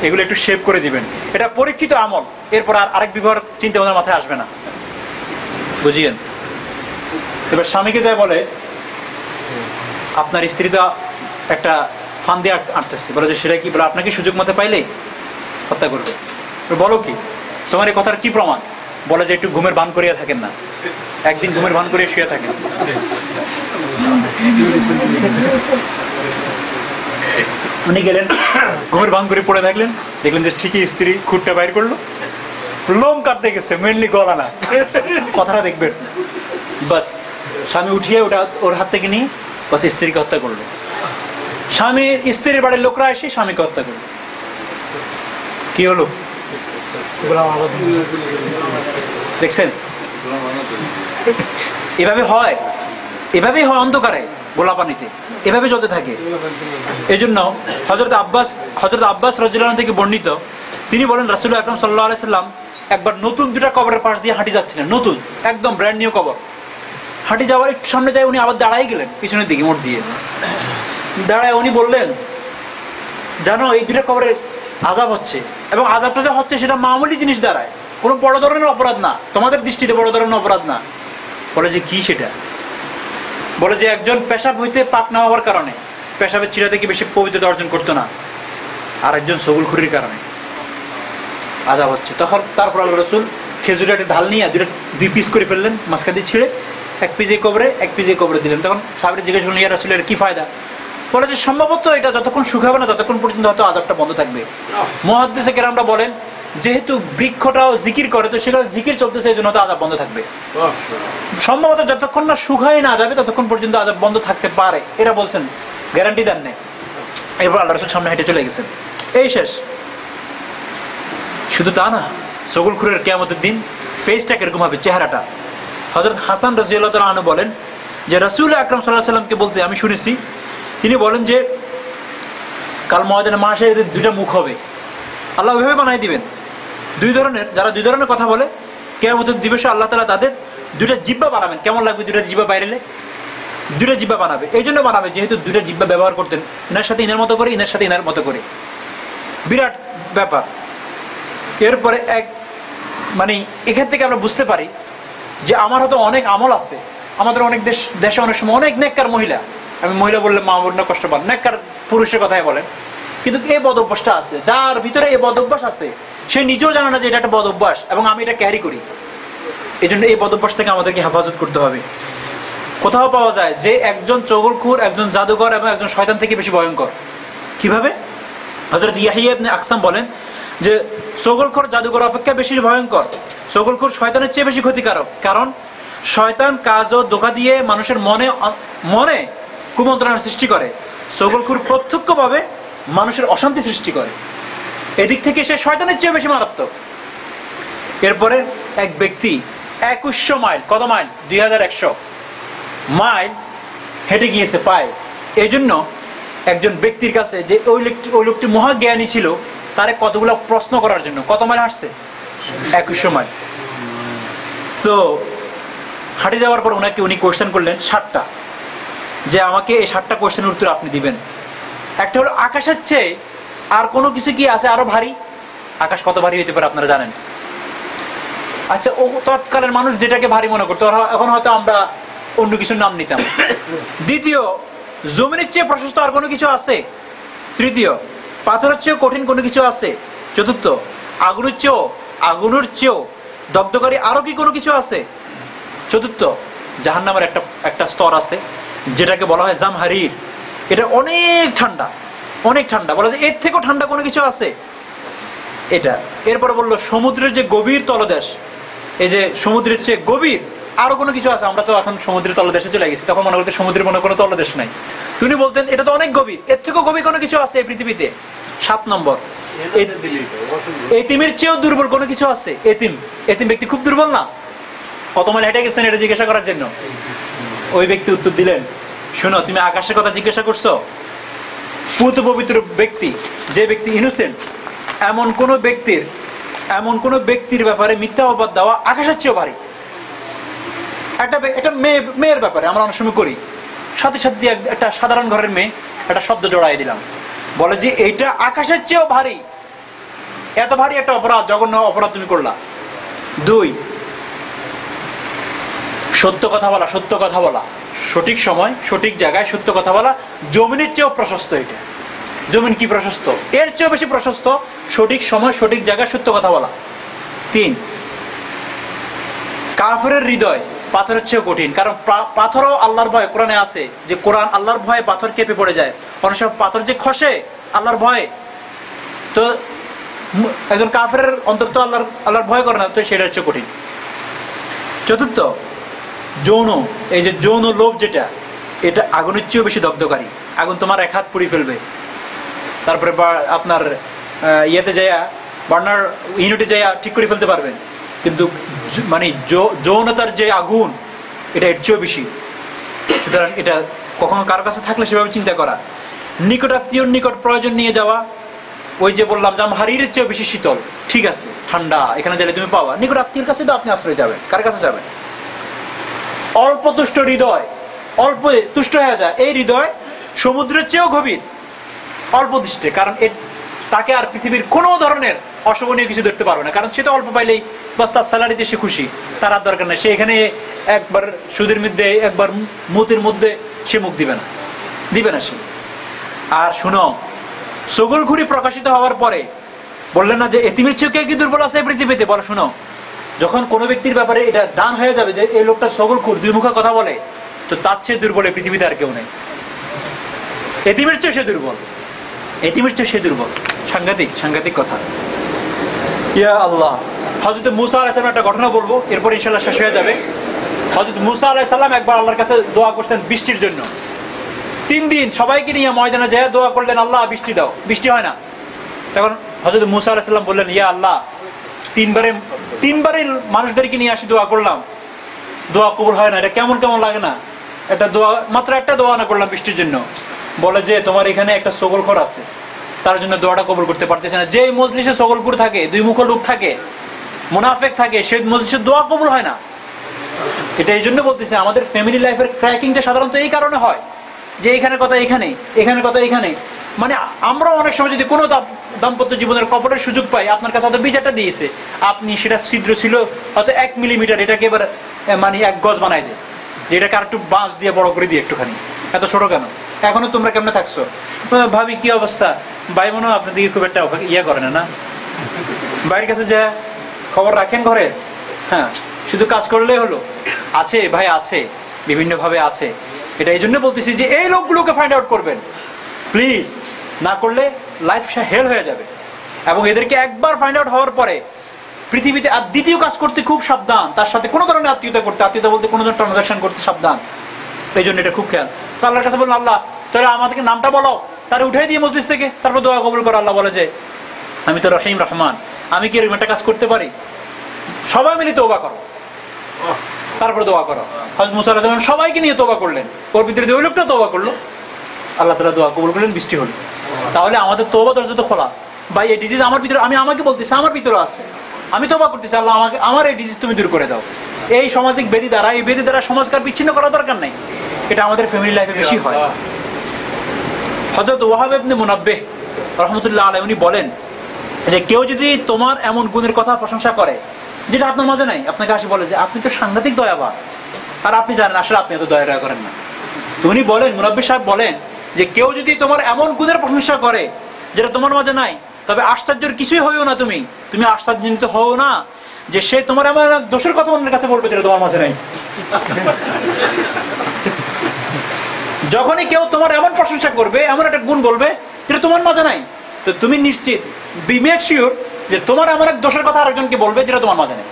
এগুলো একটু শেভ করে দিবেন। এটা পরীক্ষিত আমল। এরপর আর আরেক বিবাহের চিন্তা ওনার মাথায় আসবে না। বুঝিয়েন? এবার স্বামীকে যায় বলে আপনার স্ত্রী তো একটা ফান দিয়ে আটতেছে। বলে যে সেটা কি? বলে আপনাকে সুযোগ মতো পাইলেই হত্যা করবে। বলো কি তোমার এই কথার কি প্রমাণ? বলে যে একটু ঘুমের ভান করিয়া থাকেন না, একদিন ঘুমের ভান করিয়া শুয়ে থাকেন। উনি গেলেন, ঘুমের ভান করে পড়ে থাকলেন, দেখলেন যে ঠিকই স্ত্রী খুঁটটা বাইর করলো, লোম কাটতে গেছে, মেনলি গলা না, কথাটা দেখবেন। বাস স্বামী উঠিয়ে ওটা ওর হাত থেকে নিয়ে বাস স্ত্রীকে হত্যা করলো। স্ত্রীর বাড়ির লোকরা এসে স্বামীকে হত্যা করলো। কি হলো? দেখছেন? এভাবে হয়। এভাবেই হয় অন্ধকারে গোলা পানিতে, এভাবে চলতে থাকে। এই জন্য হযরত আব্বাস রাদিয়াল্লাহু আনহু থেকে বর্ণিত, তিনি বলেন রাসূলুল্লাহ আকরাম সাল্লাল্লাহু আলাইহি সাল্লাম একবার নতুন দুটা কবরের পাশ দিয়ে হাঁটি যাচ্ছিলেন, নতুন একদম ব্র্যান্ড নিউ কবর। হাঁটি যাওয়ার একটু সামনে যায় উনি আবার দাঁড়াই গেলেন পিছনের দিকে মোড় দিয়ে। দাঁড়ায় উনি বললেন, জানো এই দুটা কবরে আযাব হচ্ছে, এবং আযাবটা যা হচ্ছে সেটা মামুলি জিনিস দাঁড়ায়, কোনো বড় ধরনের অপরাধ না, তোমাদের দৃষ্টিতে বড় ধরনের অপরাধ না। বলে যে কি সেটা? বলে যে একজন পেশাব হইতে পাক না হওয়ার কারণে, পেশাবের চিরা থেকে বেশি পবিত্রতা অর্জন করতো না, আর একজন সগুলখুরির কারণে আযাব হচ্ছে। তখন তারপর আল্লাহ রাসূল খেজুরের একটা ঢাল নিয়ে দুই পিস করে ফেললেন, মাঝখান দিয়ে ছিঁড়ে এক পিস এই কবরে এক পিস এই কবরে দিলেন। তখন সাহাবীরা জিজ্ঞেস করলেন, ইয়া রাসূল এর কি ফায়দা? বলে যে সম্ভবত এটা যতক্ষণ শুকাবে না ততক্ষণ পর্যন্ত হয়তো আযাবটা বন্ধ থাকবে। মুহাদ্দিসে কেরামরা বলেন যেহেতু বৃক্ষটাও জিকির করে, তো সেখানে জিকির চলতেছে, এই জন্য তো আযাব বন্ধ থাকবে। সম্ভবত যতক্ষণ না শুকায় না যাবে ততক্ষণ পর্যন্ত আযাব বন্ধ থাকতে পারে, এটা বলছেন, গ্যারান্টি দেন না। এরপর আল্লাহ রাসূল সামনে হেঁটে চলে গেছেন, এই শেষ। শুধু তা না, সগুলখুরের কিয়ামতের দিন ফেসটা কিরকম হবে, চেহারাটা। হযরত হাসান রাদিয়াল্লাহু তাআলা আনহু বলেন যে রাসূল আকরাম সাল্লাল্লাহু আলাইহি সাল্লামকে বলতে আমি শুনেছি, তিনি বলেন যে কাল ময়দানে মাশারের দুইটা মুখ হবে, আল্লাহ ওইভাবে বানাই দিবেন দুই ধরনের, যারা দুই ধরনের কথা বলে কিয়ামতের দিবসে আল্লাহ তাআলা তাদের দুইটা জিহ্বা বানাবেন। কেমন লাগবে দুইটা জিহ্বা বাইরেলে? দুইটা জিহ্বা বানাবে, এই জন্য বানাবে যেহেতু দুইটা জিহ্বা ব্যবহার করতেন, ইনার সাথে ইনার মতো করে, ইনার সাথে ইনার মতো করে, বিরাট ব্যাপার। এরপরে মানে এখান থেকে আমরা বুঝতে পারি যে আমার হয়তো অনেক আমল আছে, আমাদের অনেক দেশে অনেক সময় অনেক নেককার মহিলা, আমি মহিলা বললে মা বোন কষ্ট পান, নেককার পুরুষের কথাই বলেন, কিন্তু এই বদ অভ্যাসটা আছে, যার ভিতরে এই বদ অভ্যাস আছে সে নিজেও জানে না যে এটা একটা বদ অভ্যাস এবং আমি এটা ক্যারি করি। এই জন্য এই বদ অভ্যাস থেকে আমাদেরকে হেফাজত করতে হবে। কোথাও পাওয়া যায় যে একজন চগলখুর, একজন জাদুঘর এবং একজন শয়তান থেকে বেশি ভয়ঙ্কর। কিভাবে? হযরত ইয়াহিয়া ইবনে আকসাম বলেন যে চগলখোর জাদুঘর অপেক্ষা বেশি ভয়ঙ্কর, চগলখোর শয়তানের চেয়ে বেশি ক্ষতিকারক। কারণ শয়তান কাজ ও ধোঁকা দিয়ে মানুষের মনে কুমন্ত্রণার সৃষ্টি করে, চগলখোর প্রত্যক্ষভাবে মানুষের অশান্তি সৃষ্টি করে। এদিক থেকে সে শয়তানের চেয়ে বেশি মারাত্মক। এরপরে এক ব্যক্তি 2100 মাইল, কত মাইল? 2100 মাইল হেঁটে গিয়েছে পায়ে। এই জন্য একজন ব্যক্তির কাছে যে ওই লোকটি মহাজ্ঞানী ছিল, তারে কতগুলো প্রশ্ন করার জন্য কত মাইল হাঁটছে? 2100 মাইল। তো হাঁটে যাওয়ার পর উনি কোয়েশ্চেন করলেন 7টা, যে আমাকে এই 7টা কোয়েশ্চেনের উত্তর আপনি দিবেন। একটা হলো আকাশের চেয়ে আর কোনো কিছু কি আছে আরো ভারী? আকাশ কত ভারী হইতে পারে আপনারা জানেন? আচ্ছা, ও তৎকালের মানুষ যেটাকে ভারী মনে করতো, এখন হয়তো আমরা অন্য কিছুর নাম নিতাম। দ্বিতীয়, জমিনের চেয়ে প্রশস্ত আর কোনো কিছু আছে? তৃতীয়, পাথরের চেয়েও কঠিন কোনো কিছু আছে? চতুর্থ, আগুনের চেয়েও দগ্ধকারী আরো কি কোনো কিছু আছে? চতুর্থ, জাহান্নামের একটা স্তর আছে যেটাকে বলা হয় জামহারির, এটা অনেক ঠান্ডা, অনেক ঠান্ডা, বলা যায় এর থেকেও ঠান্ডা কোনো কিছু আছে? এটা। এরপরে বললো সমুদ্রের যে গভীর তলদেশ, এই যে সমুদ্রের চেয়ে গভীর আরো কোনো কিছু আছে? আমরা তো এখন সমুদ্রের তলদেশে চলে গেছি, তখন মনে করতে সমুদ্রের কোনো তলদেশ নাই। তিনি বলতেন এটা তো অনেক গভীর, এর থেকেও গভীর কোনো কিছু আছে এই পৃথিবীতে? 7 নম্বর, এতিমের চেয়েও দুর্বল কোনো কিছু আছে? এতিম ব্যক্তি খুব দুর্বল না? কত মাইল হেঁটে গেছেন এটা জিজ্ঞাসা করার জন্য? ওই ব্যক্তি উত্তর দিলেন, শোনো, তুমি আকাশের কথা জিজ্ঞাসা করছো, পুত পবিত্র ব্যক্তি, যে ব্যক্তি ইনোসেন্ট, এমন কোন ব্যক্তির ব্যাপারে মিথ্যা অপবাদ দেওয়া আকাশের চেয়েও ভারী। একটা মেয়ের ব্যাপারে আমরা অনেক সময় করি, সাথে সাথে একটা সাধারণ ঘরের মেয়ে একটা শব্দ জড়াই দিলাম, বলে যে এইটা আকাশের চেয়েও ভারী, এত ভারী একটা অপরাধ, জঘন্য অপরাধ তুমি করলা। 2, সত্য কথা বলা, সঠিক সময় সঠিক জায়গায় সত্য কথা বলা, জমিনের চেয়েও প্রশস্ত। এটা জমিন কি প্রশস্ত? এর চেয়েও বেশি প্রশস্ত সঠিক সময় সঠিক জায়গায় সত্য কথা বলা। 3, কাফেরের হৃদয় পাথরের চেয়েও কঠিন, কারণ পাথরও আল্লাহর ভয়, কোরআনে আছে যে কোরআন আল্লাহর ভয়ে পাথর কেঁপে পড়ে যায়, অনেক সময় পাথর যে খসে আল্লাহর ভয়ে। তো একজন কাফেরের অন্তর তো আল্লাহর ভয় করে না, তো সেটার চেয়ে কঠিন। 4, এই যে যৌন লোভ, যেটা এটা আগুনের চেয়েও বেশি দগ্ধকারী, আগুন তোমার এক হাত পুড়িয়ে ফেলবে। তারপরে আপনার ইয়েতে যাইয়া, বার্নার ইউনিটে যাইয়া ঠিক করে ফেলতে পারবেন, কিন্তু মানে যৌনতার যে আগুন, এটা এর চেয়েও বেশি। সুতরাং এটা কখনো কারো কাছে থাকলে সেভাবে চিন্তা করা। নিকট আত্মীয়র নিকট প্রয়োজন নিয়ে যাওয়া, ওই যে বললাম যে হারিরের চেয়েও বেশি শীতল, ঠিক আছে ঠান্ডা এখানে গেলে তুমি পাওয়া, নিকট আত্মীয়ের কাছে তো আপনি আশ্রয় যাবেন, কার কাছে যাবেন? অল্প তুষ্ট হৃদয়, অল্প তুষ্ট হয়ে যায়, এই হৃদয় সমুদ্রের চেয়েও গভীর অল্প দৃষ্টে, কারণ তাকে আর পৃথিবীর কোনো ধরনের অশোভনীয় কিছু দেখতে পারবে না, কারণ সে তো অল্প পাইলেই বাস তার স্যালারিতে সে খুশি, তার আর দরকার নেই। সে এখানে একবার সুদের মধ্যে একবার মতির মধ্যে সে মুখ দিবে না সে। আর শুনো, সগলঘুরি প্রকাশিত হওয়ার পরে বললেন না যে এতিমের চেয়ে কি দুর্বল আছে পৃথিবীতে? বলো শুনো, যখন কোনো ব্যক্তির ব্যাপারে এটা ডান হয়ে যাবে যে এই লোকটা সগলখুর, দুই মুখা কথা বলে, তো তার চেয়ে দুর্বল পৃথিবীতে আর কেউ নেই। এতিমের চেয়ে সে দুর্বল, এতিমের চেয়ে সে দুর্বল। সাংঘাতিক কথা। ইয়া আল্লাহ। হযরত মুসা আলাইহিস সালাম একটা ঘটনা বলবো, এরপর ইনশাআল্লাহ শেষ হয়ে যাবে। হযরত মুসা আলাইহিস সালাম একবার আল্লাহর কাছে দোয়া করছেন বৃষ্টির জন্য। 3 দিন সবাইকে নিয়ে ময়দানে যায় দোয়া করলেন, আল্লাহ বৃষ্টি দাও, বৃষ্টি হয় না। তখন হযরত মুসা আলাইহিস সালাম বললেন, ইয়া আল্লাহ, তিনবারে মানুষদেরকে নিয়ে আসি দোয়া করলাম, দোয়া কবুল হয় না, এটা কেমন লাগে না? একটা দোয়া, মাত্র একটা দোয়া না করলাম বৃষ্টির জন্য। বলে যে তোমার এখানে একটা সগলখোর আছে, তার জন্য দোয়াটা কবুল করতে পারতেছে না। যে মজলিসে সগলখোর থাকে, দুই মুখ লোক থাকে, মুনাফিক থাকে, সেই মজলিসে দোয়া কবুল হয় না। এটা এই জন্য বলতেছে, আমাদের ফ্যামিলি লাইফের ক্র্যাকিংটা সাধারণত এই কারণে হয় যে এখানে কথা এখানে, এখানে কথা এখানে। মানে আমরা অনেক সময় যদি কোনো দাম্পত্য জীবনের কপটের সুযোগ পাই, আপনার কাছে হয়তো বিচারটা দিয়েছে, আপনি সেটা ছিদ্র ছিল হয়তো 1 মিলিমিটার, এটাকে এবার মানে 1 গজ বানাই দেয়, যে এটাকে আর একটু বাঁশ দিয়ে বড় করে দিই একটুখানি, এত ছোট কেন? এখনো তোমরা কেমনে থাকছো? ভাবি কি অবস্থা? ভাই মনে হয় আপনাদেরকে খুব একটা ইয়ে করে না, ভাইয়ের কাছে যা খবর রাখেন ঘরে, হ্যাঁ শুধু কাজ করলেই হলো। আছে ভাই, আছে, বিভিন্ন ভাবে আছে। এটা এই জন্য বলতেছি যে এই লোকগুলোকে ফাইন্ড আউট করবেন প্লিজ, না করলে লাইফ হেল হয়ে যাবে। এবং এদেরকে একবার ফাইন্ড আউট হওয়ার পরে পৃথিবীতে আর দ্বিতীয় কাজ করতে খুব সাবধান, তার সাথে কোনো ধরনের আত্মীয়তা করতে, আত্মীয়তা বলতে কোনো ধরনের ট্রানজাকশন করতে সাবধান। এই জন্য এটা খুব খেয়াল। তো আল্লাহর কাছে বলুন, আল্লাহ তাহলে আমাদেরকে নামটা বলো, তারা উঠাই দিয়ে মজলিস থেকে, তারপর দোয়া কবুল করো। আল্লাহ বলে যে আমি তো রহিম রহমান, আমি কি এরকম একটা কাজ করতে পারি? সবাই মিলে তওবা করো, তারপর দোয়া করো। হযরত মুসা আলাইহিস সালাম সবাইকে নিয়ে তওবা করলেন, ওর ভিতরে ওই লোকটা তওবা করলো, আল্লাহ তাআলা দোয়া কবুল করলেন, বৃষ্টি হলো। তাহলে আমাদের তওবা দরজা তো খোলা। ভাই এই ডিজিজ আমার ভিতরে, আমি আমাকে বলতেছি আমার ভিতরে আছে, আমি তওবা করতেছি, আল্লাহ আমাকে, আমার এই ডিজিজ তুমি দূর করে দাও। এই সামাজিক বেদি দ্বারা, এই বেদি দ্বারা সমাজকে বিচ্ছিন্ন করার দরকার নাই। এটা আমাদের ফ্যামিলি লাইফে বেশি হয়। হযরত ওয়াহাব ইবনে মুনাব্বিহ রাহমাতুল্লাহ আলাইহি উনি বলেন যে কেউ যদি তোমার এমন গুণের কথা প্রশংসা করে যেটা আপনার মাঝে নাই, আপনাকে আসে বলে যে আপনি তো সাংঘাতিক দয়াবান, আর আপনি জানেন আসলে আপনি এত দয়া করেন না। তো উনি বলেন, মুনাব্বিহ সাহেব বলেন যে কেউ যদি তোমার এমন গুণের প্রশংসা করে যেটা তোমার মাঝে নাই, তবে আশ্চর্যের কিছুই হইও না, তুমি আশ্চর্যজনিত হও না যে সে তোমার এমন দোষের কথা অন্যের কাছে বলবে যেটা তোমার মাঝে নাই। যখনই কেউ তোমার এমন প্রশংসা করবে, এমন একটা গুণ বলবে যেটা তোমার মাঝে নাই, তো তুমি নিশ্চিত, বি মেক শিওর যে তোমার এমন এক দোষের কথা আরেকজনকে বলবে যেটা তোমার মাঝে নেই।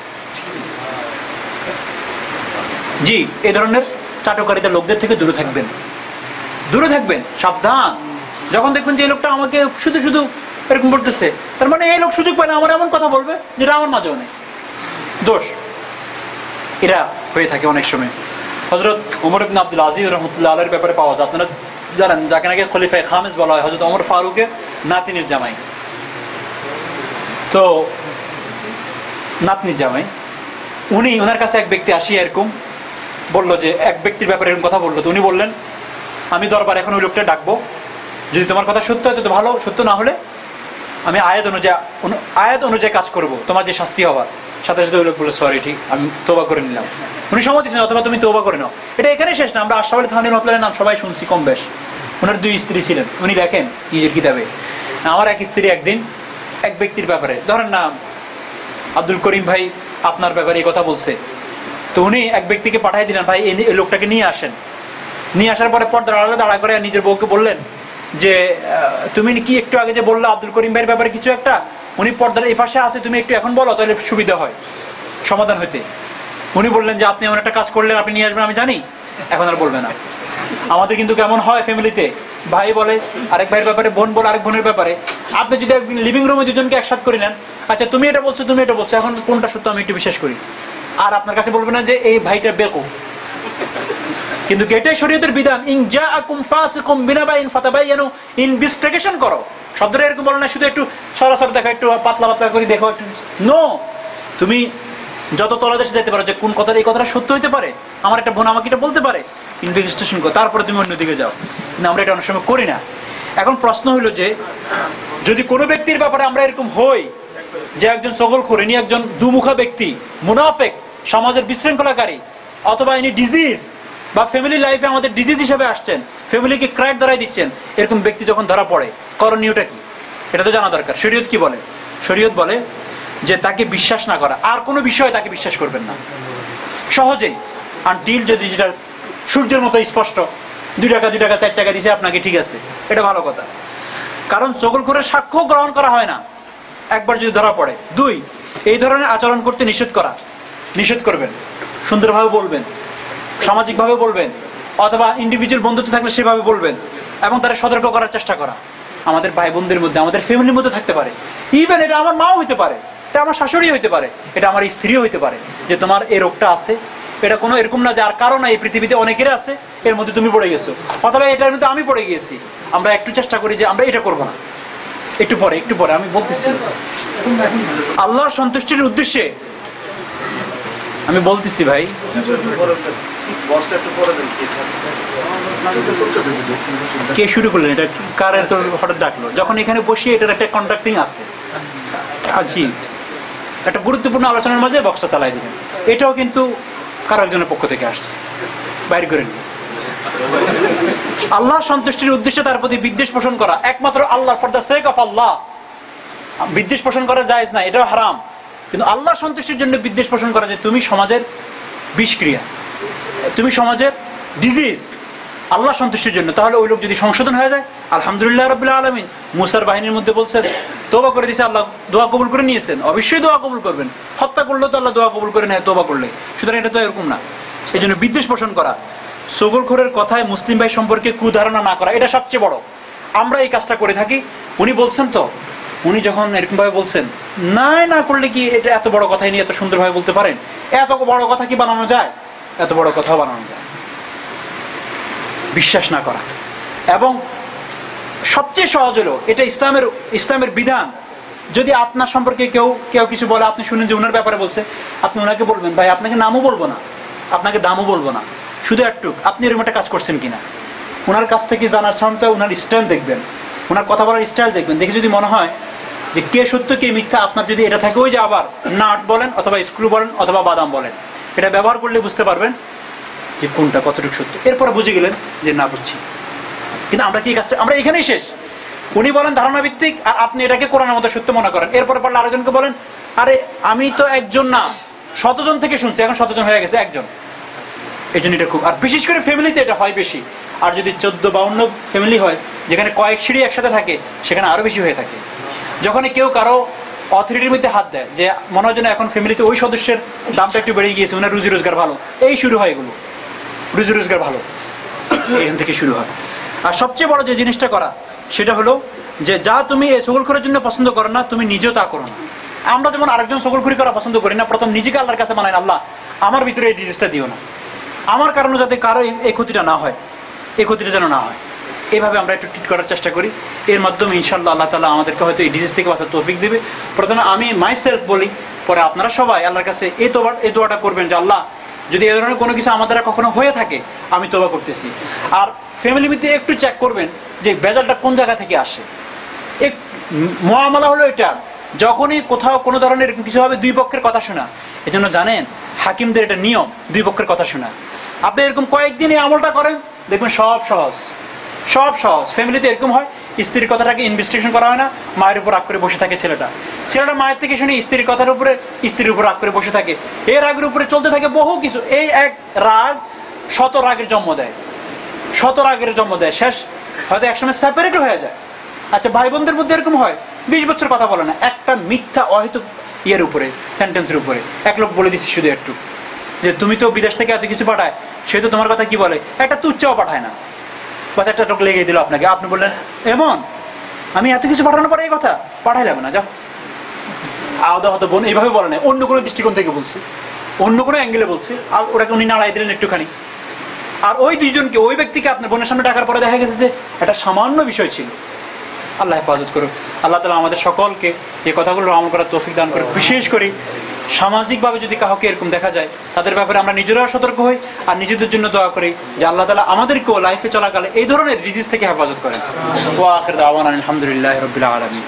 জি, এই ধরনের চাটকারিতা লোকদের থেকে দূরে থাকবেন, সাবধান। যখন দেখবেন যে এই লোকটা আমাকে শুধু শুধু এরকম বলতেছে, তার মানে এই লোক সুযোগ পায় না আমার এমন কথা বলবে যেটা আমার মাঝেও নেই, দোষ। এরা হয়ে থাকে অনেক সময়। হযরত ওমর ইবনে আব্দুল আজিজ রাহমাতুল্লাহ আলাইহির ব্যাপারে পাওয়া যায়, আপনারা জানেন, যাকে নাকি খলিফায়ে খামেস বলা হয়, হযরত ওমর ফারুকের নাতিনির জামাই। তো নাতনির জামাই ওনার কাছে এক ব্যক্তি আসিয়া এরকম বললো যে, এক ব্যক্তির ব্যাপারে এরকম কথা বললো। তো উনি বললেন, আমি দরবার এখন ওই লোকটা ডাকবো, যদি তোমার কথা সত্য হয় তো ভালো, সত্য না হলে আমি আয়াত অনুযায়ী কাজ করব, তোমার যে শাস্তি হওয়ার। সাথে সাথে ওই লোক বললো, সরি, ঠিক, আমি তওবা করে নিলাম। উনি সম্মতি দিচ্ছেন, অথবা তুমি তওবা করে নাও। এটা এখানে শেষ না, আমরা আশরাফ আলী থানভীর রহমাতুল্লাহ নাম সবাই শুনছি কম বেশ। ওনার 2 স্ত্রী ছিলেন। উনি লেখেন নিজের কিতাবে, আমার এক স্ত্রী একদিন এক ব্যক্তির ব্যাপারে, ধরেন না আব্দুল করিম ভাই আপনার ব্যাপারে এই কথা বলছে। তো উনি এক ব্যক্তিকে পাঠিয়ে দিলেন, ভাই এই লোকটাকে নিয়ে আসেন। নিয়ে আসার পরে পর্দার আড়ালে দাঁড়া করে নিজের বউকে বললেন যে, তুমি কি একটু আগে যে বললো আব্দুল করিম ভাইয়ের ব্যাপারে কিছু একটা, উনি পর্দার এই পাশে আছে, তুমি একটু এখন বলো, তাহলে সুবিধা হয় সমাধান হইতে। উনি বললেন যে, আপনি এমন একটা কাজ করলেন, আপনি নিয়ে আসবেন, আমি জানি, এখন আর বলবে না। আমাদের কিন্তু কেমন হয় ফ্যামিলিতে, ভাই বলে আরেক ভাইয়ের ব্যাপারে, বোন বলে আরেক বোনের ব্যাপারে। আপনি যদি লিভিং রুমে দুজনকে একসাথে করে নেন, আচ্ছা তুমি এটা বলছো, তুমি এটা বলছো, এখন কোনটা সত্য আমি একটু বিশ্বাস করি। আর আপনার কাছে বলবে না যে এই ভাইটা বেকুফ, কিন্তু এটাই শরীয়তের বিধান, ইন জাআকুম ফাসিকুম বিনাবাইন ফাতাবায়ানু, ইনভেস্টিগেশন করো। শব্দটা এরকম বলে না শুধু একটু সরাসরি দেখো, একটু পাতলা পাতলা করে দেখো, একটু নো, তুমি যত তলাদেশে যেতে পারো যে কোন কথা, এই কথাটা সত্য হইতে পারে, আমার একটা বোন আমাকে এটা বলতে পারে, ইনভেস্টিগেশন করো, তারপরে তুমি অন্যদিকে যাও। কিন্তু আমরা এটা অনেক সময় করি না। এখন প্রশ্ন হলো যে যদি কোনো ব্যক্তির ব্যাপারে আমরা এরকম হই যে একজন চগলখোর, ইনি একজন দুমুখা ব্যক্তি, মুনাফিক, সমাজের বিশৃঙ্খলাকারী, অথবা ইনি ডিজিজ বা ফ্যামিলি লাইফে আমাদের ডিজিজ হিসেবে আসছেন, ফ্যামিলিকে ক্র্যাক ধরাই দিচ্ছেন, এরকম ব্যক্তি যখন ধরা পড়ে করণীয়টা কি এটা তো জানা দরকার। শরীয়ত কি বলে? শরীয়ত বলে যে তাকে বিশ্বাস না করা, আর কোনো বিষয়ে তাকে বিশ্বাস করবেন না সহজেই, আনটিল যদি যেটা সূর্যের মতো স্পষ্ট 2 টাকা 2 টাকা 4 টাকা দিছে আপনাকে, ঠিক আছে, এটা ভালো কথা। কারণ চগলখোরের সাক্ষ্য গ্রহণ করা হয় না একবার যদি ধরা পড়ে। 2, এই ধরনের আচরণ করতে নিষেধ করবেন, সুন্দরভাবে বলবেন, সামাজিকভাবে বলবেন, অথবা ইন্ডিভিজুয়াল বন্ধুত্ব থাকলে সেভাবে বলবেন, এবং তারা সতর্ক করার চেষ্টা করা। আমাদের ভাই বোনদের মধ্যে, আমাদের ফ্যামিলির মধ্যে থাকতে পারে, ইভেন এটা আমার মাও হইতে পারে, এটা আমার শাশুড়ি হইতে পারে, এটা আমার স্ত্রীও হইতে পারে, যে তোমার এই রোগটা আছে, এটা কোনো এরকম না যে আর কারণ এই পৃথিবীতে অনেকের আছে, এর মধ্যে তুমি পড়ে গেছো, অথবা এটার মধ্যে আমি পড়ে গিয়েছি। আমরা একটু চেষ্টা করি যে আমরা এটা করবো না, একটু পরে আমি বলতেছি, আল্লাহর সন্তুষ্টির উদ্দেশ্যে আমি বলতেছি ভাই। কে শুরু করলেন এটা? কার এত হঠাৎ ডাকলো? যখন এখানে বসি এটার একটা কন্ট্রাক্টিং আছে, জি, একটা গুরুত্বপূর্ণ আলোচনার মাঝে বক্সটা চালাই দিবেন, এটাও কিন্তু কারো একজনের পক্ষ থেকে আসছে, বাইরে করে নিন। আল্লাহ সন্তুষ্টির উদ্দেশ্যে তার প্রতি বিদ্বেষ পোষণ করা, একমাত্র আল্লাহ, ফর দ্য সেক অফ আল্লাহ বিদ্বেষ পোষণ করা জায়েজ না, এটাও হারাম। কিন্তু আল্লাহর সন্তুষ্টির জন্য বিদ্বেষ পোষণ করা, যে তুমি সমাজের বিষক্রিয়া, তুমি সমাজের ডিজিজ, আল্লাহ সন্তুষ্টির জন্য, তাহলে ওই লোক যদি সংশোধন হয়ে যায়, আলহামদুলিল্লাহ রাব্বিল আলামিন। মুসার বাহিনীর মধ্যে বলছেন তওবা করে দিয়েছে, আল্লাহ দোয়া কবুল করে নিয়েছেন, অবশ্যই দোয়া কবুল করবেন। হত্যা করলেও তো আল্লাহ দোয়া কবুল করে নেয় তওবা করলে, সুতরাং এটা তো এরকম না। এই জন্য বিদ্বেষ পোষণ করা, চগলখোরের কথায় মুসলিম ভাই সম্পর্কে কুধারণা না করা, এটা সবচেয়ে বড়। আমরা এই কাজটা করে থাকি। উনি বলছেন তো, উনি যখন এরকম ভাবে বলছেন, না করলে কি এটা এত বড় কথাই নিয়ে এত সুন্দরভাবে বলতে পারেন? এত বড় কথা কি বানানো যায়? এত বড় কথা বানানো যায়। বিশ্বাস না করা, এবং সবচেয়ে সহজ হলো, এটা ইসলামের বিধান। যদি আপনার সম্পর্কে কেউ কিছু বলে, আপনি শুনেন যে উনার ব্যাপারে বলছে, আপনি ওনাকে বলবেন, ভাই আপনাকে নামও বলবো না, আপনাকে দামও বলবো না, শুধু একটু আপনি এরকম একটা কাজ করছেন কিনা, ওনার কাছ থেকে জানার সামনে ওনার স্টাইল দেখবেন, ওনার কথা বলার স্টাইল দেখবেন, দেখে যদি মনে হয় যে কে সত্য কে মিথ্যা, আপনার যদি এটা থাকে, ওই যে আবার নাট বলেন অথবা স্ক্রু বলেন অথবা বাদাম বলেন, এটা ব্যবহার করলে বুঝতে পারবেন যে কোনটা কতটুকু সত্য। এরপরে বুঝে গেলেন যে না বুঝছি। কিন্তু আমরা কি কাজটা, আমরা এখানেই শেষ। উনি বলেন ধারণা ভিত্তিক, আর আপনি এটাকে কোরআনের মধ্যে সত্য মনে করেন। এরপরে পারলে আরেকজনকে বলেন, আরে আমি তো একজন না, 100 জন থেকে শুনছি, এখন 100 জন হয়ে গেছে একজন। এই জন্য এটা খুব, আর বিশেষ করে ফ্যামিলিতে এটা হয় বেশি। আর যদি 14-52 ফ্যামিলি হয়, যেখানে কয়েক সিঁড়ি একসাথে থাকে, সেখানে আরো বেশি হয়ে থাকে। যখন কেউ কারো অথরিটির মধ্যে হাত দেয়, যে মনে হয় যেন এখন ফ্যামিলিতে ওই সদস্যের দামটা একটু বেড়ে গিয়েছে, ওনার রুজি রোজগার ভালো, এই শুরু হয় এগুলো, রুজি রোজগার ভালো, এখান থেকে শুরু হয়। আর সবচেয়ে বড় যে জিনিসটা করা, সেটা হলো যে যা তুমি এই চগলখোরের জন্য পছন্দ করো না, তুমি নিজেও তা করো না। আমরা যেমন আরেকজন চগলখোরি করা পছন্দ করি না, প্রথম নিজেকে আল্লাহর কাছে মানাই, আল্লাহ আমার ভিতরে এই ডিজিজটা দিও না, আমার কারণে যাতে কারো এই ক্ষতিটা না হয়, এই ক্ষতিটা যেন না হয়, এইভাবে আমরা একটু ট্রিট করার চেষ্টা করি। এর মাধ্যমে ইনশাআল্লাহ আল্লাহ তাআলা আমাদেরকে হয়তো এই ডিজিজ থেকে বাঁচার তৌফিক দেবে। প্রথমে আমি মাইসেলফ বলি, পরে আপনারা সবাই আল্লাহর কাছে এই দোয়াটা করবেন যে আল্লাহ, যদি এই ধরনের কোনো কিছু আমার দ্বারা কখনো হয়ে থাকে, আমি তওবা করতেছি। আর ফ্যামিলির মধ্যে একটু চেক করবেন যে ভেজালটা কোন জায়গা থেকে আসে। এক মুআমালা হলো এটা, যখনই কোথাও কোনো ধরনের এরকম কিছু হবে, 2 পক্ষের কথা শোনা। এই জন্য জানেন হাকিমদের এটা নিয়ম, 2 পক্ষের কথা শোনা। আপনি এরকম কয়েকদিন এই আমলটা করেন, দেখবেন সব সহজ। ফ্যামিলিতে এরকম হয়, স্ত্রীর কথাটাকে ইনভেস্টিগেশন করা হয় না, মায়ের উপর রাগ করে বসে থাকে ছেলেটা মায়ের থেকে শুনে স্ত্রীর কথার উপরে, স্ত্রীর উপর রাগ করে বসে থাকে, এই রাগের উপরে চলতে থাকে বহু কিছু। এই এক রাগ 100 রাগের জন্ম দেয়, শেষ হয়তো একসময় সেপারেট হয়ে যায়। আচ্ছা, ভাই বোনদের মধ্যে এরকম হয়, 20 বছর কথা বলে না, একটা মিথ্যা অহেতুক ইয়ের উপরে, সেন্টেন্সের উপরে। এক লোক বলে দিচ্ছি শুধু একটু, যে তুমি তো বিদেশ থেকে এত কিছু পাঠায়, সে তো তোমার কথা কি বলে, একটা তুচ্ছাও পাঠায় না, বাস একটা টোক লেগে দিল আপনাকে। আপনি বললেন এমন, আমি এত কিছু পাঠানোর পরে এই কথা পাঠাইলাম না, যাও আলাদা হতো বোন, এইভাবে বলে না, অন্য কোনো দৃষ্টিকোণ থেকে বলছি, অন্য কোনো অ্যাঙ্গেলে বলছি, আর ওটাকে উনি নাড়াই দিলেন একটুখানি। আর ওই দুইজনকে, ওই ব্যক্তিকে আপনার বোনের সামনে ডাকার পরে দেখা গেছে যে এটা সামান্য বিষয় ছিল। আল্লাহ হেফাজত করুক। আল্লাহ তাআলা আমাদের সকলকে এই কথাগুলো আমল করার তৌফিক দান করুক। বিশেষ করে সামাজিকভাবে যদি কাউকে এরকম দেখা যায়, তাদের ব্যাপারে আমরা নিজেরাও সতর্ক হই আর নিজেদের জন্য দোয়া করি যে আল্লাহ তাআলা আমাদেরকেও লাইফে চলাকালে এই ধরনের ডিজিজ থেকে হেফাজত করেন। ওয়া আখির দাওয়ানা আলহামদুলিল্লাহি রাব্বিল আলামিন।